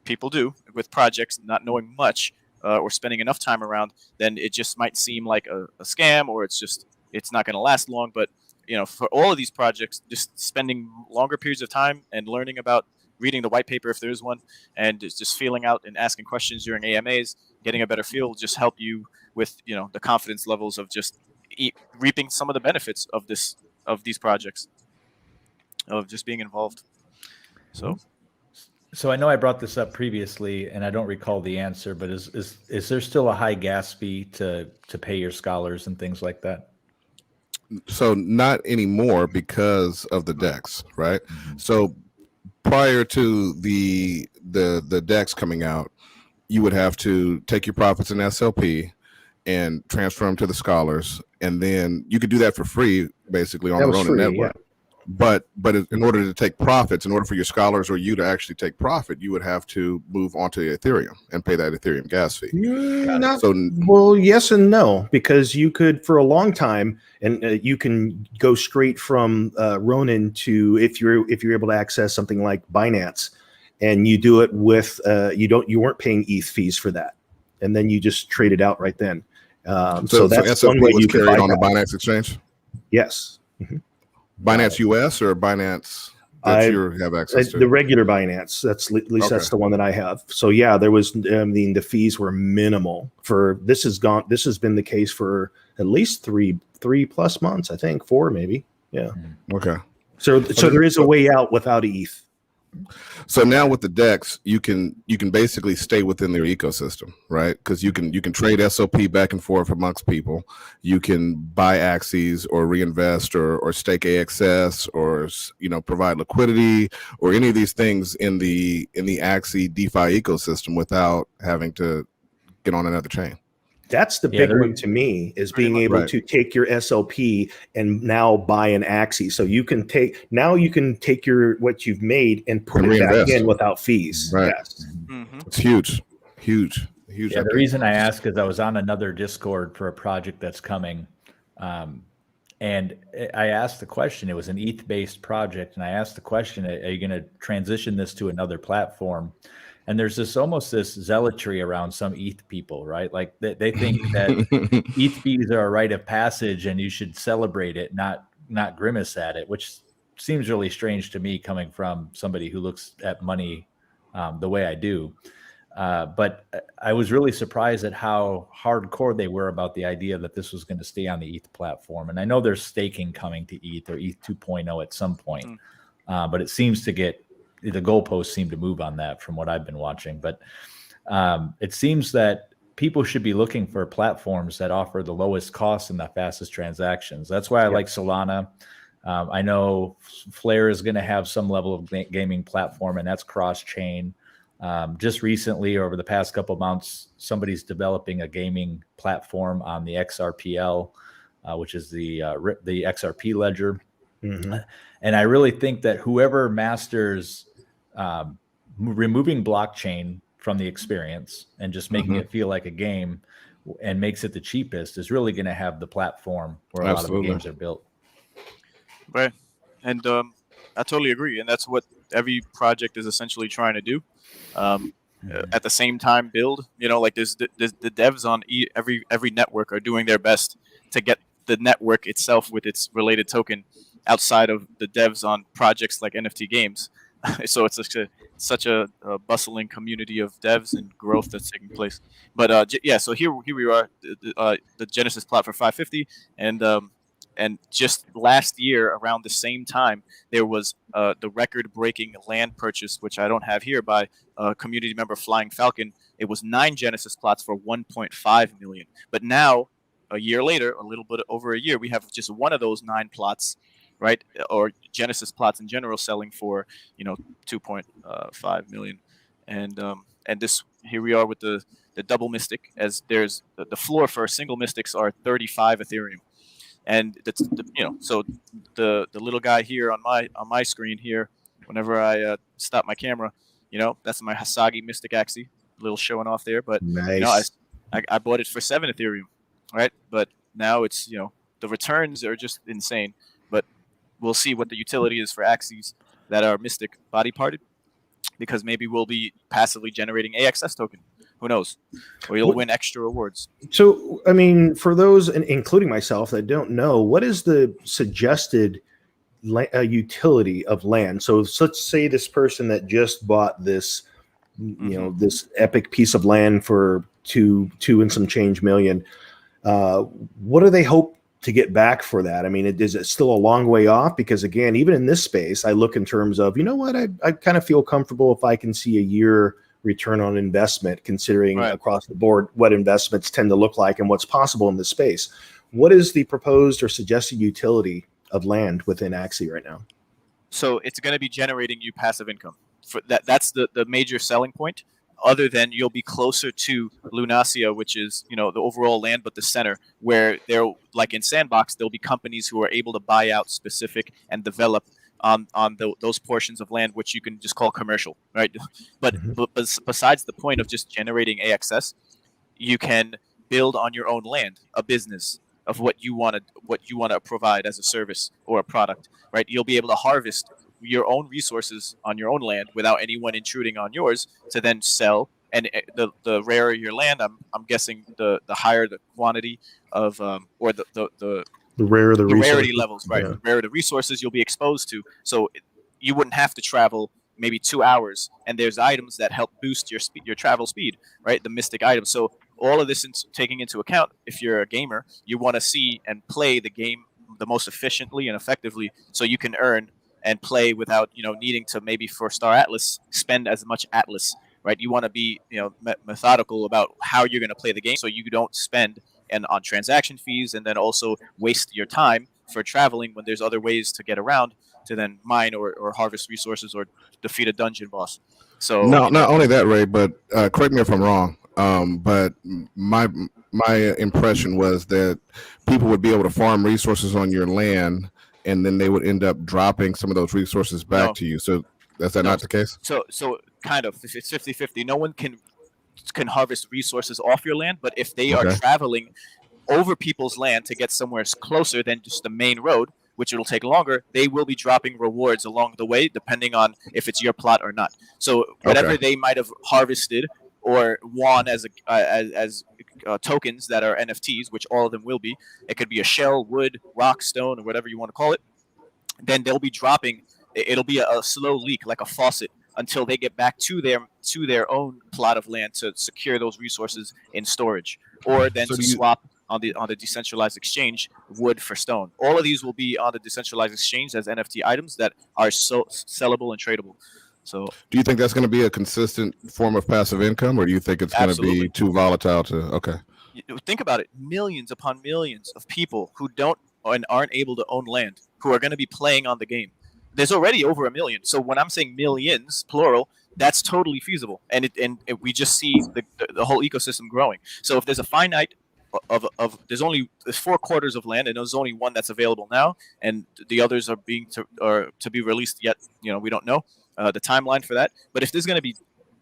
people do with projects not knowing much, or spending enough time around, then it just might seem like a scam, or it's not going to last long. But for all of these projects, just spending longer periods of time and learning about, reading the white paper if there is one, and just feeling out and asking questions during AMAs, getting a better feel, will just help you with the confidence levels of just reaping some of the benefits of these projects, of just being involved. So I know I brought this up previously, and I don't recall the answer, but is there still a high gas fee to pay your scholars and things like that? So not anymore because of the DEX, right? So prior to the DEX coming out, you would have to take your profits in SLP and transfer them to the scholars, and then you could do that for free, basically on the Ronin network. Yeah. But in order to take profits, in order for your scholars or you to actually take profit, you would have to move onto Ethereum and pay that Ethereum gas fee. Well, yes and no, because you could for a long time, and you can go straight from Ronin to if you're able to access something like Binance, and you do it with you weren't paying ETH fees for that, and then you just trade it out right then. So that's SLP one way was you can carried on the Binance exchange. Yes. Mm-hmm. Binance US or Binance that you have access to? The regular Binance. That's at least that's the one that I have. So yeah, there was the fees were minimal for this has been the case for at least three plus months, I think 4 maybe. Yeah. Okay. So there is a way out without ETH. So now with the DEX, you can basically stay within their ecosystem, right? Because you can trade SOP back and forth amongst people. You can buy Axes or reinvest or stake AXS or provide liquidity or any of these things in the Axie DeFi ecosystem without having to get on another chain. That's the big one to me, is being able to take your SLP and now buy an Axie. So you can take what you've made and put it back in without fees. Right. Yes. Mm-hmm. It's huge. Yeah, the reason I ask is I was on another Discord for a project that's coming. And I asked the question, it was an ETH-based project, and I asked the question, are you going to transition this to another platform? And there's almost this zealotry around some ETH people, right? Like they think that ETH fees are a rite of passage and you should celebrate it, not grimace at it, which seems really strange to me coming from somebody who looks at money the way I do. But I was really surprised at how hardcore they were about the idea that this was going to stay on the ETH platform. And I know there's staking coming to ETH or ETH 2.0 at some point, but it seems to the goalposts seem to move on that from what I've been watching. But it seems that people should be looking for platforms that offer the lowest cost and the fastest transactions. That's why I like Solana. I know Flare is going to have some level of gaming platform, and that's cross-chain. Just recently, over the past couple of months, somebody's developing a gaming platform on the XRPL, which is the XRP ledger. Mm-hmm. And I really think that whoever masters removing blockchain from the experience and just making it feel like a game and makes it the cheapest is really going to have the platform where a lot of the games are built. Right. And I totally agree. And that's what every project is essentially trying to do. At the same time, build, like there's the devs on every network are doing their best to get the network itself with its related token outside of the devs on projects like NFT games. So it's such a bustling community of devs and growth that's taking place. But so here we are, the Genesis plot for 550, and just last year around the same time there was the record-breaking land purchase, which I don't have here, by a community member Flying Falcon. It was 9 Genesis plots for 1.5 million. But now, a year later, a little bit over a year, we have just one of those 9 plots, right, or Genesis plots in general, selling for 2.5 million, and this here we are with the double mystic, as there's the floor for single mystics are 35 Ethereum, and that's so the little guy here on my screen here, whenever I stop my camera, that's my Hasagi Mystic Axie, a little showing off there, but nice. I bought it for 7 Ethereum, right, but now it's the returns are just insane. We'll see what the utility is for Axies that are Mystic body parted, because maybe we'll be passively generating AXS token who knows? Or you'll win extra rewards. So, I mean, for those, including myself, that don't know, what is the suggested utility of land? So let's say this person that just bought this, this epic piece of land for two and some change million. What do they hope to get back for that? I mean, is it still a long way off? Because again, even in this space, I look in terms of, I kind of feel comfortable if I can see a year return on investment, considering across the board what investments tend to look like and what's possible in this space. What is the proposed or suggested utility of land within Axie right now? So it's going to be generating you passive income. That's the major selling point. Other than you'll be closer to Lunasia, which is the overall land, but the center, where they're like in Sandbox, there'll be companies who are able to buy out specific and develop on those portions of land, which you can just call commercial, right? But besides the point of just generating AXS, you can build on your own land a business of what you want to provide as a service or a product, right? You'll be able to harvest your own resources on your own land without anyone intruding on yours to then sell. And the rarer your land, I'm guessing the higher the quantity of or the rarer the rarity levels, right? The rarer the resources you'll be exposed to. So you wouldn't have to travel maybe 2 hours, and there's items that help boost your travel speed, right? The mystic items. So all of this taking into account, if you're a gamer, you want to see and play the game the most efficiently and effectively, so you can earn and play without needing to, maybe for Star Atlas, spend as much Atlas, right? You want to be methodical about how you're going to play the game, so you don't spend on transaction fees and then also waste your time for traveling when there's other ways to get around to then mine or harvest resources or defeat a dungeon boss. So no, not only that, Ray, but correct me if I'm wrong. But my impression was that people would be able to farm resources on your land, and then they would end up dropping some of those resources back to you. So is that not the case? So kind of, it's 50-50. No one can harvest resources off your land, but if they are traveling over people's land to get somewhere closer than just the main road, which it'll take longer, they will be dropping rewards along the way, depending on if it's your plot or not. So whatever they might have harvested or won as tokens that are NFTs, which all of them will be, it could be a shell, wood, rock, stone, or whatever you want to call it, then they'll be dropping. It'll be a slow leak, like a faucet, until they get back to their own plot of land to secure those resources in storage, or then swap on the decentralized exchange wood for stone. All of these will be on the decentralized exchange as NFT items that are so sellable and tradable. So, do you think that's going to be a consistent form of passive income, or do you think it's going to be too volatile to? Okay. Think about it: millions upon millions of people who don't and aren't able to own land, who are going to be playing on the game. There's already over 1 million. So when I'm saying millions, plural, that's totally feasible, and we just see the whole ecosystem growing. So if there's a finite there's 4 quarters of land, and there's only one that's available now, and the others are to be released yet. We don't know the timeline for that. But if there's going to be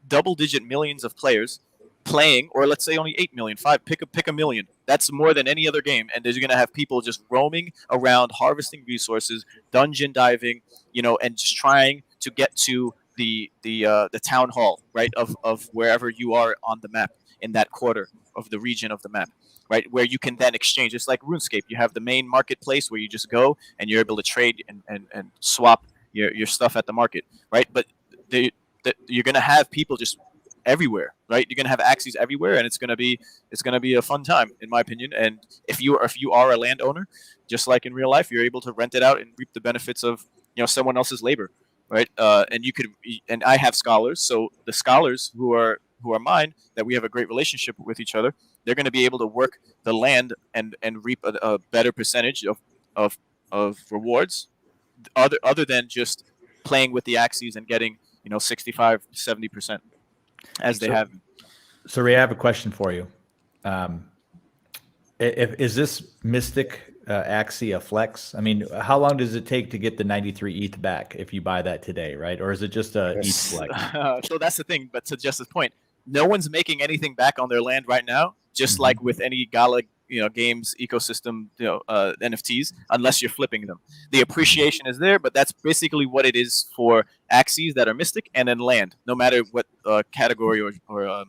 double-digit millions of players playing, or let's say only 8 million, pick a million. That's more than any other game, and there's going to have people just roaming around, harvesting resources, dungeon diving, and just trying to get to the town hall, right, of wherever you are on the map, in that quarter of the region of the map, right, where you can then exchange. It's like RuneScape. You have the main marketplace where you just go and you're able to trade and swap your stuff at the market, right? But you're going to have people just everywhere, right? You're going to have Axies everywhere, and it's going to be a fun time, in my opinion. And if you are a landowner, just like in real life, you're able to rent it out and reap the benefits of someone else's labor, right? And I have scholars, so the scholars who are mine, that we have a great relationship with each other, they're going to be able to work the land and reap a better percentage of rewards, other than just playing with the Axies and getting 65-70%. As they have. So Ray, I have a question for you. Is this Mystic Axie a flex? I mean, how long does it take to get the 93 ETH back if you buy that today, right? Or is it just a ETH flex? So that's the thing. But to Justin's point, no one's making anything back on their land right now. Just like with any Gala, games ecosystem, NFTs, unless you're flipping them. The appreciation is there, but that's basically what it is for axes that are mystic and then land, no matter what category or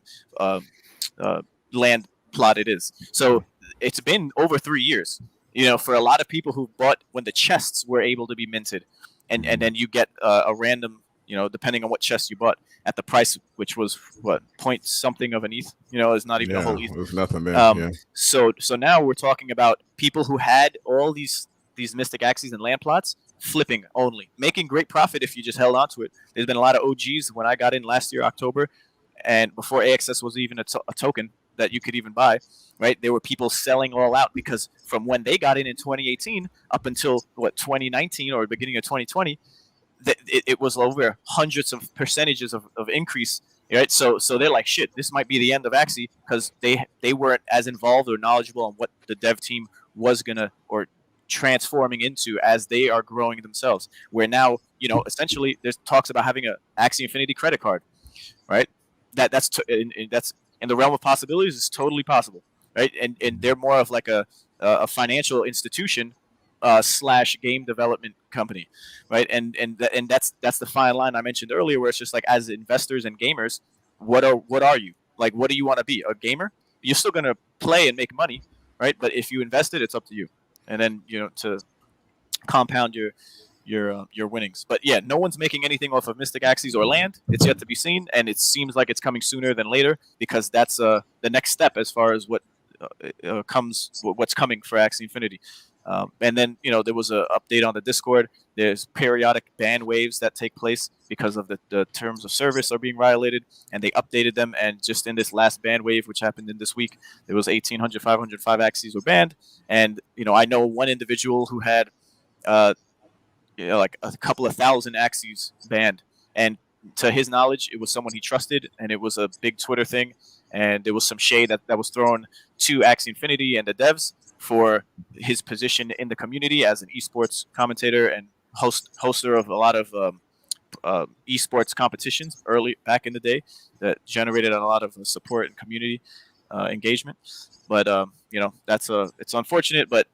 land plot it is. So it's been over 3 years, for a lot of people who bought when the chests were able to be minted, and then you get a random, depending on what chest you bought at the price, which was what, point something of an ETH, is not even a whole ETH. It was nothing, man. So now we're talking about people who had all these mystic axes and land plots flipping only, making great profit if you just held on to it. There's been a lot of OGs when I got in last year, October, and before AXS was even a token that you could even buy, right? There were people selling all out because from when they got in 2018 up until 2019 or beginning of 2020, it was over hundreds of percentages of increase, right? So they're like, shit, this might be the end of Axie, because they weren't as involved or knowledgeable on what the dev team was gonna or transforming into as they are growing themselves. Where now, essentially there's talks about having a Axie Infinity credit card, right? That's in the realm of possibilities. It's totally possible, right? And they're more of like a financial institution / game development company, right? And that's the fine line I mentioned earlier, where it's just like, as investors and gamers, what are you? Like, what do you want to be? A gamer? You're still gonna play and make money, right? But if you invested, it's up to you, and then to compound your winnings. But yeah, no one's making anything off of Mystic Axes or land. It's yet to be seen, and it seems like it's coming sooner than later, because that's the next step as far as what's coming for Axie Infinity. And then there was an update on the Discord. There's periodic ban waves that take place because of the terms of service are being violated, and they updated them. And just in this last ban wave, which happened in this week, there was 1,800, 505 Axies were banned. And I know one individual who had like a couple of thousand Axies banned, and to his knowledge, it was someone he trusted, and it was a big Twitter thing, and there was some shade that was thrown to Axie Infinity and the devs for his position in the community as an esports commentator and hoster of a lot of esports competitions early back in the day that generated a lot of support and community engagement. But it's unfortunate, but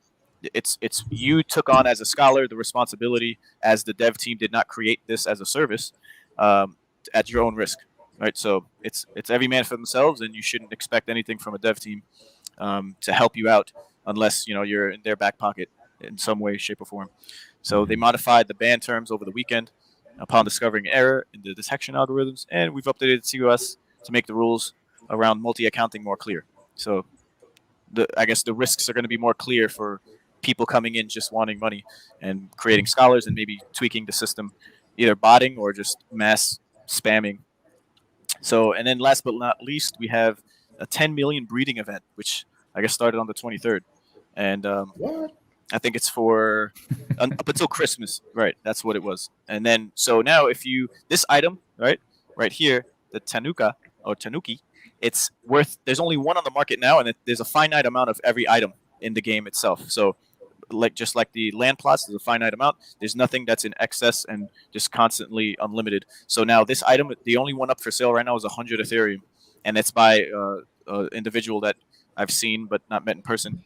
it's you took on as a scholar the responsibility, as the dev team did not create this as a service, at your own risk, right? So it's every man for themselves, and you shouldn't expect anything from a dev team to help you out unless you're in their back pocket in some way, shape, or form. So they modified the ban terms over the weekend upon discovering error in the detection algorithms, and we've updated COS to make the rules around multi-accounting more clear. So I guess the risks are going to be more clear for people coming in just wanting money and creating scholars, and maybe tweaking the system, either botting or just mass spamming. So, and then last but not least, we have a 10 million breeding event, which I guess started on the 23rd. And I think it's for up until Christmas, right? That's what it was. And then, so now this item, right here, the Tanuka or Tanuki, it's worth, there's only one on the market now, and there's a finite amount of every item in the game itself. So just like the land plots, there's a finite amount. There's nothing that's in excess and just constantly unlimited. So now this item, the only one up for sale right now is 100 Ethereum, and it's by an individual that I've seen but not met in person.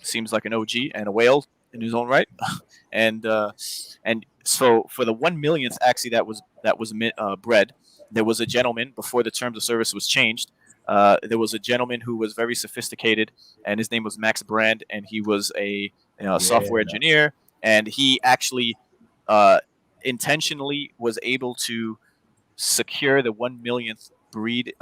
Seems like an OG and a whale in his own right. and so for the 1 millionth Axie that was bred, there was a gentleman, before the terms of service was changed. There was a gentleman who was very sophisticated, and his name was Max Brand, and he was a software engineer, and he actually intentionally was able to secure the 1 millionth Axie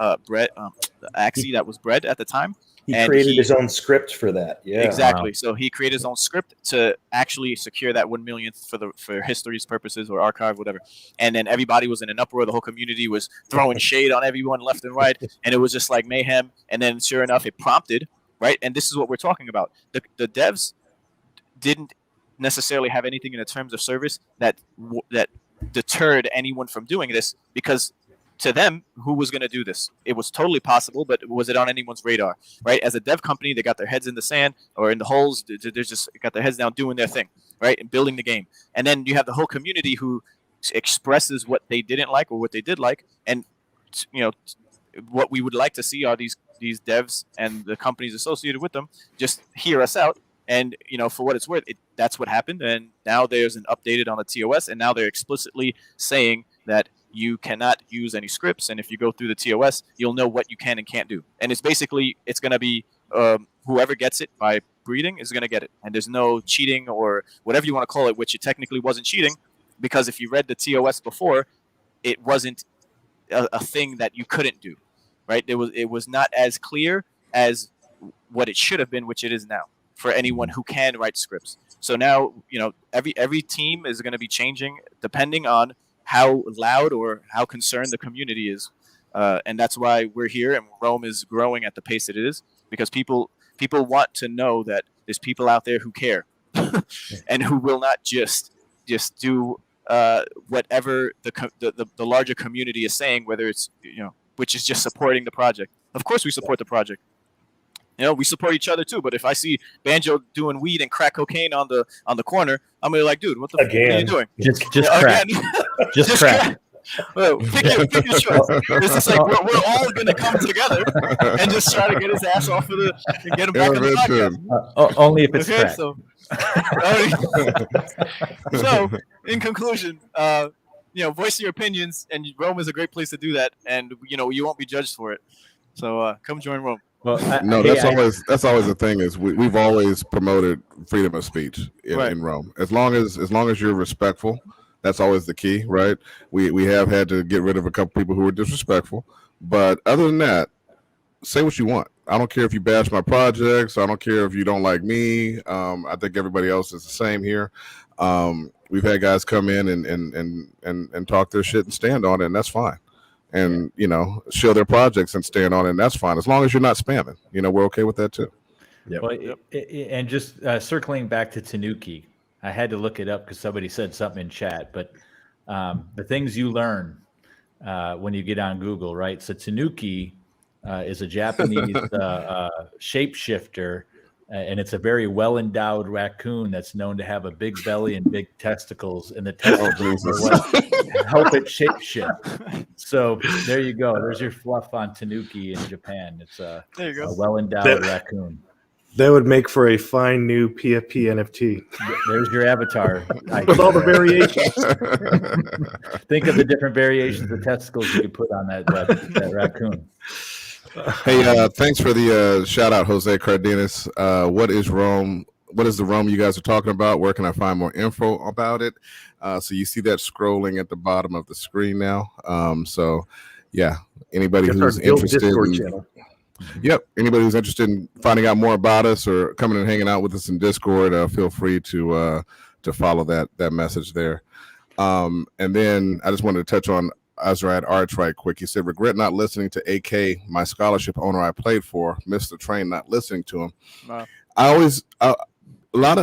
that was bred at the time. He created his own script for that. Yeah, exactly. Wow. So he created his own script to actually secure that 1 millionth for history's purposes or archive, whatever. And then everybody was in an uproar. The whole community was throwing shade on everyone left and right, and it was just like mayhem. And then, sure enough, it prompted, right? And this is what we're talking about. The devs didn't necessarily have anything in the terms of service that deterred anyone from doing this, because to them, who was going to do this? It was totally possible, but was it on anyone's radar, right? As a dev company, they got their heads in the sand or in the holes. They're just got their heads down doing their thing, right, and building the game. And then you have the whole community who expresses what they didn't like or what they did like, and what we would like to see are these devs and the companies associated with them just hear us out. And, for what it's worth, that's what happened. And now there's an updated on the TOS, and now they're explicitly saying that you cannot use any scripts. And if you go through the TOS, you'll know what you can and can't do. And it's going to be whoever gets it by breeding is going to get it. And there's no cheating or whatever you want to call it, which it technically wasn't cheating, because if you read the TOS before, it wasn't a thing that you couldn't do, right? It was not as clear as what it should have been, which it is now for anyone who can write scripts. So now, every team is going to be changing depending on how loud or how concerned the community is. And that's why we're here, and Rome is growing at the pace that it is, because people want to know that there's people out there who care and who will not just do whatever the larger community is saying, whether it's, which is just supporting the project. Of course we support the project. We support each other too. But if I see Banjo doing weed and crack cocaine on the corner, I'm gonna be like, dude, what the fuck are you doing? Just crack. Just crack. Well, pick your choice. It's just like we're all gonna come together and just try to get his ass off of and get him back on the podcast. Only if it's crack. So in conclusion, voice your opinions, and Rome is a great place to do that, and you won't be judged for it. So come join Rome. Well, that's always the thing is we've always promoted freedom of speech in Rome. As long as you're respectful, that's always the key, right? We have had to get rid of a couple people who were disrespectful, but other than that, say what you want. I don't care if you bash my projects. I don't care if you don't like me. I think everybody else is the same here. We've had guys come in and talk their shit and stand on it, and that's fine. And show their projects and stand on it, and that's fine as long as you're not spamming. We're okay with that too. Yep. Well, and just circling back to Tanuki, I had to look it up because somebody said something in chat. But the things you learn when you get on Google, right? So Tanuki is a Japanese shapeshifter, and it's a very well-endowed raccoon that's known to have a big belly and big testicles, and the testicles are what help it shapeshift. So there you go. There's your fluff on Tanuki in Japan. It's a well-endowed raccoon. That would make for a fine new PFP NFT. There's your avatar. With all the variations. Think of the different variations of testicles you could put on that raccoon. Hey, thanks for the shout out, Jose Cardenas. What is Rome? What is the Rome you guys are talking about? Where can I find more info about it? So you see that scrolling at the bottom of the screen now. So yeah, anybody who's interested anybody who's interested in finding out more about us or coming and hanging out with us in Discord, feel free to follow that message there. And then I just wanted to touch on Azrad Arch right quick. He said, regret not listening to AK, my scholarship owner I played for, missed the train not listening to him. Wow.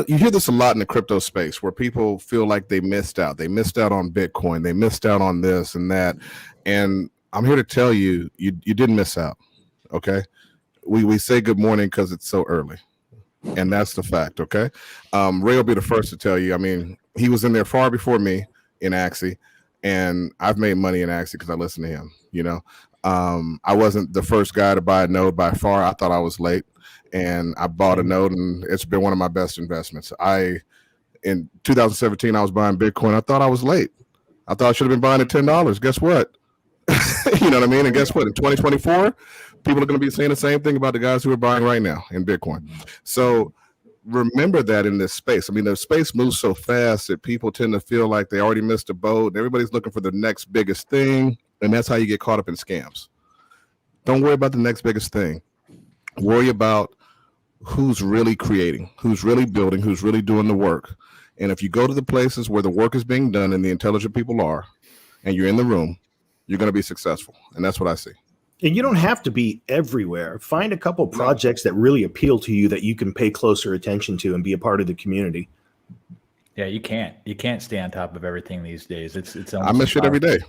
You hear this a lot in the crypto space where people feel like they missed out. They missed out on Bitcoin. They missed out on this and that. And I'm here to tell you, you didn't miss out. Okay. We say good morning because it's so early. And that's the fact. Okay. Ray will be the first to tell you. I mean, he was in there far before me in Axie. And I've made money in Axie because I listened to him. I wasn't the first guy to buy a node by far. I thought I was late, and I bought a node, and it's been one of my best investments. In 2017, I was buying Bitcoin. I thought I was late. I thought I should have been buying at $10. Guess what? You know what I mean? And guess what? In 2024, people are going to be saying the same thing about the guys who are buying right now in Bitcoin. So remember that in this space. I mean, the space moves so fast that people tend to feel like they already missed a boat. Everybody's looking for the next biggest thing, and that's how you get caught up in scams. Don't worry about the next biggest thing. Worry about who's really creating, who's really building, who's really doing the work. And if you go to the places where the work is being done and the intelligent people are, and you're in the room, you're going to be successful. And that's what I see. And you don't have to be everywhere. Find a couple projects that really appeal to you that you can pay closer attention to and be a part of the community. Yeah, you can't stay on top of everything these days. It's I miss it every day.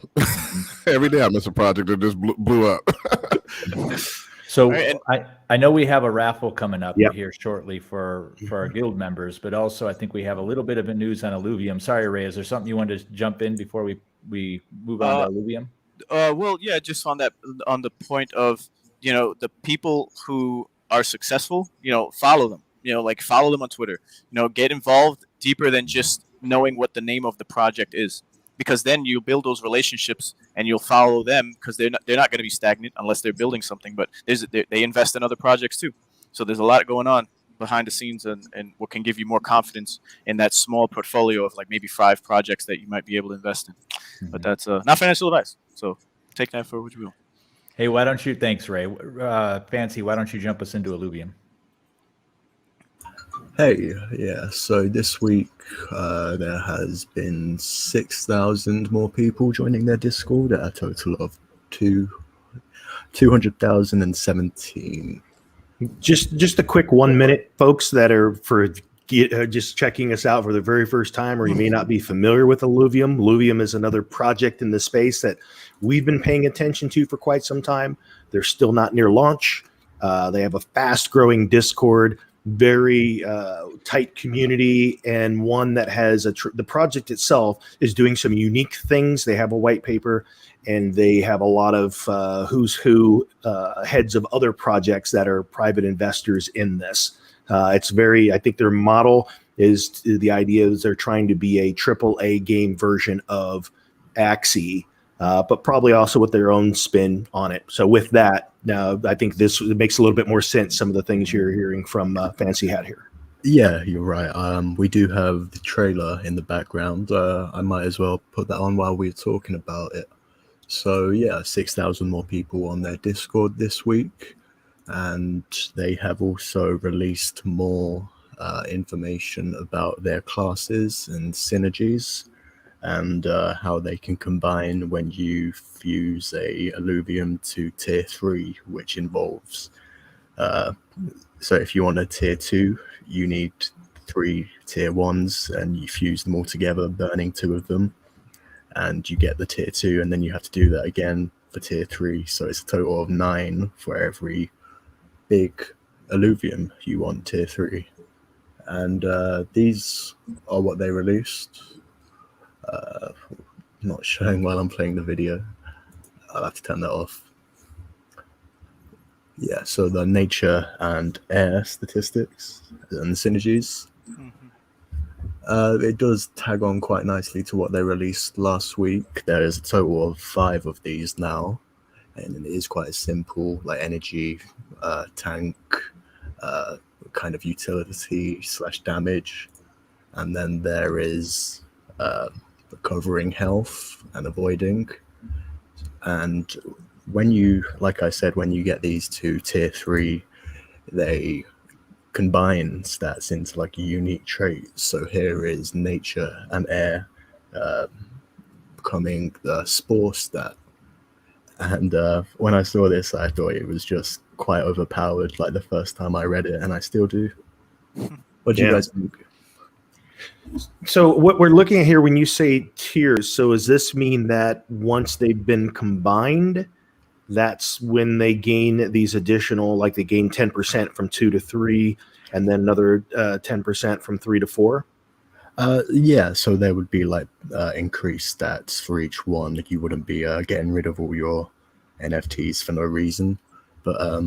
Every day I miss a project that just blew up. So I know we have a raffle coming up here shortly for our guild members, but also I think we have a little bit of a news on Illuvium. Sorry, Ray, is there something you wanted to jump in before we move on to Illuvium? Well, yeah, just on the point of, the people who are successful, follow them. Like follow them on Twitter. Get involved deeper than just knowing what the name of the project is, because then you build those relationships and you'll follow them because they're not going to be stagnant unless they're building something. But they invest in other projects too, so there's a lot going on behind the scenes, and what can give you more confidence in that small portfolio of like maybe 5 projects that you might be able to invest in. But that's not financial advice. So take that for what you will. Hey, thanks, Ray. Fancy, why don't you jump us into Illuvium? Hey, yeah. So this week there has been 6,000 more people joining their Discord at a total of 200,017. Just a quick 1 minute, folks that are just checking us out for the very first time, or you may not be familiar with Illuvium. Illuvium is another project in the space that we've been paying attention to for quite some time. They're still not near launch. They have a fast growing Discord, very tight community, and one that has the project itself is doing some unique things. They have a white paper, and they have a lot of who's who heads of other projects that are private investors in this. I think their model is, the idea is they're trying to be a AAA game version of Axie, but probably also with their own spin on it. So with that, now I think it makes a little bit more sense, some of the things you're hearing from Fancy Hat here. Yeah, you're right. We do have the trailer in the background. I might as well put that on while we're talking about it. So yeah, 6,000 more people on their Discord this week. And they have also released more information about their classes and synergies, and how they can combine when you fuse a Illuvium to tier 3, which involves so if you want a tier 2, you need 3 tier 1s, and you fuse them all together, burning 2 of them, and you get the tier 2, and then you have to do that again for tier 3. So it's a total of 9 for every big Illuvium you want tier 3. And these are what they released. Not showing while I'm playing the video. I'll have to turn that off. Yeah, so the nature and air statistics and synergies. It does tag on quite nicely to what they released last week. There is a total of 5 of these now, and it is quite simple, like energy, tank, kind of utility / damage, and then there is recovering health and avoiding. And when you, like I said, when you get these to tier 3, they combine stats into like a unique trait. So here is nature and air becoming the spore stat. And when I saw this, I thought it was just quite overpowered, like the first time I read it, and I still do. What do you guys think? So what we're looking at here, when you say tiers, so does this mean that once they've been combined, that's when they gain these additional, like they gain 10% from 2 to 3, and then another 10% from 3 to 4? Yeah, so there would be like increased stats for each one. You wouldn't be getting rid of all your NFTs for no reason. But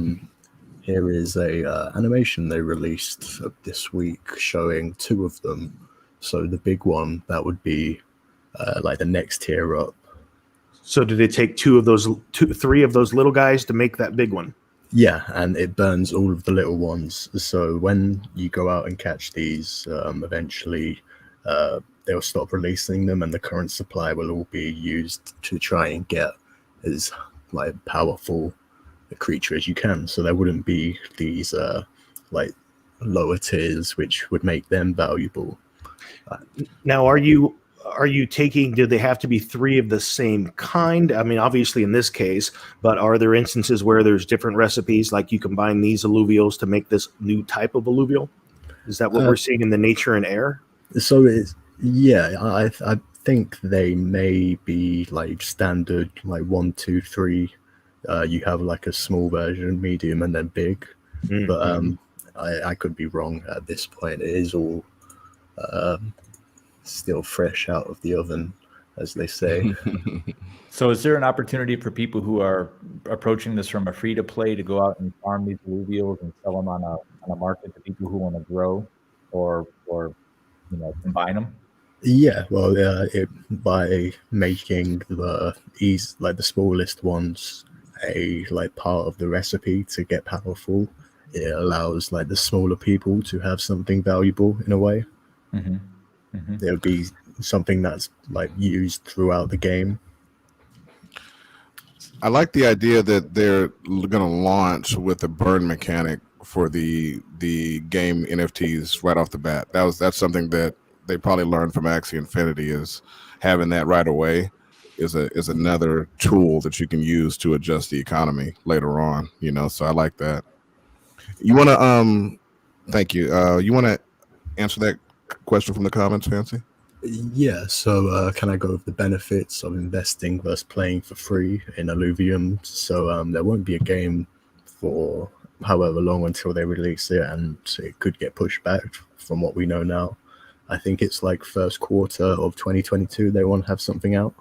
here is a animation they released this week showing 2 of them. So the big one, that would be like the next tier up. So did it take 3 of those little guys to make that big one? Yeah, and it burns all of the little ones. So when you go out and catch these, eventually they'll stop releasing them, and the current supply will all be used to try and get as like powerful a creature as you can. So there wouldn't be these like lower tiers which would make them valuable. Now, are you taking, do they have to be 3 of the same kind? I mean, obviously in this case, but are there instances where there's different recipes, like you combine these alluvials to make this new type of alluvial? Is that what we're seeing in the nature and air? So it's, yeah, I think they may be like standard, like 1, 2, 3. You have like a small version, medium, and then big. Mm-hmm. But I could be wrong at this point. It is all still fresh out of the oven. as they say. So is there an opportunity for people who are approaching this from a free-to-play to go out and farm these alluvials and sell them on a market to people who want to grow or combine them? Yeah, well, by making the smallest ones a part of the recipe to get powerful, it allows the smaller people to have something valuable in a way. Mm-hmm. Mm-hmm. It would be something that's used throughout the game. I like the idea that they're going to launch with a burn mechanic for the game NFTs right off the bat. That's something that they probably learned from Axie Infinity, is having that right away is another tool that you can use to adjust the economy later on. So I like that. You want to thank you. You want to answer that question from the comments, Fancy? Yeah, so can I go over the benefits of investing versus playing for free in Alluvium? So there won't be a game for however long until they release it, and it could get pushed back from what we know now. I think it's first quarter of 2022 they want to have something out.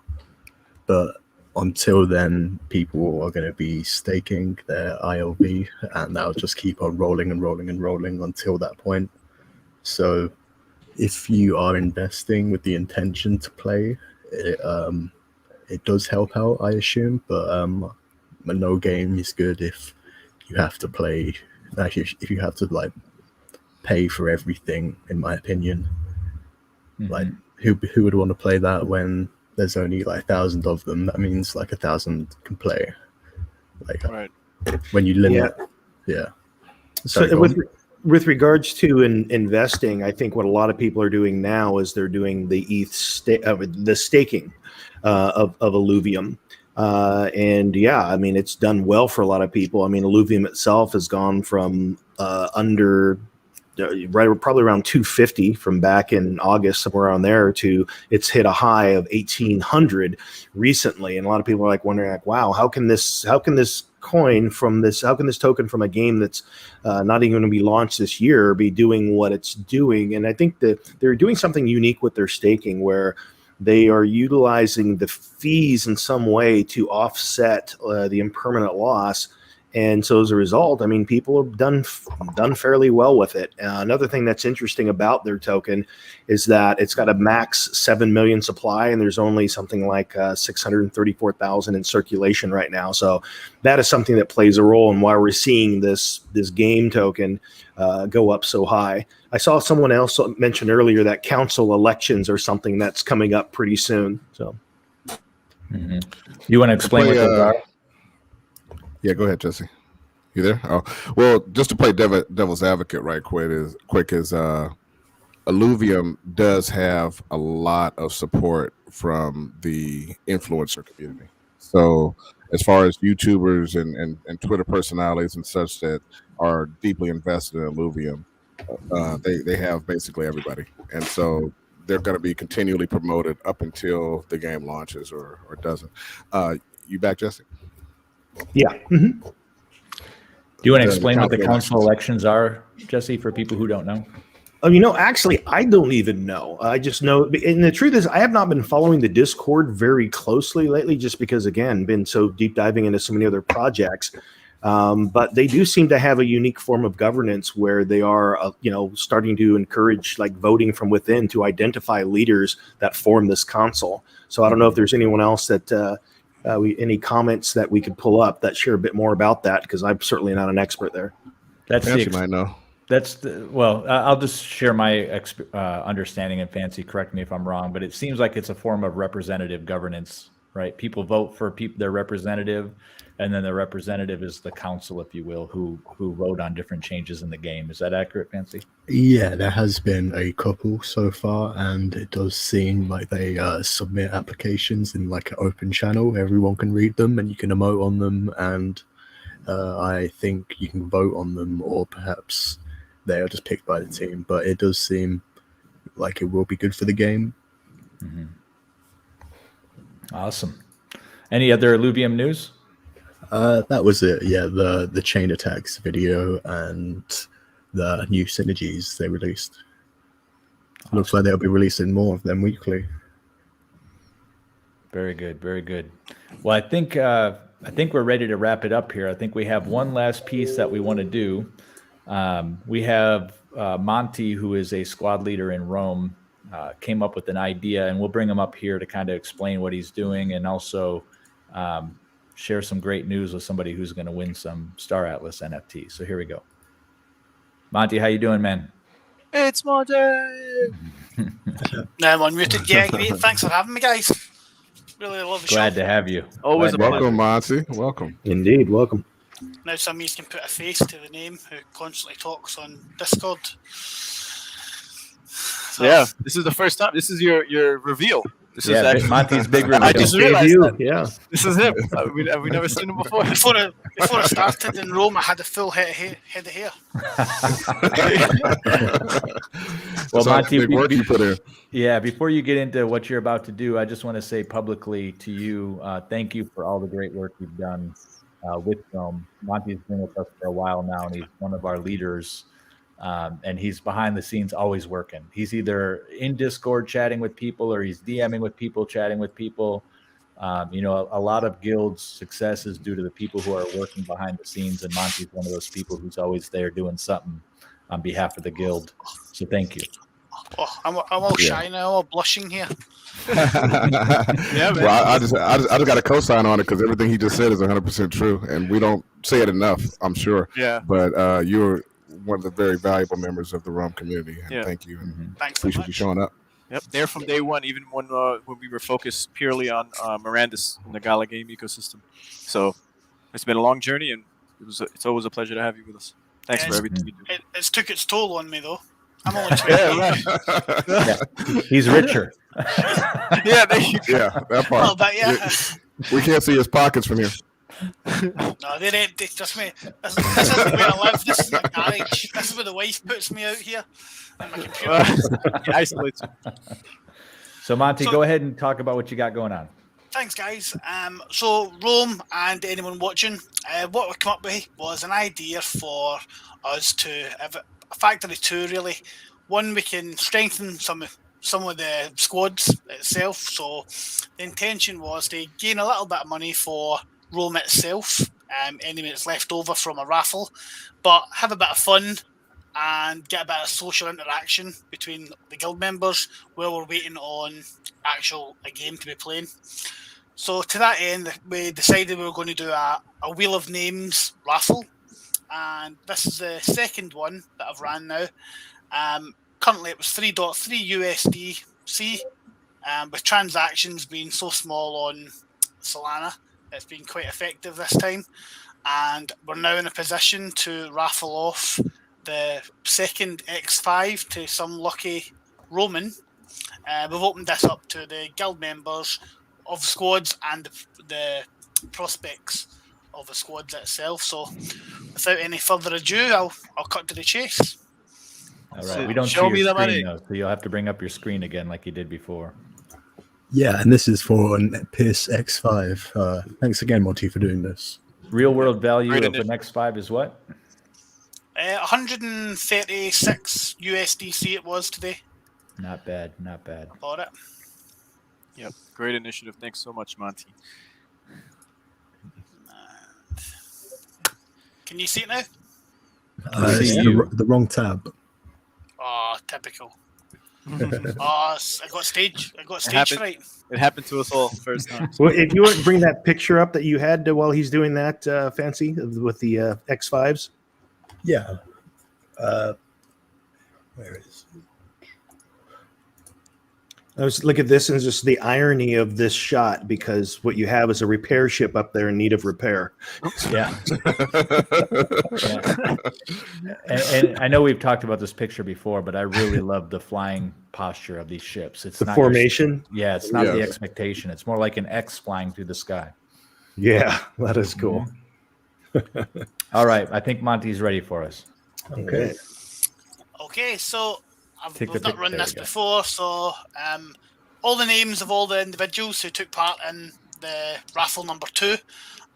But until then, people are going to be staking their ILV, and that'll just keep on rolling and rolling and rolling until that point. So if you are investing with the intention to play, it does help out, I assume. But no game is good if you have to play. Actually, if you have to pay for everything, in my opinion. Mm-hmm. Who would want to play that when there's only 1,000 of them? That means 1,000 can play. Right. When you limit, yeah. So with regards to investing, I think what a lot of people are doing now is they're doing the the staking of Alluvium. And yeah, I mean, it's done well for a lot of people. I mean, Alluvium itself has gone from probably around 250 from back in August, somewhere around there, to it's hit a high of 1,800 recently. And a lot of people are wondering, wow, how can this token from a game that's not even going to be launched this year be doing what it's doing? And I think that they're doing something unique with their staking, where they are utilizing the fees in some way to offset the impermanent loss. And so as a result, I mean, people have done fairly well with it. Another thing that's interesting about their token is that it's got a max 7 million supply, and there's only something like 634,000 in circulation right now. So that is something that plays a role in why we're seeing this game token go up so high. I saw someone else mention earlier that council elections are something that's coming up pretty soon. So, mm-hmm. You want to explain what those are? Yeah, go ahead, Jesse. You there? Oh, well, just to play devil's advocate right quick is Alluvium does have a lot of support from the influencer community. So as far as YouTubers and Twitter personalities and such that are deeply invested in Alluvium, they have basically everybody. And so they're going to be continually promoted up until the game launches or doesn't. You back, Jesse? Yeah. Mm-hmm. Do you want to explain what the council elections are, Jesse, for people who don't know? Oh, actually, I don't even know. I just know, and the truth is, I have not been following the Discord very closely lately, just because, again, been so deep diving into so many other projects. But they do seem to have a unique form of governance where they are, starting to encourage voting from within to identify leaders that form this council. So I don't know if there's anyone else that any comments that we could pull up that share a bit more about that, because I'm certainly not an expert there. Fancy might know. I'll just share my understanding, and Fancy, correct me if I'm wrong, but it seems like it's a form of representative governance, right? People vote for their representative, and then the representative is the council, if you will, who vote on different changes in the game. Is that accurate, Fancy? Yeah, there has been a couple so far, and it does seem like they submit applications in an open channel. Everyone can read them, and you can emote on them, and I think you can vote on them, or perhaps they are just picked by the team. But it does seem like it will be good for the game. Mm-hmm. Awesome. Any other Alluvium news? That was it. Yeah, the chain attacks video and the new synergies they released. Awesome. Looks like they'll be releasing more of them weekly. Very good. Very good. Well, I think we're ready to wrap it up here. I think we have one last piece that we want to do. We have Monty, who is a squad leader in Rome, came up with an idea, and we'll bring him up here to kind of explain what he's doing and also share some great news with somebody who's going to win some Star Atlas NFT. So here we go. Monty, how you doing, man? It's Monty. No, I'm unmuted. Yeah, great. Thanks for having me, guys. Really love the show. Glad to have you. Always a pleasure. Welcome, Monty. Welcome. Indeed, welcome. Now some of you can put a face to the name who constantly talks on Discord. So, Yeah, this is the first time. This is your reveal. This is actually Monty's big reveal. I just realized that. Yeah. This is him. Have we never seen him before? Before I started in Rome, I had a full head of hair. Well, That's all Monty, the big work you put in. Yeah, before you get into what you're about to do, I just want to say publicly to you, thank you for all the great work you've done with Rome. Monty's been with us for a while now, and he's one of our leaders. And he's behind the scenes always working. He's either in Discord chatting with people or he's DMing with people, chatting with people. A lot of Guild's success is due to the people who are working behind the scenes, and Monty's one of those people who's always there doing something on behalf of the Guild. So thank you. Oh, I'm all shy now, all blushing here. Yeah, man. Well, I just got a cosign on it because everything he just said is 100% true, and we don't say it enough, I'm sure. Yeah. But you're one of the very valuable members of the Rome community, and Yeah. thank you. And Thanks so appreciate you much. showing up. Yep, there from day one, even when we were focused purely on Miranda's in the Gala game ecosystem. So it's been a long journey, and it's always a pleasure to have you with us. Thanks for everything you do. It's took its toll on me though. I'm only 20. Yeah. He's richer. Yeah, there you go. Yeah, that part. Well, but yeah. We can't see his pockets from here. No, they're empty. Trust me. This isn't where I live. This is my garage. This is where the wife puts me out here. And my computer. Isolates you. So Monty, go ahead and talk about what you got going on. Thanks, guys. So Rome and anyone watching, what we come up with was an idea for us to have a factory two, really. One, we can strengthen some of the squads itself. So the intention was to gain a little bit of money for Rome itself, anything that's left over from a raffle, but have a bit of fun and get a bit of social interaction between the guild members while we're waiting on a game to be playing. So to that end, we decided we were going to do a Wheel of Names raffle, and this is the second one that I've ran now. Currently it was 3.3 USDC, with transactions being so small on Solana. It's been quite effective this time, and we're now in a position to raffle off the second X5 to some lucky Roman. We've opened this up to the guild members of squads and the prospects of the squads itself. So without any further ado, I'll cut to the chase. All right. We don't Show see me your the money. screen, though, so you'll have to bring up your screen again like you did before. Yeah, and this is for an Pierce X5. Thanks again, Monty, for doing this. Real world value Great of the next 5 is what? 136 USDC it was today. Not bad. Not bad. Bought it. Yep, great initiative. Thanks so much, Monty. Can you see it now? It's the wrong tab. Oh, typical. I got stage happened. fright. It happened to us all first time. Well, if you want to bring that picture up that you had while he's doing that, Fancy, with the X5s. Yeah. Where is it? I was look at this and just the irony of this shot, because what you have is a repair ship up there in need of repair. Yeah. And I know we've talked about this picture before, but I really love the flying posture of these ships. It's The not formation. it's not the Yes. expectation. It's more like an X flying through the sky. Yeah, that is cool. All right. I think Monty's ready for us. Okay. Okay, so Take the we've not pic- run there this we go. before, so all the names of all the individuals who took part in the raffle number 2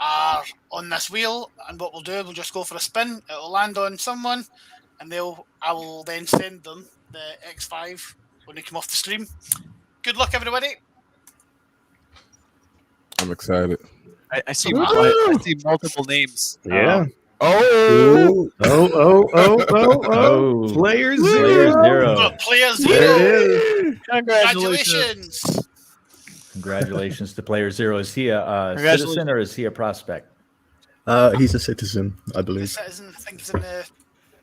are on this wheel, and what we'll do, we'll just go for a spin. It'll land on someone, and I will then send them the X5 when they come off the stream. Good luck, everybody. I'm excited. I see multiple names. Yeah. Oh, Oh. Player zero. Oh, player There zero. it is. Congratulations. Congratulations to player zero. Is he a Congratulations. citizen or is he a prospect? He's a citizen, I The believe. citizen, I think, is in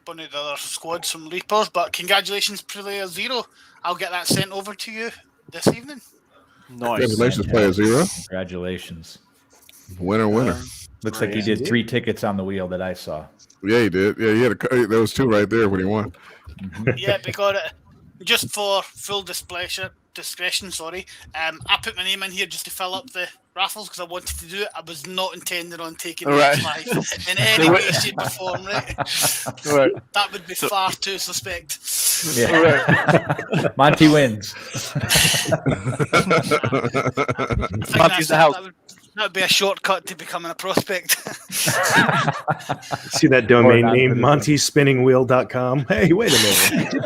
one of the other squads from Reapers. But congratulations, player zero. I'll get that sent over to you this evening. Nice. congratulations, player zero. Congratulations. Winner. Looks like he did 3 tickets on the wheel that I saw. Yeah, he did. Yeah, he had there was 2 right there when he won. Yeah, because just for full discretion, I put my name in here just to fill up the raffles because I wanted to do it. I was not intending on taking the Right. X5 in any way, shape, or form. Right? Right. That would be far too suspect. Yeah. Monty wins. Monty's the house. That would be a shortcut to becoming a prospect. See that domain Or name, not. montyspinningwheel.com. Hey, wait a minute.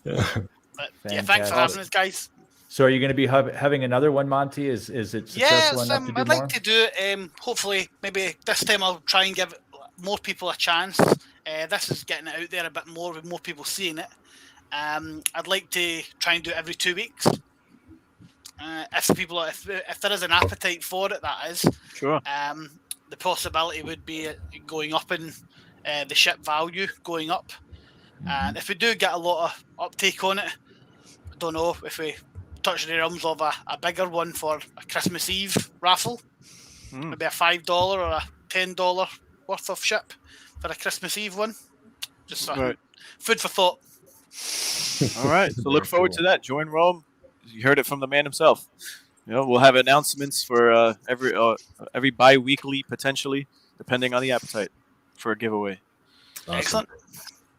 But, yeah, thanks for having us, guys. So are you going to be having another one, Monty? Is it successful Yes, enough to do I'd more? like to do it. Hopefully, maybe this time I'll try and give more people a chance. This is getting it out there a bit more with more people seeing it. I'd like to try and do it every 2 weeks. If there is an appetite for it, that is. Sure. The possibility would be it going up in the ship value going up. And if we do get a lot of uptake on it, I don't know if we touch the realms of a bigger one for a Christmas Eve raffle, maybe a $5 or a $10 worth of ship for a Christmas Eve one. Just food for thought. All right. So look forward to that. Join Rome. You heard it from the man himself. We'll have announcements for every bi-weekly, potentially, depending on the appetite, for a giveaway. Awesome. Excellent.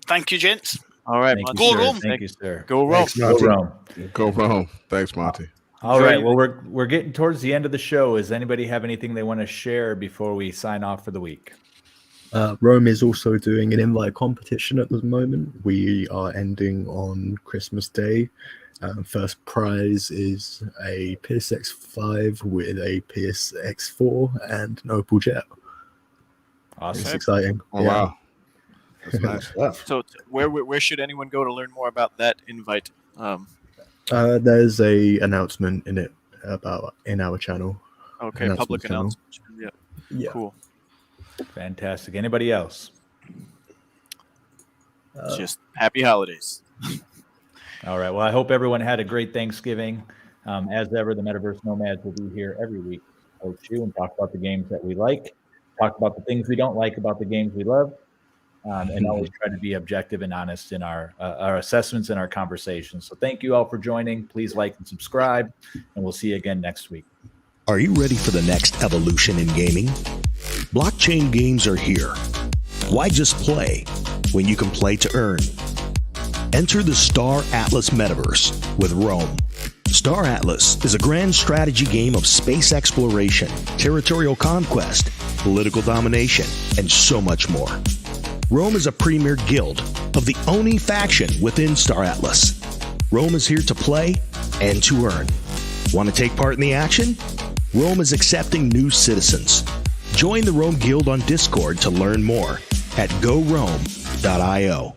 Thank you, gents. All right, Thank Monty. you, Go sir. Rome. Thank you, sir. Go Rome. Thanks, Monty. Go Rome. Go home. Thanks, Monty. All Enjoy right. your- Well, we're getting towards the end of the show. Does anybody have anything they want to share before we sign off for the week? Rome is also doing an invite competition at the moment. We are ending on Christmas Day. First prize is a PSX5 with a PSX4 and an Opel Jet. Awesome. It's exciting. Oh, wow. That's nice. So where should anyone go to learn more about that invite? There's a announcement in our channel. Okay, Announcement public channel. announcement. Yeah, cool. Fantastic. Anybody else? Just happy holidays. All right. Well, I hope everyone had a great Thanksgiving. As ever, the Metaverse Nomads will be here every week to coach you and talk about the games that we like, talk about the things we don't like about the games we love, and always try to be objective and honest in our assessments and our conversations. So thank you all for joining. Please like and subscribe, and we'll see you again next week. Are you ready for the next evolution in gaming? Blockchain games are here. Why just play when you can play to earn? Enter the Star Atlas Metaverse with Rome. Star Atlas is a grand strategy game of space exploration, territorial conquest, political domination, and so much more. Rome is a premier guild of the Oni faction within Star Atlas. Rome is here to play and to earn. Want to take part in the action? Rome is accepting new citizens. Join the Rome Guild on Discord to learn more at gorome.io.